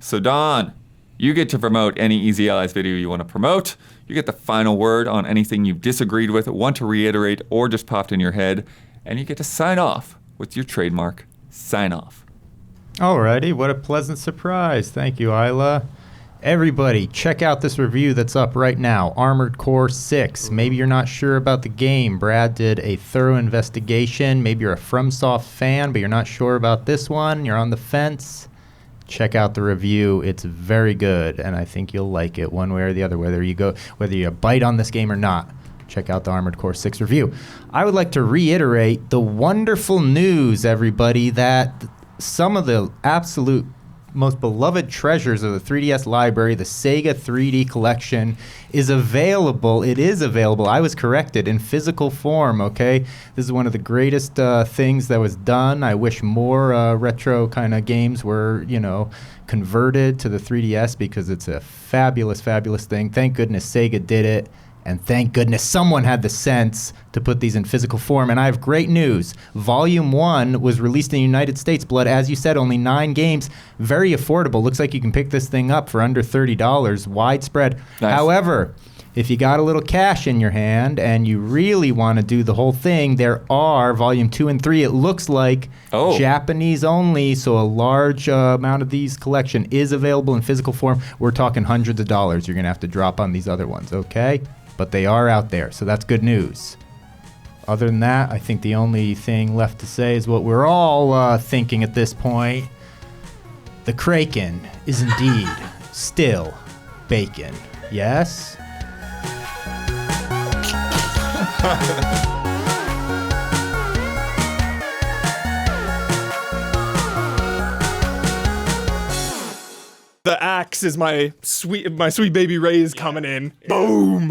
So Don, you get to promote any Easy Allies video you want to promote. You get the final word on anything you've disagreed with, want to reiterate, or just popped in your head. And you get to sign off with your trademark sign off. Alrighty, what a pleasant surprise. Thank you, Isla. Everybody, check out this review that's up right now, Armored Core 6. Maybe you're not sure about the game. Brad did a thorough investigation. Maybe you're a FromSoft fan, but you're not sure about this one. You're on the fence. Check out the review. It's very good, and I think you'll like it one way or the other, whether you bite on this game or not. Check out the Armored Core 6 review. I would like to reiterate the wonderful news, everybody, that some of the absolute most beloved treasures of the 3DS library, the Sega 3D collection, is available. It is available. I was corrected in physical form, okay? This is one of the greatest things that was done. I wish more retro kind of games were, converted to the 3DS because it's a fabulous, fabulous thing. Thank goodness Sega did it. And thank goodness someone had the sense to put these in physical form. And I have great news. Volume 1 was released in the United States. Blood, as you said, only 9 games. Very affordable. Looks like you can pick this thing up for under $30. Widespread. Nice. However, if you got a little cash in your hand and you really want to do the whole thing, there are Volume 2 and 3. It looks like Japanese only, so a large amount of these collection is available in physical form. We're talking hundreds of dollars you're going to have to drop on these other ones, okay? But they are out there, so that's good news. Other than that, I think the only thing left to say is what we're all thinking at this point. The Kraken is indeed still bacon. Yes? The axe is my sweet baby Ray's coming in. Boom.